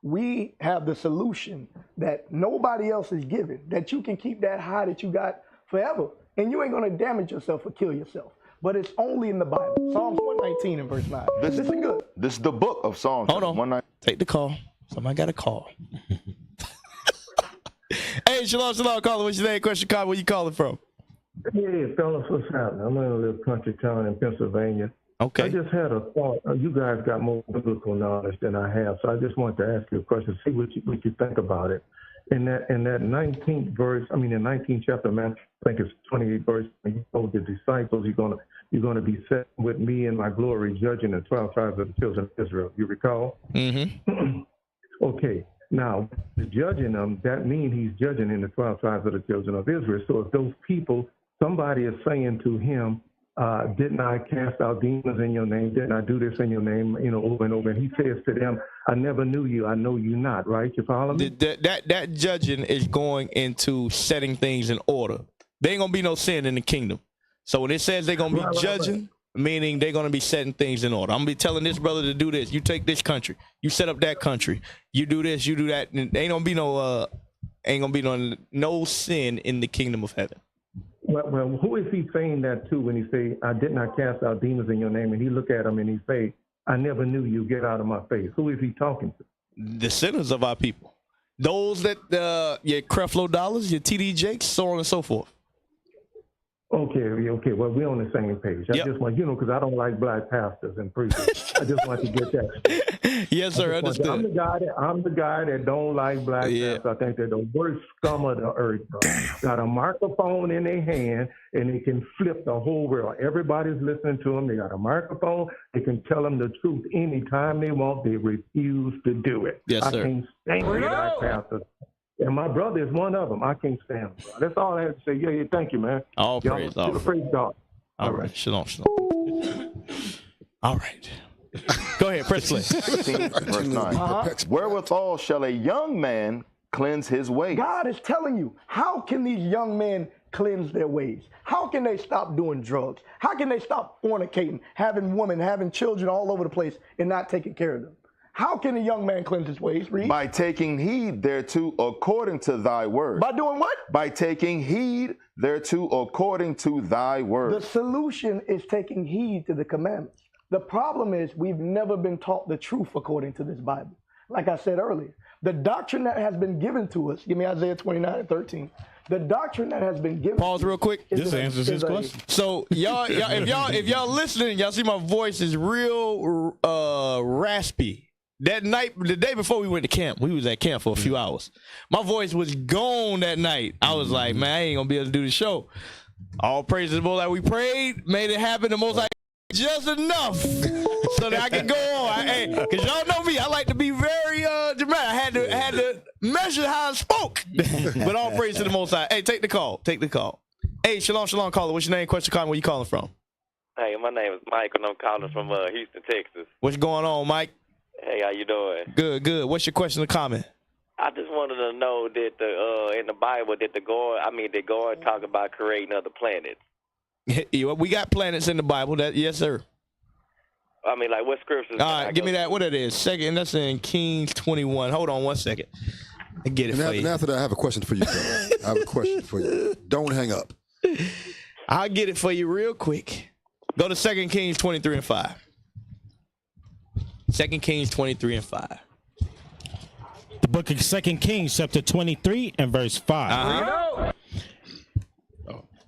We have the solution that nobody else is giving, that you can keep that high that you got forever, and you ain't gonna damage yourself or kill yourself. But it's only in the Bible. Psalms 119 and verse 9. This is good. This is the book of Psalms. Hold on. Take the call. Somebody got a call. Hey, shalom, caller. What's your name, question, comment? Where you calling from? Hey, fellas, what's happening? I'm in a little country town in Pennsylvania. Okay. I just had a thought. You guys got more biblical knowledge than I have, so I just wanted to ask you a question, see what you think about it. In that 19th verse, the 19th chapter of Matthew, I think it's 28th verse, and you told the disciples, you're gonna be set with me in my glory, judging the 12 tribes of the children of Israel. You recall? Mm-hmm. Okay. Now, judging them, that means he's judging in the 12 tribes of the children of Israel. So if those people, somebody is saying to him, didn't I cast out demons in your name? Didn't I do this in your name? Over and over. And he says to them, I never knew you. I know you not. Right? You follow me? That judging is going into setting things in order. There ain't gonna be no sin in the kingdom. So when it says they're gonna be judging, meaning they're gonna be setting things in order. I'm gonna be telling this brother to do this. You take this country. You set up that country. You do this. You do that. And ain't gonna be no sin in the kingdom of heaven. Well, who is he saying that to when he say, I did not cast out demons in your name? And he look at him and he say, I never knew you. Get out of my face. Who is he talking to? The sinners of our people. those that your Creflo Dollars, your TD Jakes, so on and so forth. Okay. Well, we're on the same page. I just want, because I don't like black pastors and preachers. I just want to get that. Yes, sir. Understood. I'm the guy that don't like black pastors. I think they're the worst scum of the earth, bro. Got a microphone in their hand and they can flip the whole world. Everybody's listening to them. They got a microphone. They can tell them the truth anytime they want. They refuse to do it. Yes, sir. I can't stand black pastors. And my brother is one of them. I can't stand him, bro. That's all I have to say. Yeah, thank you, man. All praise. Praise God. All right. Shalom. All right. Go ahead, press play. 16, verse 9. Wherewithal shall a young man cleanse his ways? God is telling you, how can these young men cleanse their ways? How can they stop doing drugs? How can they stop fornicating, having women, having children all over the place and not taking care of them? How can a young man cleanse his ways? Read. By taking heed thereto according to thy word. By doing what? By taking heed thereto according to thy word. The solution is taking heed to the commandments. The problem is we've never been taught the truth according to this Bible. Like I said earlier, the doctrine that has been given to us, give me Isaiah 29:13. The doctrine that has been given. Pause real quick. This answers his question. So if y'all listening, y'all see my voice is real raspy. That night, the day before we went to camp, we was at camp for a few hours. My voice was gone that night. I was like, man, I ain't gonna be able to do the show. All praises to the Most High. We prayed, made it happen. The Most High just enough so that I can go on. Hey, because y'all know me, I like to be very dramatic. I had to measure how I spoke. But all praise to the Most High. Hey, take the call. Hey, shalom, caller. What's your name? Question, comment. Where you calling from? Hey, my name is Mike, and I'm calling from Houston, Texas. What's going on, Mike? Hey, how you doing? Good. What's your question or comment? I just wanted to know that in the Bible, did God talk about creating other planets? We got planets in the Bible. Yes, sir. I mean, like what scriptures? All right, give me that. What it is? Second, that's in Kings 21. Hold on 1 second. I get it for you. And after that, I have a question for you, brother. I have a question for you. Don't hang up. I'll get it for you real quick. Go to 2 Kings 23 and 5. 2 Kings 23 and 5. The book of 2 Kings, chapter 23 and verse 5.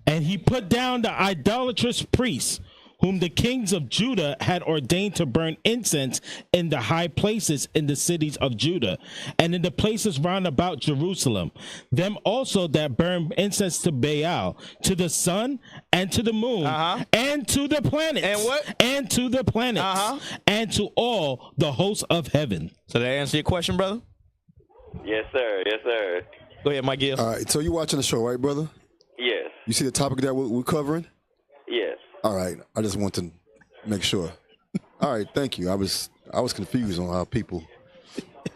And he put down the idolatrous priests, whom the kings of Judah had ordained to burn incense in the high places in the cities of Judah, and in the places round about Jerusalem. Them also that burn incense to Baal, to the sun, and to the moon, and to the planets. And what? And to the planets. And to all the hosts of heaven. So that answer your question, brother? Yes, sir. Go ahead, my gift. All right, so you're watching the show, right, brother? Yes. You see the topic that we're covering? Yes. All right, I just want to make sure. All right, thank you. I was confused on how people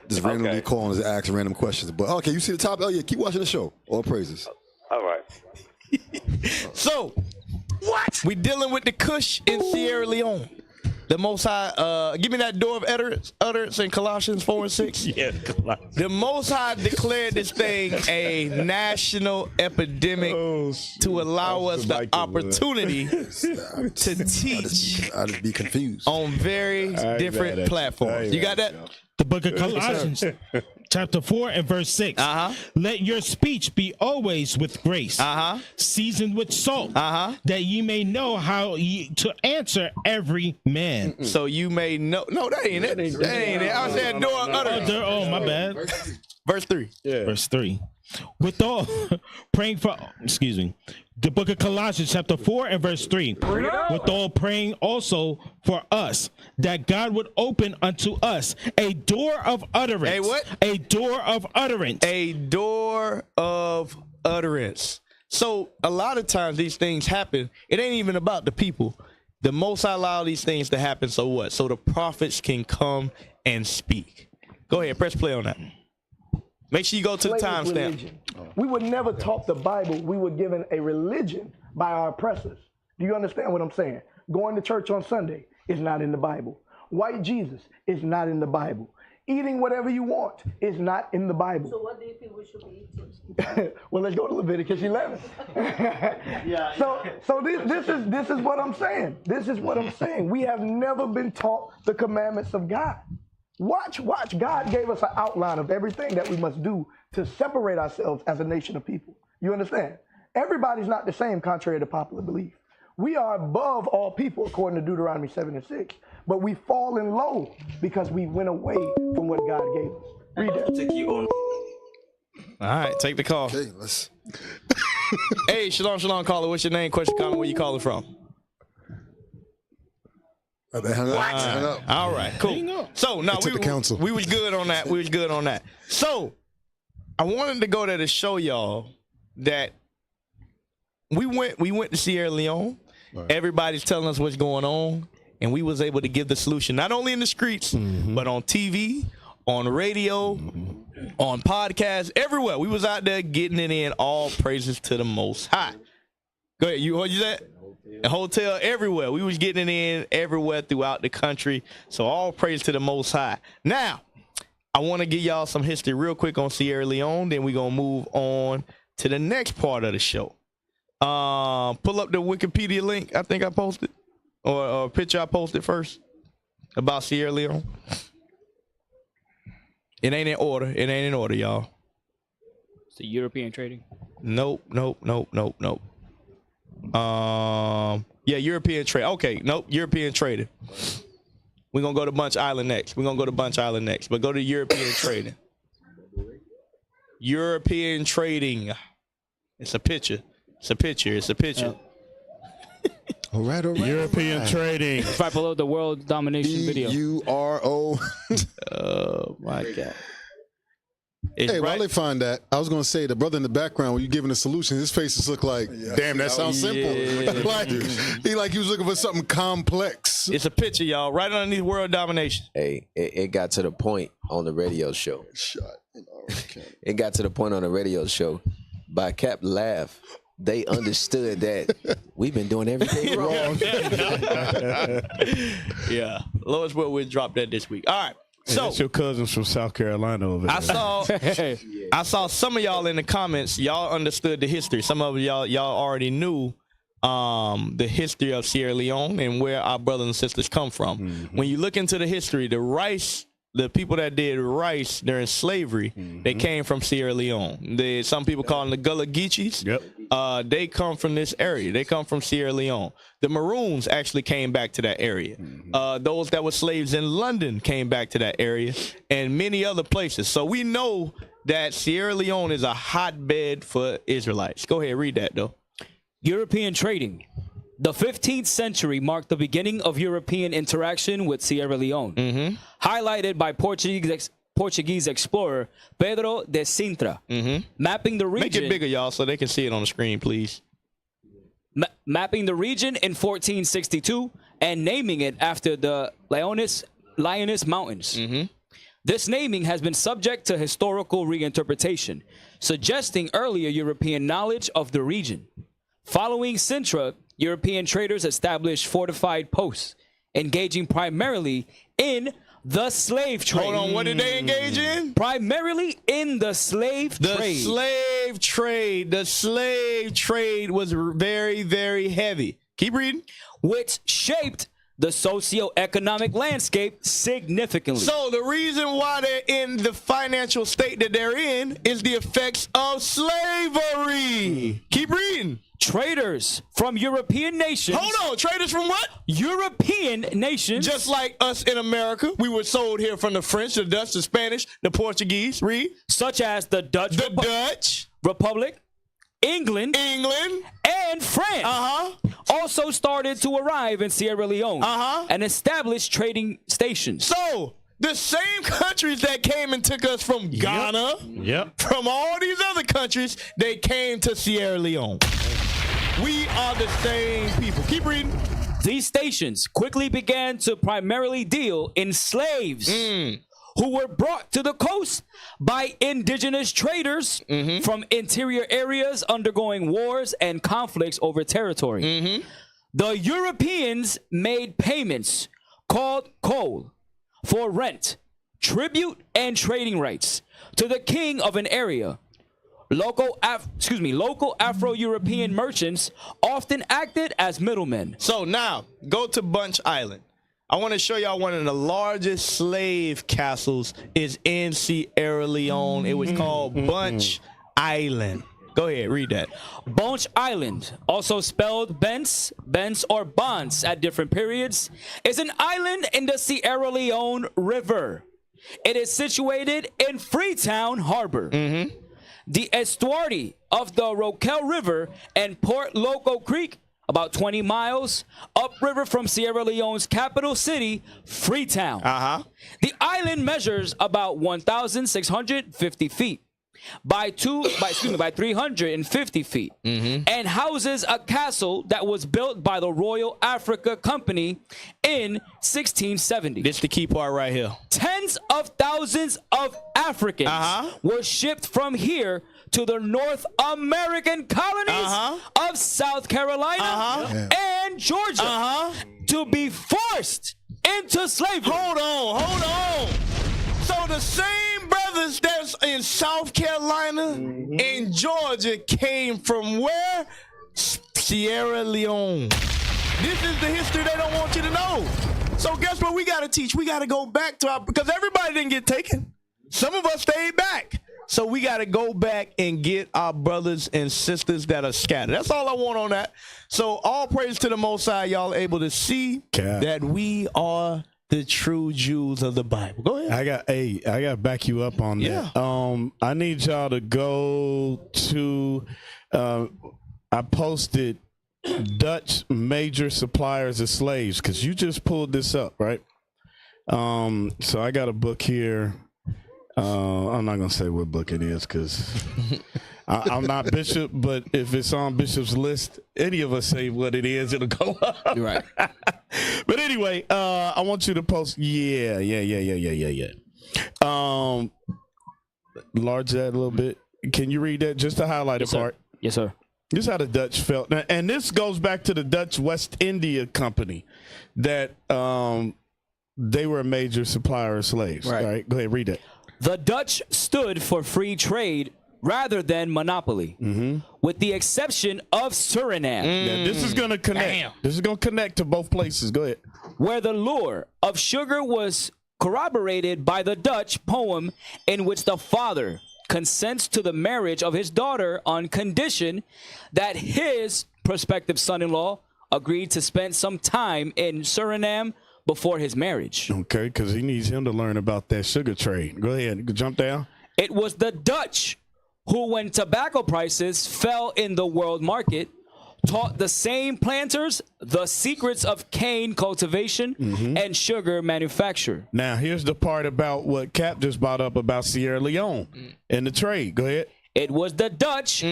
just randomly call and ask random questions. But okay, you see the topic? Oh yeah, keep watching the show. All praises. All right. So, what? We dealing with the Kush in Sierra Leone. The Most High, give me that door of utterance in Colossians 4 and 6. Yeah, Colossians. The Most High declared this thing a national epidemic to allow us the opportunity to teach. I'd be confused on very different platforms. You got that? The book of Colossians, chapter 4 and verse 6. Let your speech be always with grace, seasoned with salt, that ye may know how to answer every man. So you may know. No, that ain't it. That ain't it. I was saying door utterance. Oh, my bad. Verse 3. Yeah. Verse 3. With all praying for, the book of Colossians chapter 4 and verse 3. With all praying also for us, that God would open unto us a door of utterance. A what? A door of utterance. A door of utterance. So a lot of times these things happen. It ain't even about the people. The Most High allow these things to happen. So what? So the prophets can come and speak. Go ahead, press play on that. Make sure you go to the timestamp. We were never taught the Bible. We were given a religion by our oppressors. Do you understand what I'm saying? Going to church on Sunday is not in the Bible. White Jesus is not in the Bible. Eating whatever you want is not in the Bible. So what do you think we should be eating? Well, let's go to Leviticus 11. So this is what I'm saying. This is what I'm saying. We have never been taught the commandments of God. Watch. God gave us an outline of everything that we must do to separate ourselves as a nation of people. You understand? Everybody's not the same, contrary to popular belief. We are above all people, according to Deuteronomy 7:6. But we've fallen low because we went away from what God gave us. Read that. Take you on. All right, take the call. Okay, let's. Hey, shalom, caller. What's your name? Question, comment. Where you calling from? They hung up. All right, cool. So now took the council. we was good on that. So I wanted to go there to show y'all that we went to Sierra Leone. Right. Everybody's telling us what's going on, and we was able to give the solution not only in the streets, but on TV, on radio, on podcasts, everywhere. We was out there getting it in. All praises to the Most High. Go ahead. What you said? A hotel everywhere. We was getting it in everywhere throughout the country. So all praise to the Most High. Now, I want to give y'all some history real quick on Sierra Leone. Then we're going to move on to the next part of the show. Pull up the Wikipedia link I think I posted, or a picture I posted first about Sierra Leone. It ain't in order, y'all. It's the European trading. Nope. Yeah, European trade. Okay, nope, European trading. We're gonna go to Bunch Island next. But go to European trading. European trading. It's a picture. All right. European trading. It's right below the world domination video. URO. Oh my God. It's Hey, while they find that, I was going to say, the brother in the background, when you giving the solution, his faces look like, damn, that sounds simple. He was looking for something complex. It's a picture, y'all, right underneath world domination. Hey, it got to the point on the radio show. It got to the point on the radio show. By Cap laugh, they understood that we've been doing everything wrong. Yeah, Lois will drop that this week. All right. So that's your cousins from South Carolina over there. I saw some of y'all in the comments. Y'all understood the history. Some of y'all already knew the history of Sierra Leone and where our brothers and sisters come from. When you look into the history, the people that did rice during slavery, they came from Sierra Leone. Some people call them the Gullah Geechees. Yep. They come from this area. They come from Sierra Leone. The Maroons actually came back to that area. Those that were slaves in London came back to that area, and many other places. So we know that Sierra Leone is a hotbed for Israelites. Go ahead, read that, though. European trading. The 15th century marked the beginning of European interaction with Sierra Leone, highlighted by Portuguese explorer Pedro de Sintra, mapping the region. Make it bigger, y'all, so they can see it on the screen, please. Mapping the region in 1462 and naming it after the Lioness Mountains. This naming has been subject to historical reinterpretation, suggesting earlier European knowledge of the region. Following Sintra, European traders established fortified posts, engaging primarily in the slave trade. Hold on, what did they engage in? Primarily in the slave trade. The slave trade was very, very heavy. Keep reading. Which shaped the socioeconomic landscape significantly. So the reason why they're in the financial state that they're in is the effects of slavery. Keep reading. Traders from European nations. Hold on, traders from what? European nations. Just like us in America, we were sold here from the French, the Dutch, the Spanish, the Portuguese. Read. Such as the Dutch Republic, England, and France. Also started to arrive in Sierra Leone and established trading stations. So the same countries that came and took us from Ghana, from all these other countries, they came to Sierra Leone. We are the same people. Keep reading. These stations quickly began to primarily deal in slaves who were brought to the coast by indigenous traders from interior areas undergoing wars and conflicts over territory. The Europeans made payments called coal for rent, tribute, and trading rights to the king of an area. Local Afro-European merchants often acted as middlemen. So now, go to Bunch Island. I want to show y'all one of the largest slave castles is in Sierra Leone. It was called Bunch Island. Go ahead, read that. Bunch Island, also spelled Bence or Bonds at different periods, is an island in the Sierra Leone River. It is situated in Freetown Harbor. The estuary of the Roquel River and Port Loco Creek, about 20 miles upriver from Sierra Leone's capital city, Freetown. The island measures about 1,650 feet by 350 feet and houses a castle that was built by the Royal Africa Company in 1670. This is the key part right here. Tens of thousands of Africans were shipped from here to the North American colonies of South Carolina and Georgia to be forced into slavery. Hold on. So the same brothers that's in South Carolina and Georgia came from where? Sierra Leone. This is the history they don't want you to know. So guess what we got to teach? We got to go back to because everybody didn't get taken. Some of us stayed back. So we got to go back and get our brothers and sisters that are scattered. That's all I want on that. So all praise to the Most High. Y'all able to see that we are the true Jews of the Bible. Go ahead. I got to back you up on that. I need y'all to go to, I posted Dutch major suppliers of slaves because you just pulled this up, right? So I got a book here. I'm not gonna say what book it is because I'm not Bishop, but if it's on Bishop's list, any of us say what it is, it'll go up. Right. But anyway, I want you to post. Yeah. Enlarge that a little bit. Can you read that? Just to highlight a part. Yes, sir. This is how the Dutch felt. Now, and this goes back to the Dutch West India Company that they were a major supplier of slaves. Right. Go ahead, read that. The Dutch stood for free trade rather than monopoly, with the exception of Suriname. Yeah, this is going to connect. This is going to connect to both places. Go ahead. Where the lure of sugar was corroborated by the Dutch poem in which the father consents to the marriage of his daughter on condition that his prospective son-in-law agreed to spend some time in Suriname before his marriage. Okay, because he needs him to learn about that sugar trade. Go ahead, jump down. It was the Dutch who, when tobacco prices fell in the world market, taught the same planters the secrets of cane cultivation and sugar manufacture. Now, here's the part about what Cap just brought up about Sierra Leone and the trade. Go ahead. It was the Dutch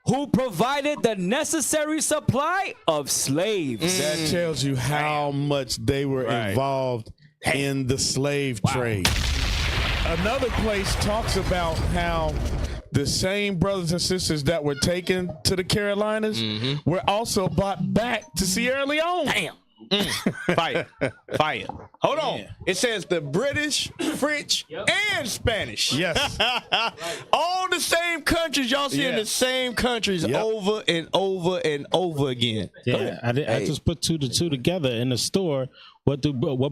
who provided the necessary supply of slaves. That tells you how much they were involved in the slave trade. Another place talks about how the same brothers and sisters that were taken to the Carolinas were also brought back to Sierra Leone. Damn. Fire. Hold on. It says the British, French, and Spanish. Yes. All the same countries. Y'all see in the same countries over and over and over again. Yeah, I just put two to two together in the store. What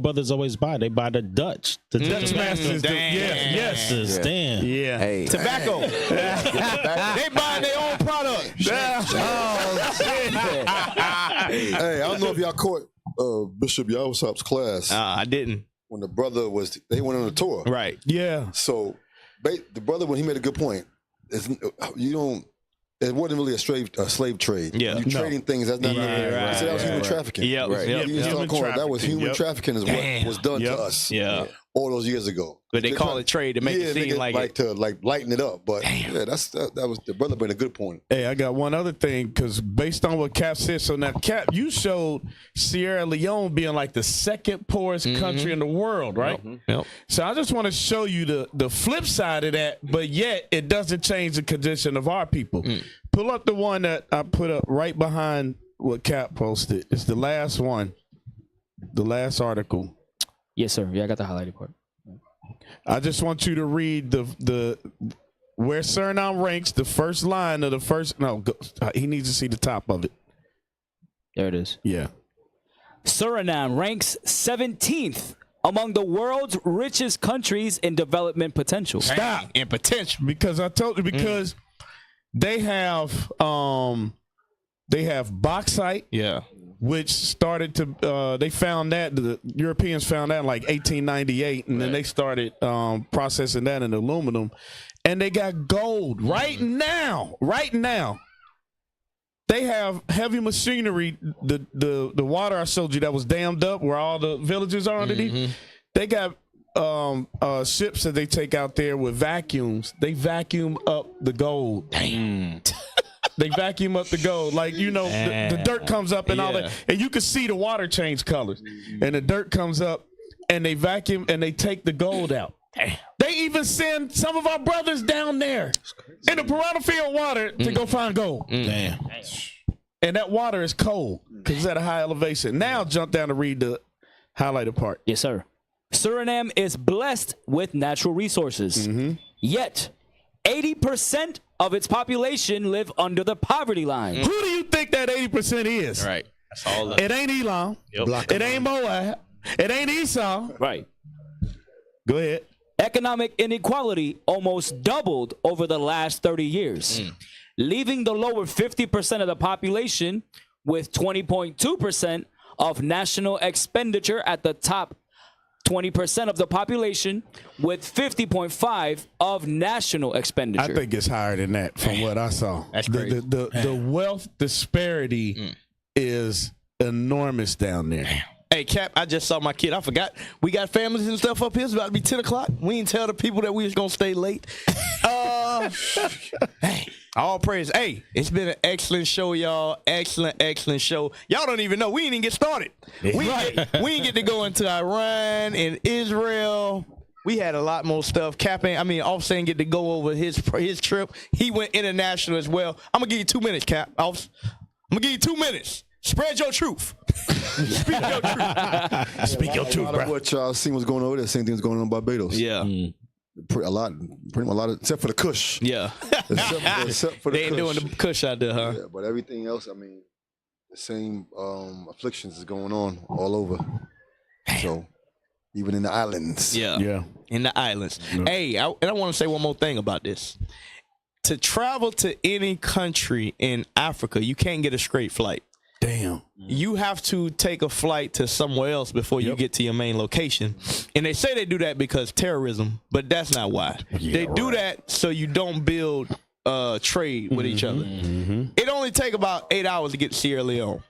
brothers always buy? They buy the Dutch. The Dutch Masters. Yes. Damn. Yeah. Hey. Tobacco. They buy their own product. Hey, I don't know if y'all caught Bishop Yosop's class. I didn't. When the brother they went on a tour. Right. Yeah. So the brother, when he made a good point, it wasn't really a slave trade. Yeah. You're trading things. That's not. He said that was human trafficking. Yeah. That was human trafficking is what was done to us. Yeah. All those years ago. But they call it trade to make it seem like to lighten it up. But that was the brother made a good point. Hey, I got one other thing because based on what Cap said, so now Cap, you showed Sierra Leone being like the second poorest country in the world, right? Yep. So I just want to show you the flip side of that, but yet it doesn't change the condition of our people. Pull up the one that I put up right behind what Cap posted. It's the last one, the last article. Yes, sir. Yeah, I got the highlighted part. I just want you to read the where Suriname ranks, the first line of the first. No, he needs to see the top of it. There it is. Yeah. Suriname ranks 17th among the world's richest countries in development potential. Stop. In potential. Because I told you, because they have bauxite. Yeah. Which started to, they found that, the Europeans found that in like 1898, and then they started processing that in aluminum, and they got gold right now. They have heavy machinery. The water I showed you that was dammed up where all the villages are underneath. They got ships that they take out there with vacuums. They vacuum up the gold. Damn. They vacuum up the gold. Like, you know, the dirt comes up and all that. And you can see the water change colors. And the dirt comes up and they vacuum and they take the gold out. Damn. They even send some of our brothers down there in the Piranha Field water to go find gold. Damn. And that water is cold because it's at a high elevation. Now jump down to read the highlighted part. Yes, sir. Suriname is blessed with natural resources. Yet, 80% of its population live under the poverty line. Who do you think that 80% is? Right. That's all. It ain't Elam. It ain't Moab. It ain't Esau. Right. Go ahead. Economic inequality almost doubled over the last 30 years, leaving the lower 50% of the population with 20.2% of national expenditure at the top 20% of the population with 50.5% of national expenditure. I think it's higher than that from what I saw. That's crazy. The wealth disparity is enormous down there. Hey, Cap, I just saw my kid. I forgot. We got families and stuff up here. It's about to be 10 o'clock. We didn't tell the people that we was going to stay late. Hey, all praise. Hey, it's been an excellent show, y'all. Excellent show. Y'all don't even know. We didn't even get started. We didn't get to go into Iran and Israel. We had a lot more stuff. Offset didn't get to go over his trip. He went international as well. I'm going to give you 2 minutes, Cap. I'm going to give you 2 minutes. Spread your truth. Speak your truth. Speak your truth, bro. What y'all seen was going on over there, same thing was going on in Barbados. Yeah. Pretty much a lot, except for the Kush. Yeah. except for the they ain't Kush. doing the Kush out there, huh? Yeah, but everything else, I mean, the same afflictions is going on all over. So, even in the islands. Yeah. In the islands. Yeah. Hey, I want to say one more thing about this. To travel to any country in Africa, you can't get a straight flight. Damn. You have to take a flight to somewhere else before you get to your main location. And they say they do that because terrorism, but that's not why. They do that so you don't build trade with each other. It only take about 8 hours to get to Sierra Leone.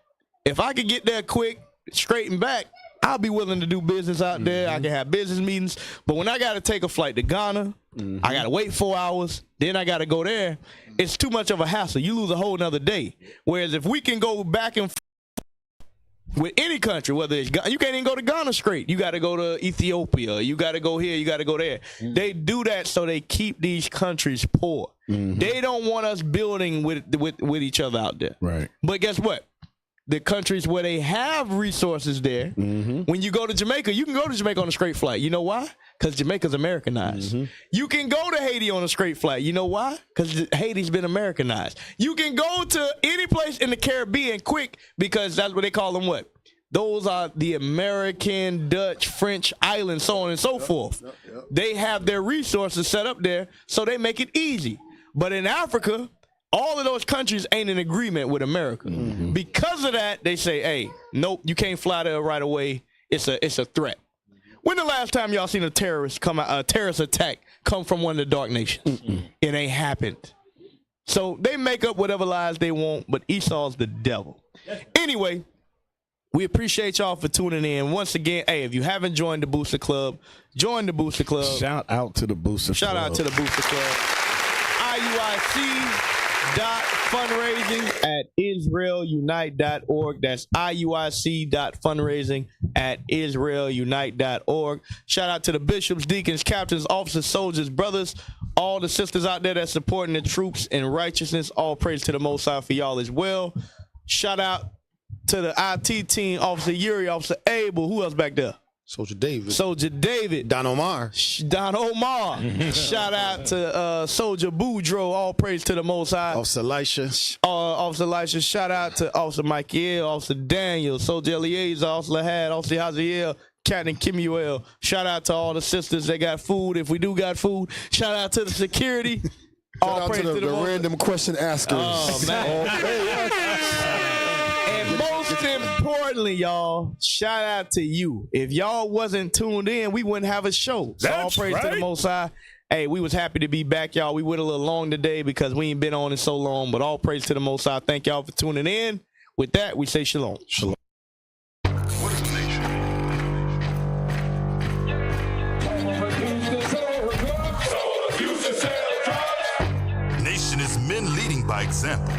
If I could get there quick, straight and back, I'll be willing to do business out there. I can have business meetings. But when I got to take a flight to Ghana, I got to wait 4 hours. Then I got to go there. It's too much of a hassle. You lose a whole nother day. Whereas if we can go back and forth with any country, whether it's you can't even go to Ghana straight. You got to go to Ethiopia. You got to go here. You got to go there. They do that so they keep these countries poor. They don't want us building with each other out there. Right. But guess what? The countries where they have resources there, when you go to Jamaica, you can go to Jamaica on a straight flight. You know why? Because Jamaica's Americanized. You can go to Haiti on a straight flight. You know why? Because Haiti's been Americanized. You can go to any place in the Caribbean quick because that's what they call them what? Those are the American, Dutch, French islands, so on and so forth. They have their resources set up there, so they make it easy. But in Africa, all of those countries ain't in agreement with America. Because of that, they say, hey, nope, you can't fly there right away. It's a threat. When the last time y'all seen a terrorist attack come from one of the dark nations? It ain't happened. So they make up whatever lies they want, but Esau's the devil. Anyway, we appreciate y'all for tuning in. Once again, hey, if you haven't joined the Booster Club, join the Booster Club. Shout out to the Booster Club. Shout out to the Booster Club. IUIC.fundraising at IsraelUnite.org. That's IUIC.fundraising at IsraelUnite.org. Shout out to the bishops, deacons, captains, officers, soldiers, brothers, all the sisters out there that's supporting the troops in righteousness. All praise to the Most High for y'all as well. Shout out to the IT team, Officer Yuri, Officer Abel. Who else back there? Soldier David. Soldier David. Don Omar. Don Omar. Shout out to Soldier Boudreaux. All praise to the Most High. Officer Elisha. Officer Elisha. Shout out to Officer Michael, Officer Daniel, Soldier Eliezer, Officer Lahad, Officer Haziel, Captain Kimuel. Shout out to all the sisters that got food. If we do got food, shout out to the security. Shout out to the random question askers. Oh, man. And most importantly, y'all, shout out to you. If y'all wasn't tuned in, we wouldn't have a show. So all praise to the Most High. Hey, we was happy to be back, y'all. We went a little long today because we ain't been on in so long, but all praise to the Most High. Thank y'all for tuning in. With that, we say shalom. Shalom. Nation is men leading by example.